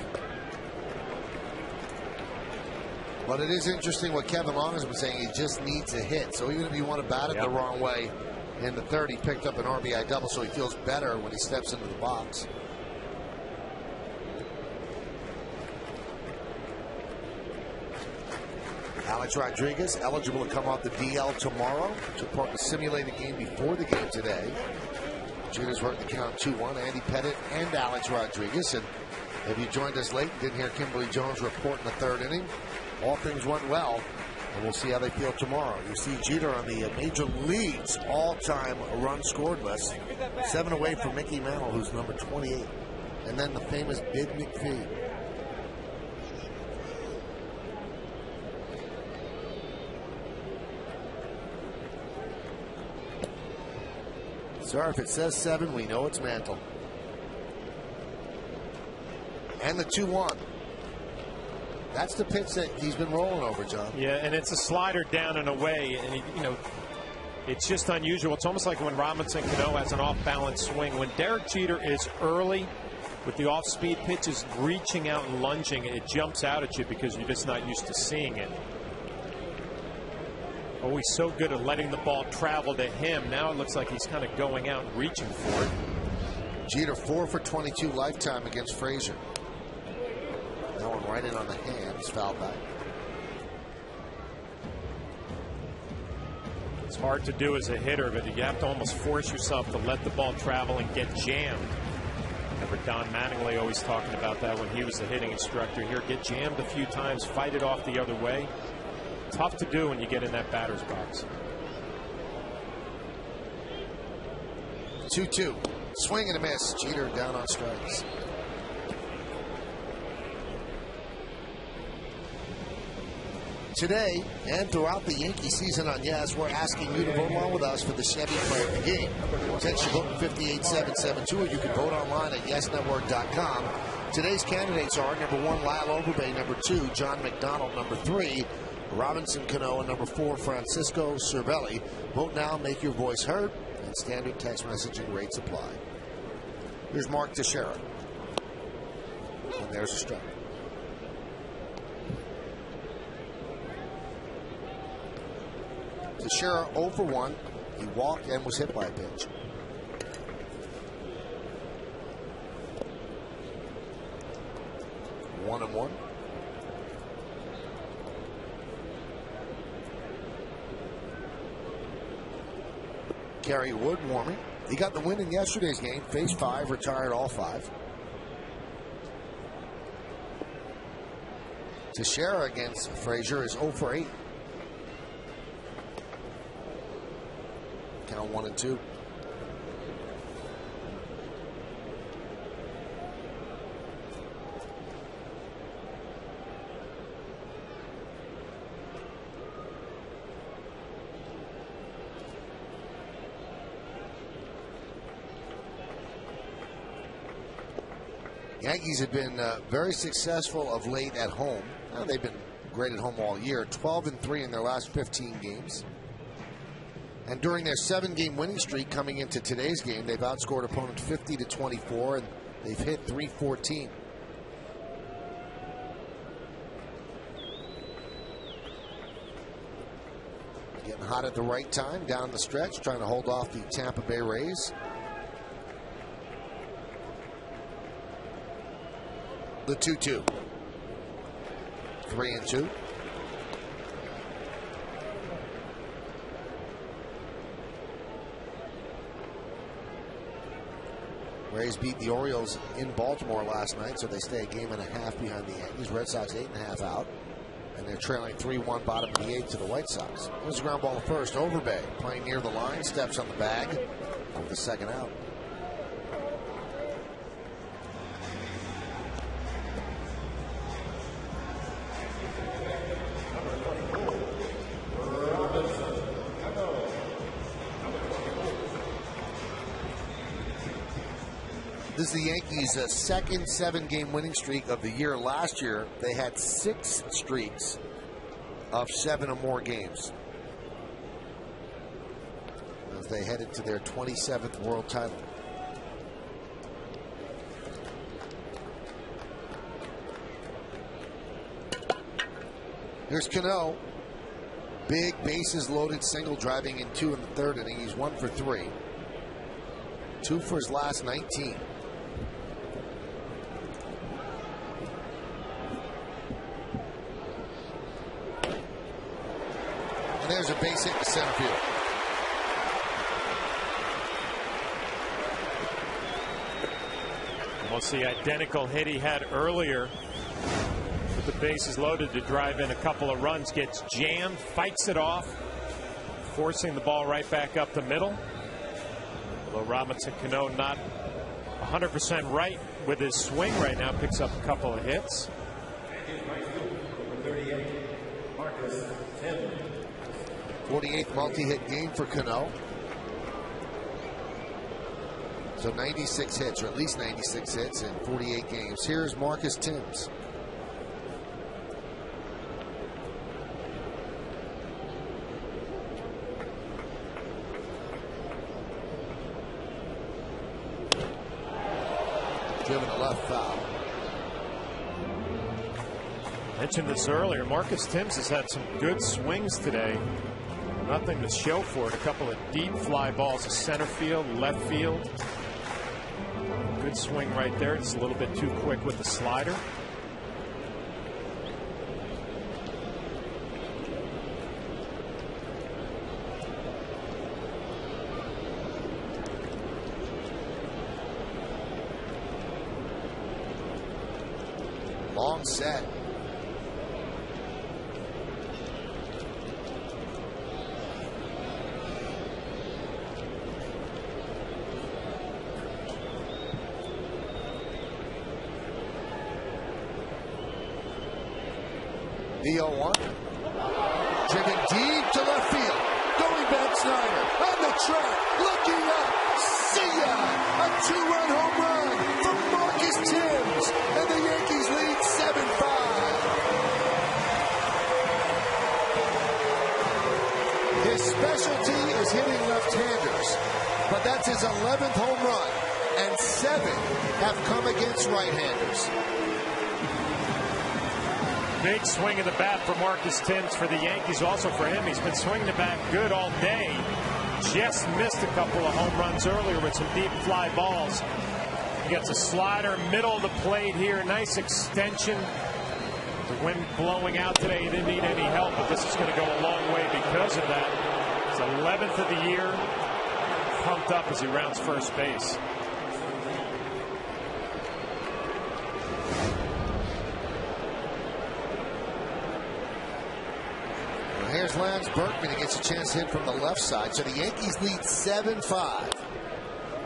But it is interesting what Kevin Long has been saying. He just needs a hit. So even if you want to bat it the wrong way in the third, he picked up an RBI double, so he feels better when he steps into the box. Alex Rodriguez eligible to come off the DL tomorrow. Took part in the simulated game before the game today. Jeter's worked the count 2-1. Andy Pettitte and Alex Rodriguez. And if you joined us late and didn't hear Kimberly Jones report in the third inning, all things went well. And we'll see how they feel tomorrow. You see Jeter on the Major League's all-time run scored list. 7 away from Mickey Mantle, who's number 28. And then the famous Big McPhee. Sir, if it says 7, we know it's Mantle. And the 2-1. That's the pitch that he's been rolling over, John. Yeah, and it's a slider down and away, and you know, it's just unusual. It's almost like when Robinson Cano has an off-balance swing. When Derek Jeter is early with the off-speed pitches, reaching out and lunging, it jumps out at you because you're just not used to seeing it. Always so good at letting the ball travel to him. Now it looks like he's kind of going out and reaching for it. Jeter 4 for 22 lifetime against Frazier. That one right in on the hands, foul back. It's hard to do as a hitter, but you have to almost force yourself to let the ball travel and get jammed. Remember Don Mattingly always talking about that when he was the hitting instructor here. Get jammed a few times, fight it off the other way. Tough to do when you get in that batter's box. 2-2. Swing and a miss. Jeter down on strikes. Today and throughout the Yankee season on Yes, we're asking you to vote along with us for the Chevy Player of the Game. Text your vote 58772, or you can vote online at yesnetwork.com. Today's candidates are number 1, Lyle Overbay, number 2, John McDonald, number 3, Robinson Cano, and number 4, Francisco Cervelli. Vote now, make your voice heard, and standard text messaging rates apply. Here's Mark Teixeira. And there's a strike. Teixeira 0 for 1. He walked and was hit by a pitch. One and one. Gary Wood warming. He got the win in yesterday's game. Faced 5, retired all 5. Teixeira against Frazier is 0 for 8. Count 1 and 2. Yankees have been very successful of late at home. They've been great at home all year. 12-3 in their last 15 games. And during their 7-game winning streak coming into today's game, they've outscored opponents 50-24, and they've hit .314. hot at the right time down the stretch, trying to hold off the Tampa Bay Rays. The 2-2. 3-2. Rays beat the Orioles in Baltimore last night, so they stay a game and a half behind the Yankees. Red Sox 8.5 out, and they're trailing 3-1 bottom of the 8th to the White Sox. Here's a ground ball to first. Overbay playing near the line, steps on the bag with the second out. This is the Yankees' second 7-game winning streak of the year. Last year, they had 6 streaks of 7 or more games as they headed to their 27th world title. Here's Cano. Big bases loaded single, driving in 2 in the 3rd inning. He's 1 for 3. 2 for his last 19. And there's a base hit to center field. Almost the identical hit he had earlier with the bases loaded to drive in a couple of runs. Gets jammed, fights it off, forcing the ball right back up the middle. Although Robinson Cano not 100% right with his swing right now, picks up a couple of hits. 48th multi-hit game for Cano. So 96 hits, or at least 96 hits in 48 games. Here's Marcus Thames. Driven to left foul. Mentioned this earlier. Marcus Thames has had some good swings today. Nothing to show for it. A couple of deep fly balls to center field, left field. Good swing right there. It's a little bit too quick with the slider. Long set. The 0-1. Driven deep to left field. Going back Snyder. On the track. Looking up. See ya! A 2-run home run from Marcus Thames. And the Yankees lead 7-5. His specialty is hitting left-handers. But that's his 11th home run. And 7 have come against right-handers. Big swing of the bat for Marcus Thames for the Yankees. Also for him, he's been swinging the bat good all day. Just missed a couple of home runs earlier with some deep fly balls. He gets a slider, middle of the plate here. Nice extension. The wind blowing out today. He didn't need any help, but this is going to go a long way because of that. It's 11th of the year. Pumped up as he rounds first base. Here's Lance Berkman. He gets a chance to hit from the left side. So the Yankees lead 7-5.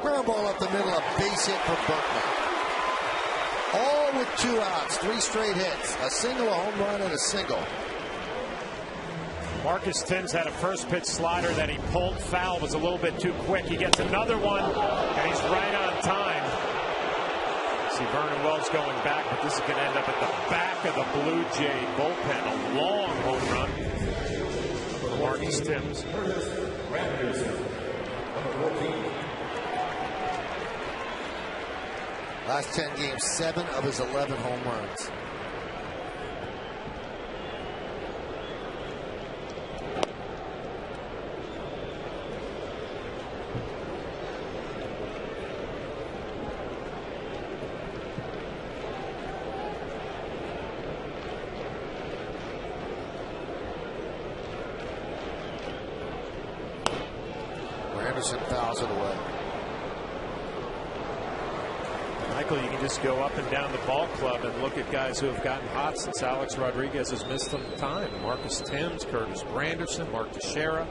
Ground ball up the middle, a base hit for Berkman. All with 2 outs, 3 straight hits. A single, a home run, and a single. Marcus Thames had a first pitch slider that he pulled foul. Was a little bit too quick. He gets another one, and he's right on time. See Vernon Wells going back, but this is going to end up at the back of the Blue Jay bullpen. A long home run. Marcus Thames. Last 10 games, 7 of his 11 home runs. Granderson fouls it away. Michael, you can just go up and down the ball club and look at guys who have gotten hot since Alex Rodriguez has missed some time. Marcus Thames, Curtis Granderson, Mark Teixeira.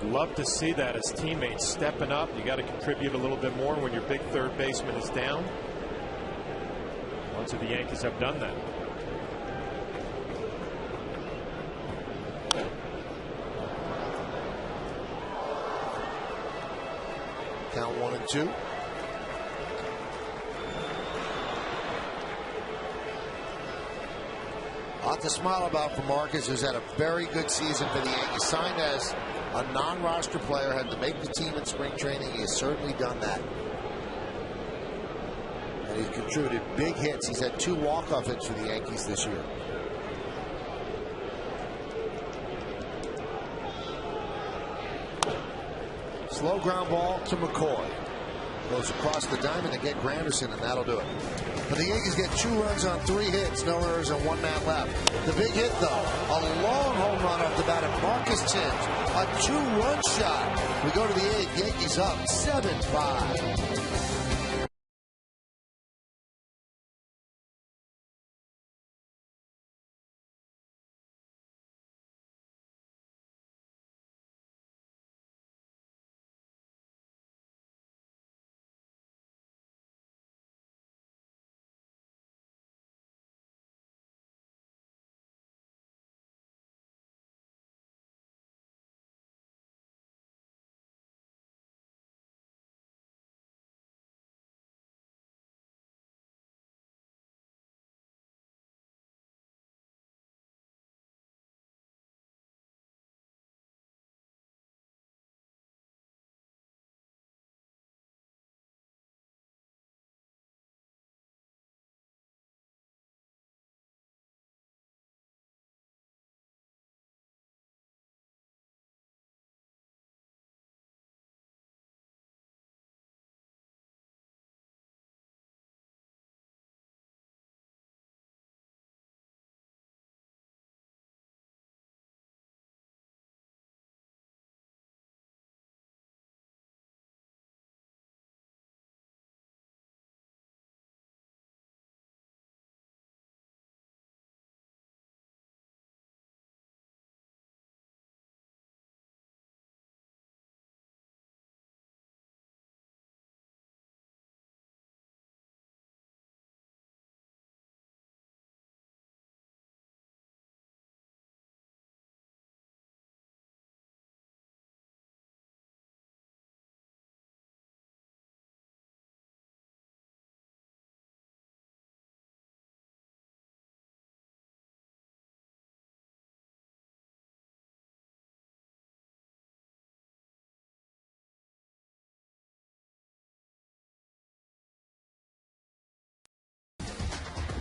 Love to see that as teammates stepping up. You got to contribute a little bit more when your big third baseman is down. Lots of the Yankees have done that. Count 1 and 2. A lot to smile about for Marcus, who's had a very good season for the Yankees. Signed as a non-roster player, had to make the team in spring training. He has certainly done that. And he's contributed big hits. He's had 2 walk-off hits for the Yankees this year. Slow ground ball to McCoy. Goes across the diamond to get Granderson, and that'll do it. But the Yankees get 2 runs on 3 hits, no errors, and 1 man left. The big hit, though, a long home run off the bat of Marcus Thames. A 2-run shot. We go to the 8th. Yankees up 7-5.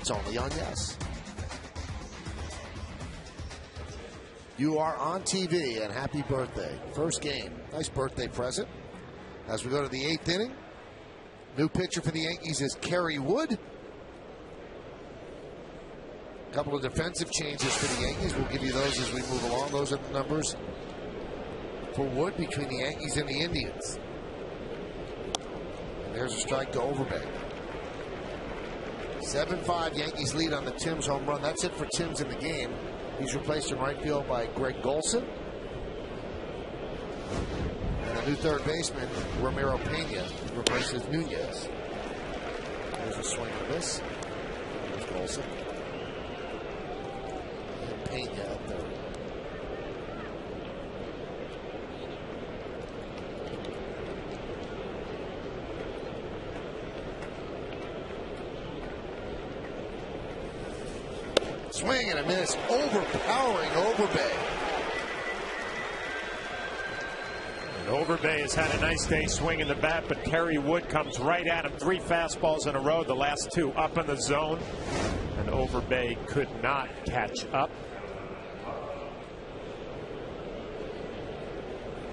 It's only on Yes. You are on TV, and happy birthday. First game. Nice birthday present. As we go to the 8th inning, new pitcher for the Yankees is Kerry Wood. A couple of defensive changes for the Yankees. We'll give you those as we move along. Those are the numbers for Wood between the Yankees and the Indians. And there's a strike to Overbay. 7-5 Yankees lead on the Timms home run. That's it for Timms in the game. He's replaced in right field by Greg Golson. And a new third baseman, Ramiro Pena, replaces Nunez. There's a swing and a miss. There's Golson. And Pena at third. Swing and a miss, overpowering Overbay. And Overbay has had a nice day swinging the bat, but Kerry Wood comes right at him. 3 fastballs in a row, the last 2 up in the zone. And Overbay could not catch up.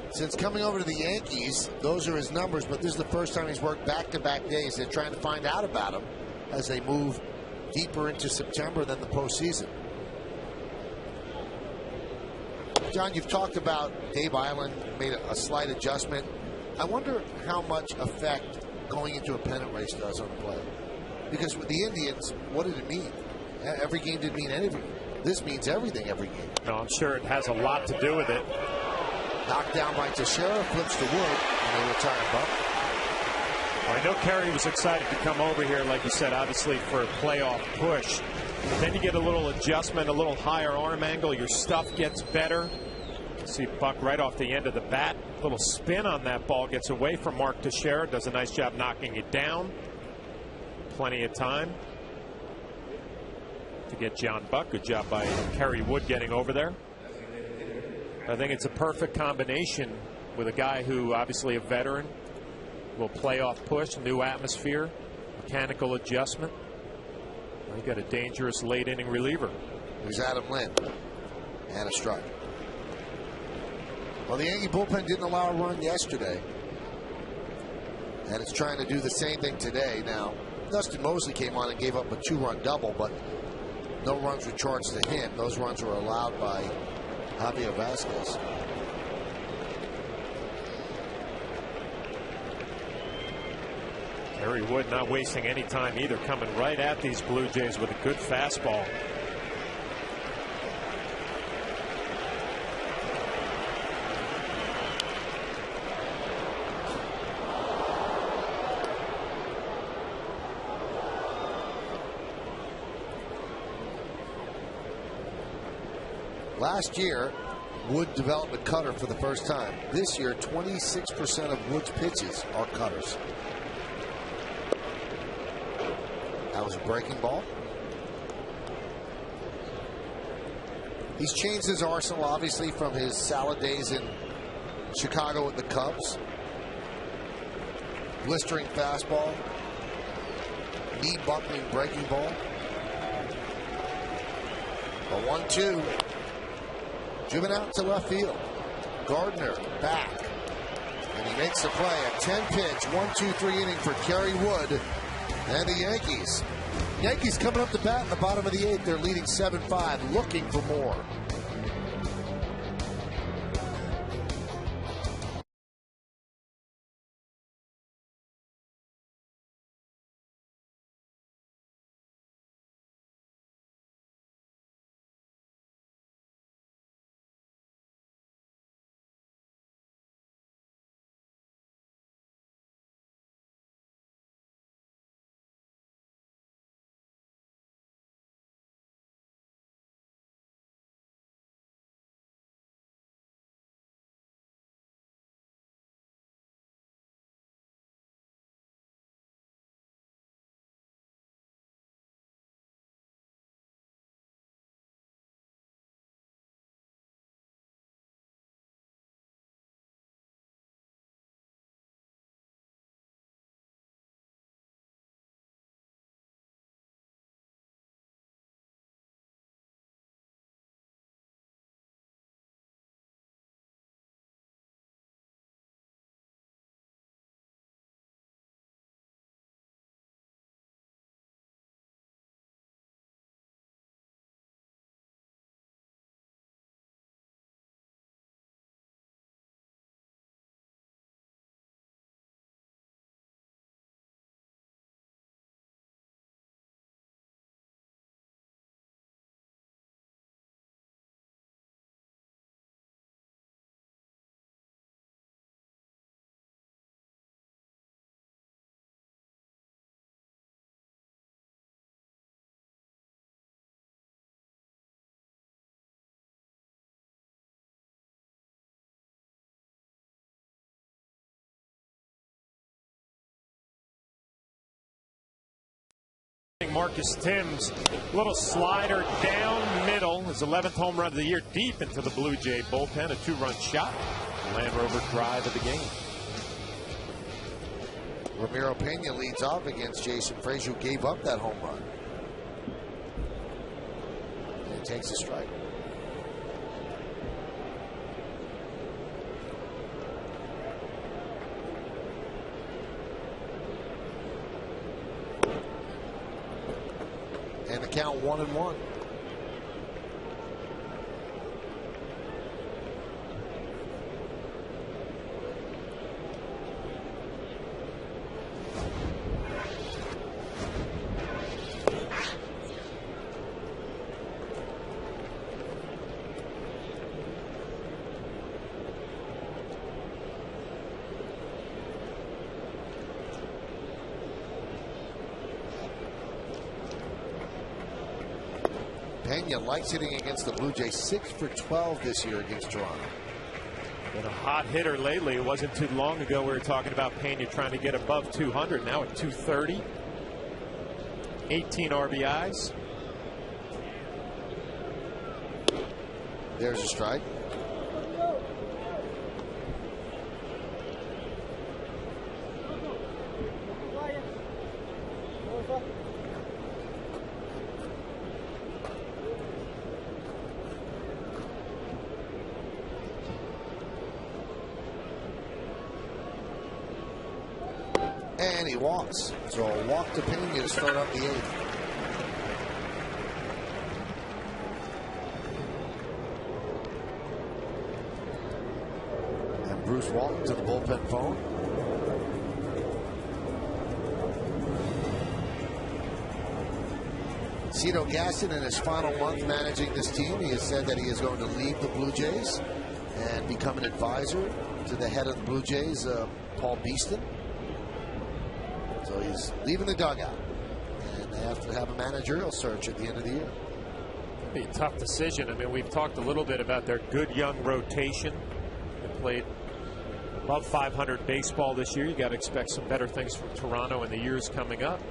Since coming over to the Yankees, those are his numbers, but this is the first time he's worked back-to-back days. They're trying to find out about him as they move deeper into September than the postseason. John, you've talked about Dave Island made a slight adjustment. I wonder how much effect going into a pennant race does on the play. Because with the Indians, what did it mean? Every game didn't mean anything. This means everything every game. No, I'm sure it has a lot to do with it. Knocked down by Teixeira, flips to Wood, and they retire Buck. Well, I know Kerry was excited to come over here, like you said, obviously for a playoff push. Then you get a little adjustment, a little higher arm angle. Your stuff gets better. You see Buck right off the end of the bat. A little spin on that ball. Gets away from Mark Teixeira. Does a nice job knocking it down. Plenty of time to get John Buck. Good job by Kerry Wood getting over there. I think it's a perfect combination with a guy who obviously a veteran. Little playoff push, new atmosphere, mechanical adjustment. You got a dangerous late inning reliever. There's Adam Lynn and a strike. Well, the Yankee bullpen didn't allow a run yesterday, and it's trying to do the same thing today. Now, Dustin Mosley came on and gave up a 2-run double, but no runs were charged to him. Those runs were allowed by Javier Vasquez. Kerry Wood not wasting any time either, coming right at these Blue Jays with a good fastball. Last year, Wood developed a cutter for the first time. This year, 26% of Wood's pitches are cutters. That was a breaking ball. He's changed his arsenal, obviously, from his salad days in Chicago with the Cubs. Blistering fastball. Knee-buckling breaking ball. A 1-2. Driven out to left field. Gardner back. And he makes the play. A 10-pitch, 1-2-3 inning for Kerry Wood and the Yankees. Yankees coming up to bat in the bottom of the 8th. They're leading 7-5, looking for more. Marcus Timms, little slider down middle, his 11th home run of the year, deep into the Blue Jay bullpen, a 2-run shot, Land Rover drive of the game. Ramiro Pena leads off against Jason Frazier, who gave up that home run. And he takes a strike. And the count 1-1. Pena likes hitting against the Blue Jays. 6 for 12 this year against Toronto. Been a hot hitter lately. It wasn't too long ago we were talking about Pena trying to get above 200. Now at 230. 18 RBIs. There's a strike. And he walks. So a walk to Pena to start up the 8th. And Bruce Walton to the bullpen phone. Cito Gaston in his final month managing this team, he has said that he is going to leave the Blue Jays and become an advisor to the head of the Blue Jays, Paul Beeston. So he's leaving the dugout, and they have to have a managerial search at the end of the year. It'd be a tough decision. I mean, we've talked a little bit about their good young rotation. They played above 500 baseball this year. You got to expect some better things from Toronto in the years coming up.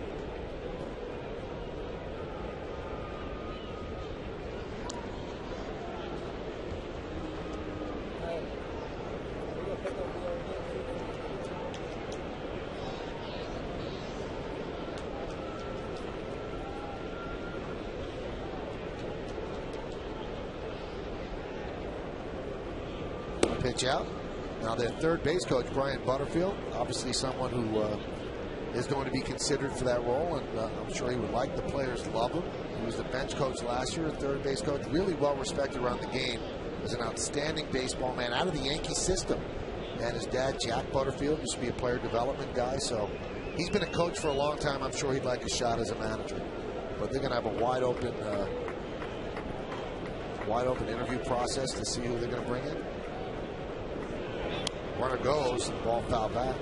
Pitch out. Now their third base coach, Brian Butterfield, obviously someone who is going to be considered for that role, and I'm sure he would like the players to love him. He was the bench coach last year, a third base coach, really well respected around the game. Was an outstanding baseball man out of the Yankee system. And his dad, Jack Butterfield, used to be a player development guy, so he's been a coach for a long time. I'm sure he'd like a shot as a manager. But they're going to have a wide open interview process to see who they're going to bring in. Runner goes, and the ball fouled back.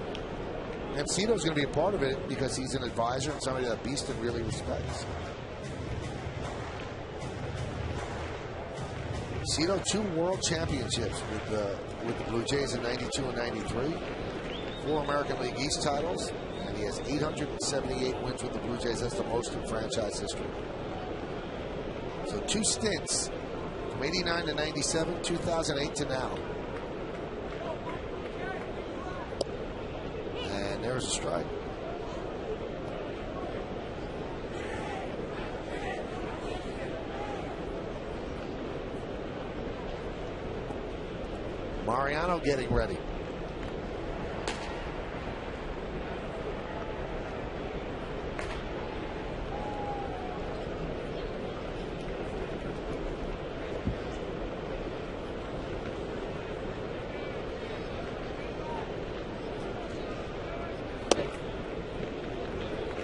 And Cito's going to be a part of it because he's an advisor and somebody that Beeston really respects. Cito, 2 world championships with the Blue Jays in '92 and '93. 4 American League East titles, and he has 878 wins with the Blue Jays. That's the most in franchise history. So 2 stints from '89 to '97, 2008 to now. And there's a strike. Mariano getting ready.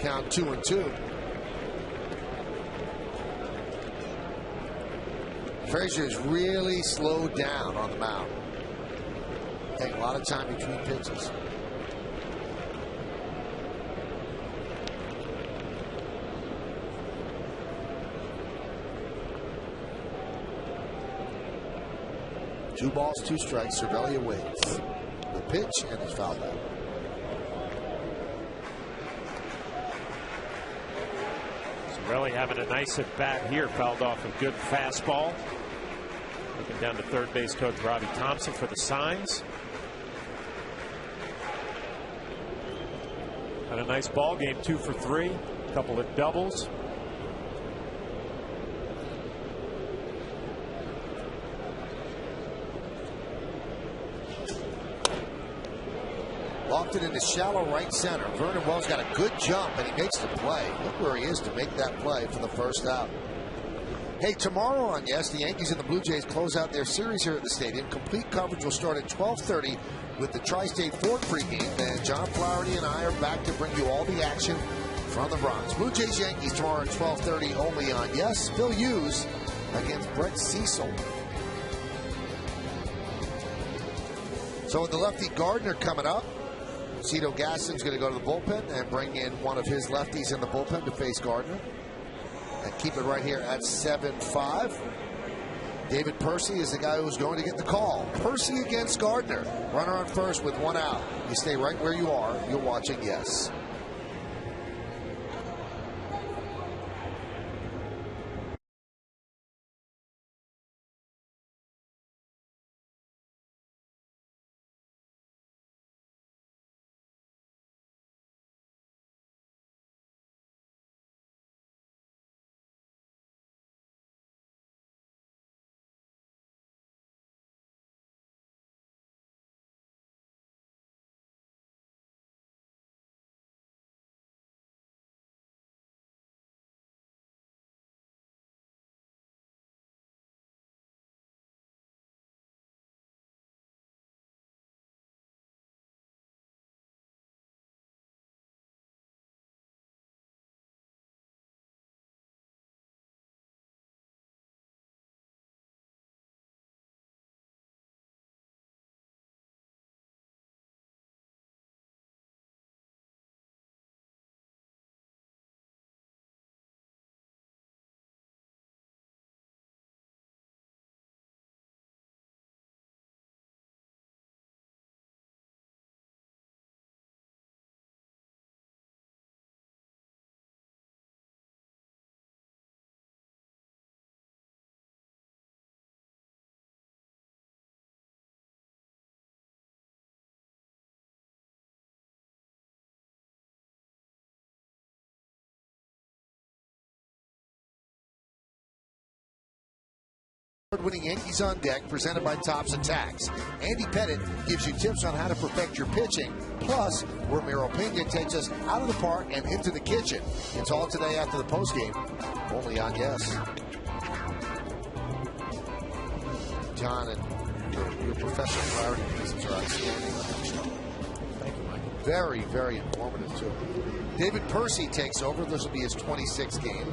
Count 2-2. Frazier's really slowed down on the mound. Taking a lot of time between pitches. Two balls, 2 strikes. Cervelli waits. The pitch, and it's fouled out. Cervelli having a nice at bat here, fouled off a good fastball. Looking down to third base coach Robbie Thompson for the signs. Had a nice ball game, 2 for 3, a couple of doubles. Lofted into shallow right center. Vernon Wells got a good jump, and he makes the play. Look where he is to make that play for the first out. Hey, tomorrow on Yes, the Yankees and the Blue Jays close out their series here at the stadium. Complete coverage will start at 12:30 with the Tri-State Ford pregame. And John Flaherty and I are back to bring you all the action from the Bronx. Blue Jays Yankees tomorrow at 12:30 only on Yes. Phil Hughes against Brett Cecil. So with the lefty Gardner coming up, Cito Gaston's going to go to the bullpen and bring in one of his lefties in the bullpen to face Gardner. and keep it right here at 7-5. David Percy is the guy who's going to get the call. Percy against Gardner. Runner on first with one out. You stay right where you are. You're watching Yes. Winning Yankees on deck, presented by Tops Attacks. Andy Pettit gives you tips on how to perfect your pitching. Plus, Ramiro Pena takes us out of the park and into the kitchen. It's all today after the postgame, only on Yes. John, and your professional clarity pieces are outstanding on that show. Thank you, Mike. Very, very informative, too. David Percy takes over. This will be his 26th game.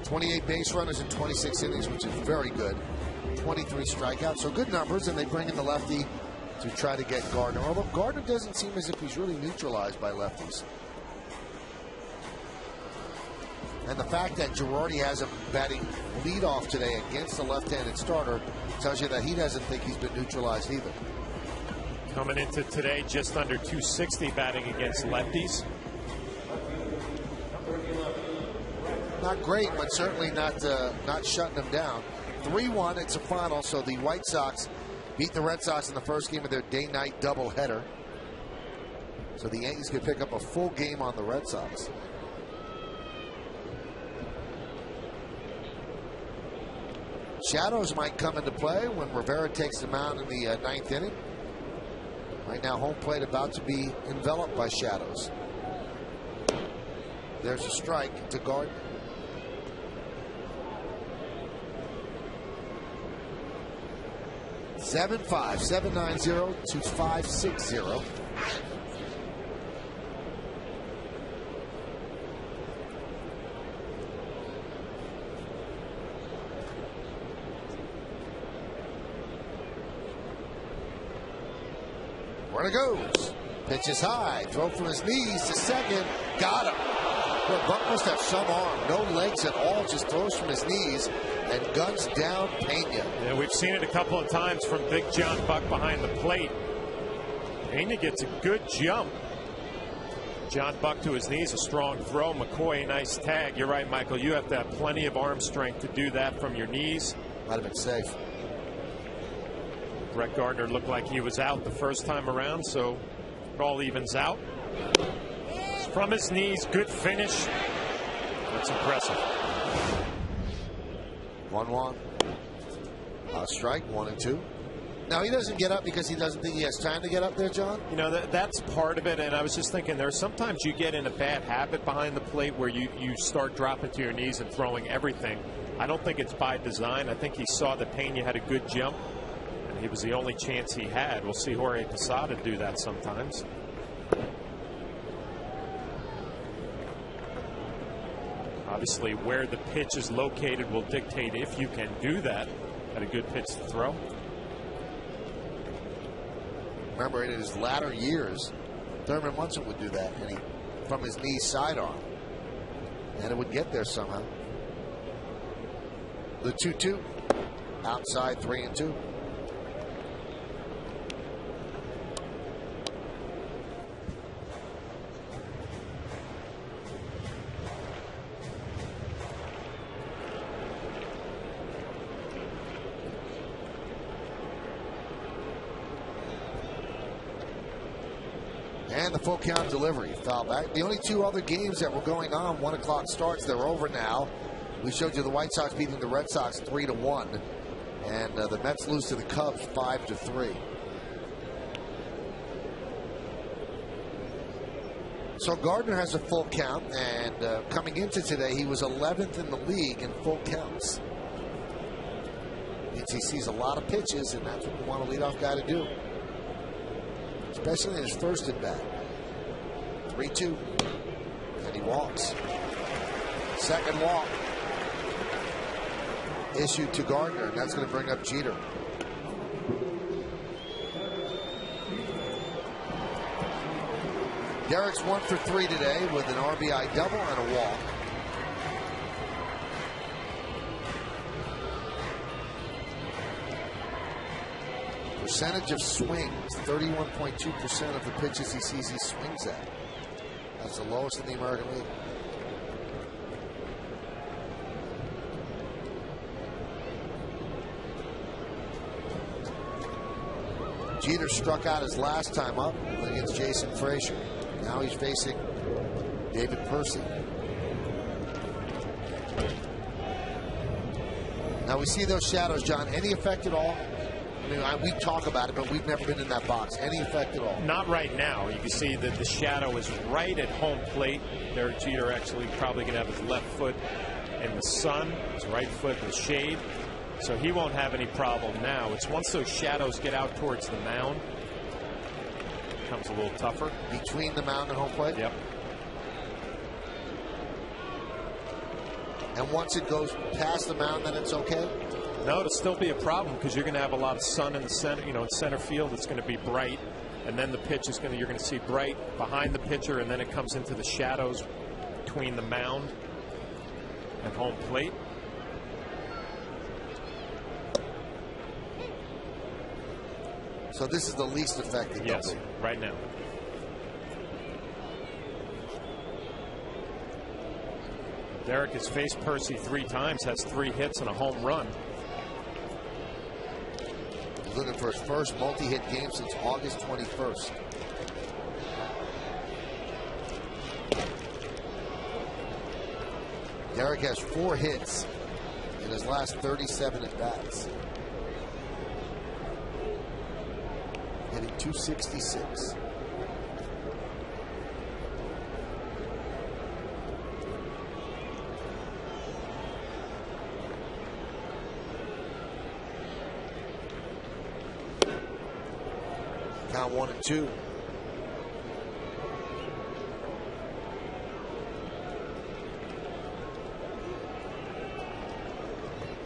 28 base runners in 26 innings, which is very good. 23 strikeouts, so good numbers, and they bring in the lefty to try to get Gardner. Although Gardner doesn't seem as if he's really neutralized by lefties. And the fact that Girardi has him batting leadoff today against the left-handed starter tells you that he doesn't think he's been neutralized either. Coming into today just under 260 batting against lefties. Not great, but certainly not shutting them down. 3-1, it's a final, so the White Sox beat the Red Sox in the first game of their day-night doubleheader. So the Yankees could pick up a full game on the Red Sox. Shadows might come into play when Rivera takes the mound in the ninth inning. Right now, home plate about to be enveloped by shadows. There's a strike to Gardner. Seven 790-2560. Runner goes. Pitch is high. Throw from his knees to second. Got him. Well, Buck must have some arm. No legs at all. Just throws from his knees and guns down Pena. Yeah, we've seen it a couple of times from Big John Buck behind the plate. Pena gets a good jump. John Buck to his knees, a strong throw. McCoy, nice tag. You're right, Michael. You have to have plenty of arm strength to do that from your knees. Might have been safe. Brett Gardner looked like he was out the first time around, so it all evens out. From his knees, good finish. That's impressive. 1-1. Strike, 1-2. Now, he doesn't get up because he doesn't think he has time to get up there, John? You know, that's part of it, and I was just thinking there's sometimes you get in a bad habit behind the plate where you start dropping to your knees and throwing everything. I don't think it's by design. I think he saw that Pena had a good jump, and he was the only chance he had. We'll see Jorge Posada do that sometimes. Obviously, where the pitch is located will dictate if you can do that at a good pitch to throw. Remember, in his latter years, Thurman Munson would do that, and he from his knee sidearm. And it would get there somehow. The 2-2. Outside 3-2. And the full count delivery. Foul back. The only two other games that were going on, 1 o'clock starts, they're over now. We showed you the White Sox beating the Red Sox 3-1. And the Mets lose to the Cubs 5-3. So Gardner has a full count, and coming into today, he was 11th in the league in full counts. Means he sees a lot of pitches, and that's what you want a leadoff guy to do, especially in his first at bat. 3-2, and he walks. Second walk issued to Gardner, and that's going to bring up Jeter. Derek's 1 for 3 today with an RBI double and a walk. Percentage of swings, 31.2% of the pitches he sees he swings at. That's the lowest in the American League. Jeter struck out his last time up against Jason Frazier. Now he's facing David Percy. Now we see those shadows, John. Any effect at all? I mean, we talk about it, but we've never been in that box. Any effect at all? Not right now. You can see that the shadow is right at home plate. Derek Jeter actually probably going to have his left foot in the sun, his right foot in the shade. So he won't have any problem now. It's once those shadows get out towards the mound, it becomes a little tougher. Between the mound and home plate? Yep. And once it goes past the mound, then it's okay? No, it'll still be a problem because you're going to have a lot of sun in the center. You know, in center field, it's going to be bright. And then the pitch is going to, you're going to see bright behind the pitcher, and then it comes into the shadows between the mound and home plate. So this is the least effective. Yes, right now. Derek has faced Percy 3 times, has 3 hits and a home run. He's looking for his first multi-hit game since August 21st. Derek has 4 hits in his last 37 at-bats. Hitting .266. Count 1-2.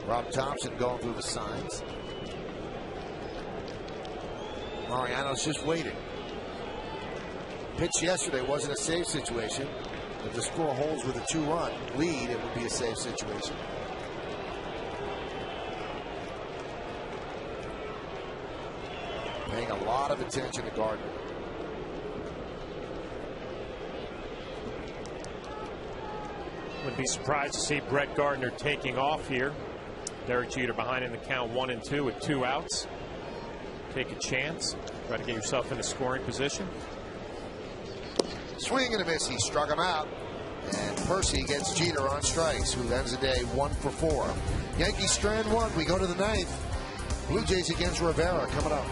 Rob Thompson going through the signs. Mariano's just waiting. Pitch yesterday wasn't a save situation. If the score holds with a 2-run lead, it would be a save situation. Paying a lot of attention to Gardner. Wouldn't be surprised to see Brett Gardner taking off here. Derek Jeter behind in the count 1-2 with 2 outs. Take a chance. Try to get yourself in a scoring position. Swing and a miss. He struck him out. And Percy gets Jeter on strikes, who ends the day 1 for 4. Yankees strand 1. We go to the 9th. Blue Jays against Rivera coming up.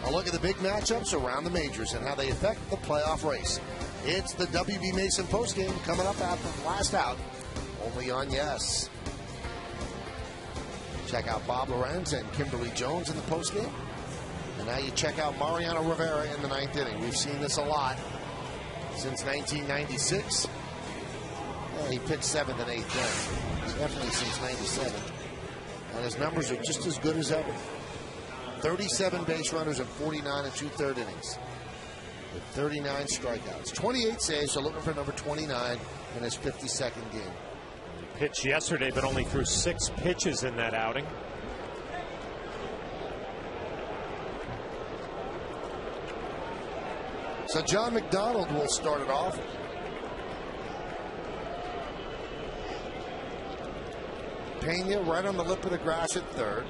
A look at the big matchups around the majors and how they affect the playoff race. It's the WB Mason postgame coming up after the last out, only on Yes. Check out Bob Lorenz and Kimberly Jones in the postgame. And now you check out Mariano Rivera in the 9th inning. We've seen this a lot since 1996. Yeah, he pitched 7th and 8th then. Definitely since 97. And his numbers are just as good as ever. 37 base runners and 49 and 2/3 innings. With 39 strikeouts. 28 saves, so looking for number 29 in his 52nd game. He pitched yesterday, but only threw 6 pitches in that outing. So John McDonald will start it off. Pena right on the lip of the grass at third.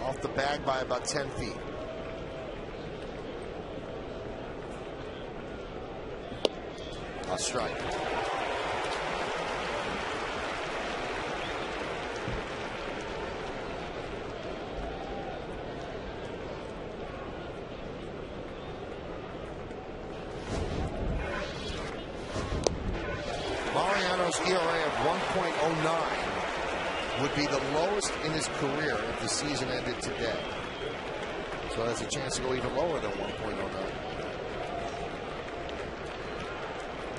Off the bag by about 10 feet. A strike. Mariano's ERA of 1.09 would be the lowest in his career if the season ended today. So that's a chance to go even lower than 1.09.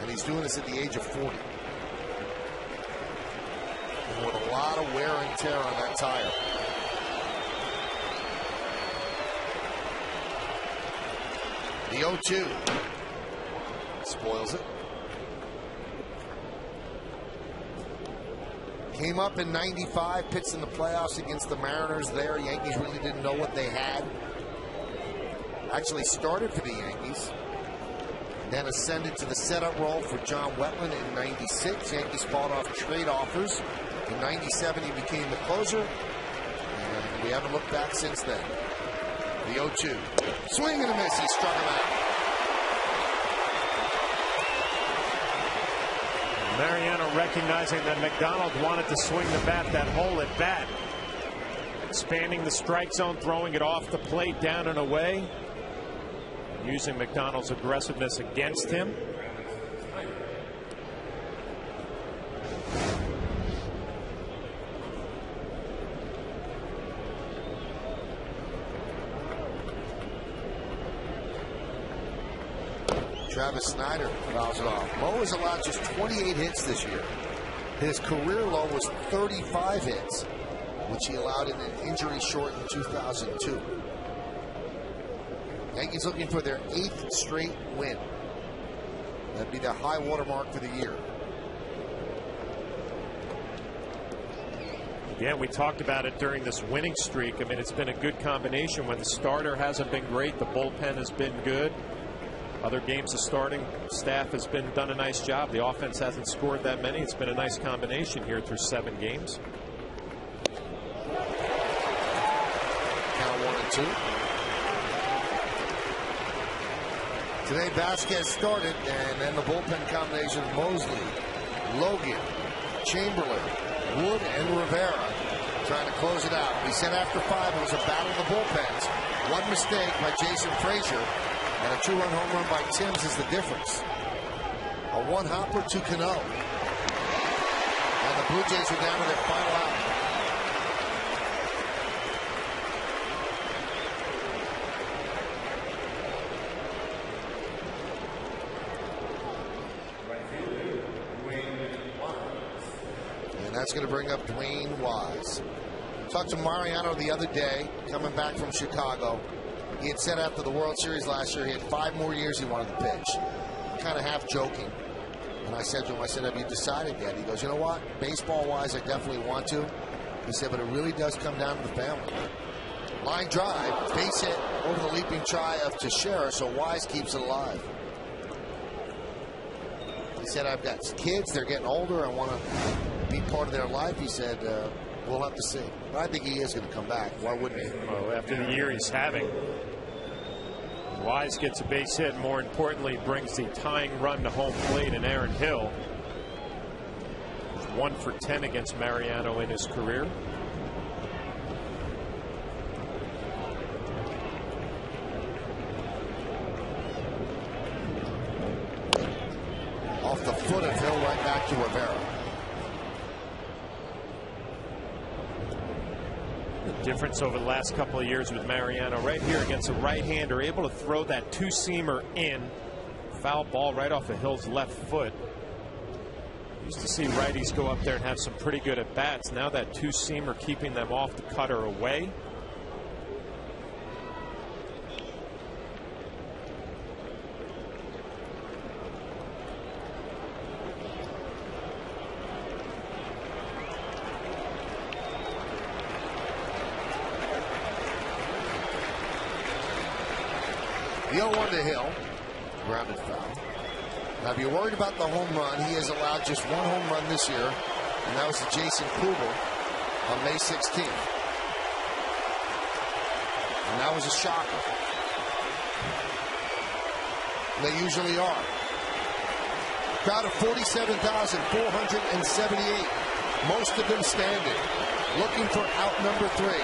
And he's doing this at the age of 40. And with a lot of wear and tear on that tire. The 0-2 spoils it. Came up in 95, pitched in the playoffs against the Mariners there. Yankees really didn't know what they had. Actually started for the Yankees. Then ascended to the setup role for John Wetland in 96. Yankees fought off trade offers. In 97, he became the closer. And we haven't looked back since then. The 0-2. Swing and a miss. He struck him out. Mariano recognizing that McDonald wanted to swing the bat that hole at bat. Expanding the strike zone, throwing it off the plate, down and away. Using McDonald's aggressiveness against him. Travis Snyder fouls it off. Mo has allowed just 28 hits this year. His career low was 35 hits, which he allowed in an injury-shortened 2002. Yankees looking for their 8th straight win. That'd be their high watermark for the year. Yeah, we talked about it during this winning streak. I mean, it's been a good combination. When the starter hasn't been great, the bullpen has been good. Other games, the starting staff has done a nice job. The offense hasn't scored that many. It's been a nice combination here through 7 games. Count 1-2. Today, Vasquez started, and then the bullpen combination of Mosley, Logan, Chamberlain, Wood, and Rivera trying to close it out. We said after 5 it was a battle of the bullpens. One mistake by Jason Frazier. And a 2-run home run by Timms is the difference. A 1-hopper to Cano. And the Blue Jays are down to their final out. And that's going to bring up Dwayne Wise. Talked to Mariano the other day, coming back from Chicago. He had said after the World Series last year he had 5 more years he wanted to pitch. Kind of half joking. And I said to him, I said, have you decided yet? He goes, you know what? Baseball-wise, I definitely want to. He said, but it really does come down to the family. Line drive, base hit over the leaping try of Teixeira, so Wise keeps it alive. He said, I've got kids, they're getting older, I want to be part of their life. He said, we'll have to see. But I think he is going to come back. Why wouldn't he? Well, after the year he's having. Wise gets a base hit. More importantly, brings the tying run to home plate in Aaron Hill. He's 1 for 10 against Mariano in his career. back to Rivera. The difference over the last couple of years with Mariano right here against a right-hander, able to throw that two-seamer in. Foul ball right off of Hill's left foot. Used to see righties go up there and have some pretty good at-bats. Now that two-seamer keeping them off the cutter away. The 0-1 to Hill. Grounded foul. Now, if you're worried about the home run, he has allowed just one home run this year, and that was to Jason Kubel on May 16th. And that was a shocker. They usually are. Crowd of 47,478. Most of them standing. Looking for out number 3.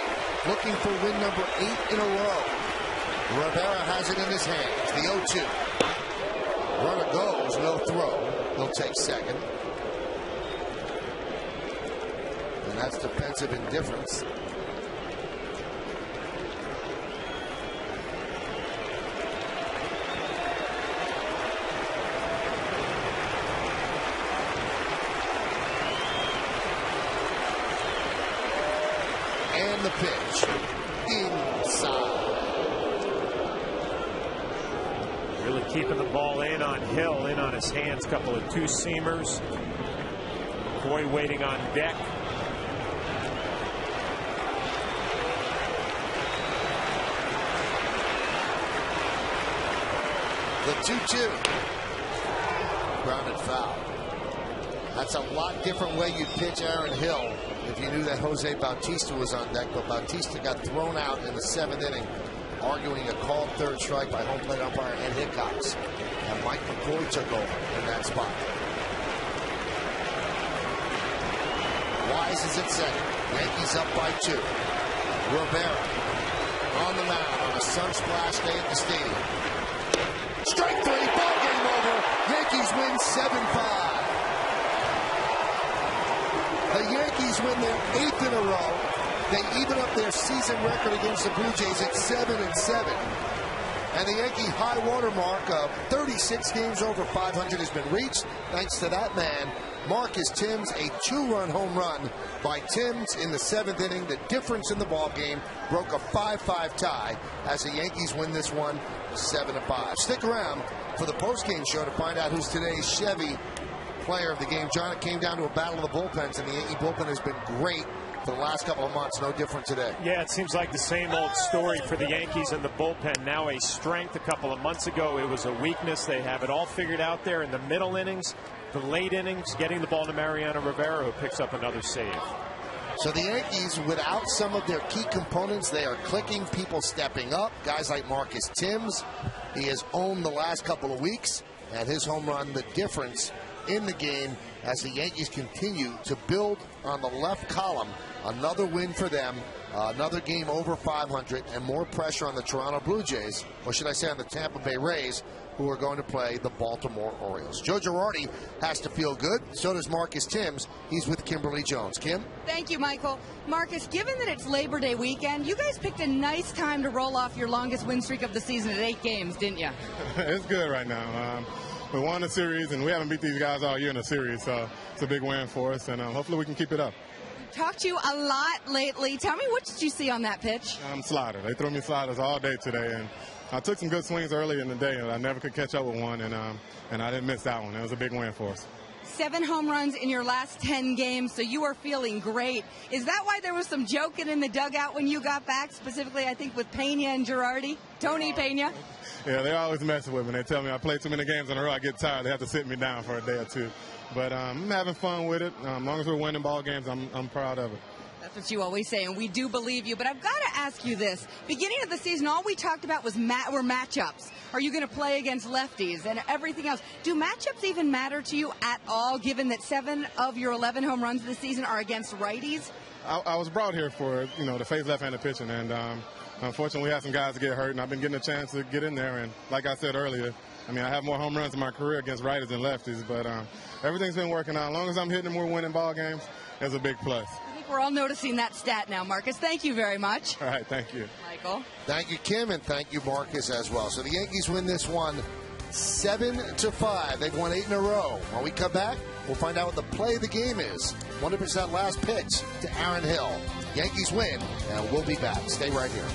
Looking for win number 8 in a row. Rivera has it in his hands. The 0-2. Runner goes, no throw. He'll take second. And that's defensive indifference. And the pitch. Inside. Really keeping the ball in on Hill, in on his hands. Couple of two-seamers. McCoy waiting on deck. The 2-2. Grounded foul. That's a lot different way you'd pitch Aaron Hill if you knew that Jose Bautista was on deck. But Bautista got thrown out in the 7th inning, arguing a called third strike by home plate umpire Ed Hickox. And Mike McCoy took over in that spot. Wise is at second. Yankees up by 2. Rivera on the mound on a sun-splashed day at the stadium. Strike 3, ball game over. Yankees win 7-5. The Yankees win their 8th in a row. They even up their season record against the Blue Jays at 7-7. And the Yankee high water mark of 36 games over 500 has been reached, thanks to that man, Marcus Thames, a 2-run home run by Thames in the 7th inning. The difference in the ball game broke a 5-5 tie as the Yankees win this one 7-5. Stick around for the post-game show to find out who's today's Chevy player of the game. John, it came down to a battle of the bullpens, and the Yankee bullpen has been great for the last couple of months. No different today. Yeah, it seems like the same old story for the Yankees and the bullpen. Now a strength. A couple of months ago, it was a weakness. They have it all figured out there in the middle innings, the late innings, getting the ball to Mariano Rivera, who picks up another save. So the Yankees, without some of their key components, they are clicking. People stepping up. Guys like Marcus Thames, he has owned the last couple of weeks, and his home run, the difference in the game as the Yankees continue to build on the left column. Another win for them, another game over 500, and more pressure on the Toronto Blue Jays, or should I say on the Tampa Bay Rays, who are going to play the Baltimore Orioles. Joe Girardi has to feel good. So does Marcus Thames. He's with Kimberly Jones. Kim? Thank you, Michael. Marcus, given that it's Labor Day weekend, you guys picked a nice time to roll off your longest win streak of the season at 8 games, didn't you? It's good right now. We won the series, and we haven't beat these guys all year in a series, so it's a big win for us, and hopefully we can keep it up. Talked to you a lot lately. Tell me, what did you see on that pitch? Slider. They threw me sliders all day today, and I took some good swings early in the day, and I never could catch up with one, and I didn't miss that one. It was a big win for us. 7 home runs in your last 10 games, so you are feeling great. Is that why there was some joking in the dugout when you got back, specifically, I think, with Pena and Girardi? Tony Pena? Yeah, they always messing with me. They tell me I play too many games in a row, I get tired. They have to sit me down for a day or two. But I'm having fun with it. As long as we're winning ball games, I'm proud of it. That's what you always say, and we do believe you. But I've got to ask you this. Beginning of the season, all we talked about were matchups. Are you going to play against lefties and everything else? Do matchups even matter to you at all, given that 7 of your 11 home runs this season are against righties? I was brought here for, to face left-handed pitching, and unfortunately we had some guys get hurt, and I've been getting a chance to get in there. And like I said earlier, I mean, I have more home runs in my career against righties than lefties, but everything's been working out. As long as I'm hitting them, we're winning ball games. It's a big plus. I think we're all noticing that stat now, Marcus. Thank you very much. All right, thank you. Michael. Thank you, Kim, and thank you, Marcus, as well. So the Yankees win this one 7-5. They've won 8 in a row. When we come back, we'll find out what the play of the game is. 100% last pitch to Aaron Hill. Yankees win, and we'll be back. Stay right here.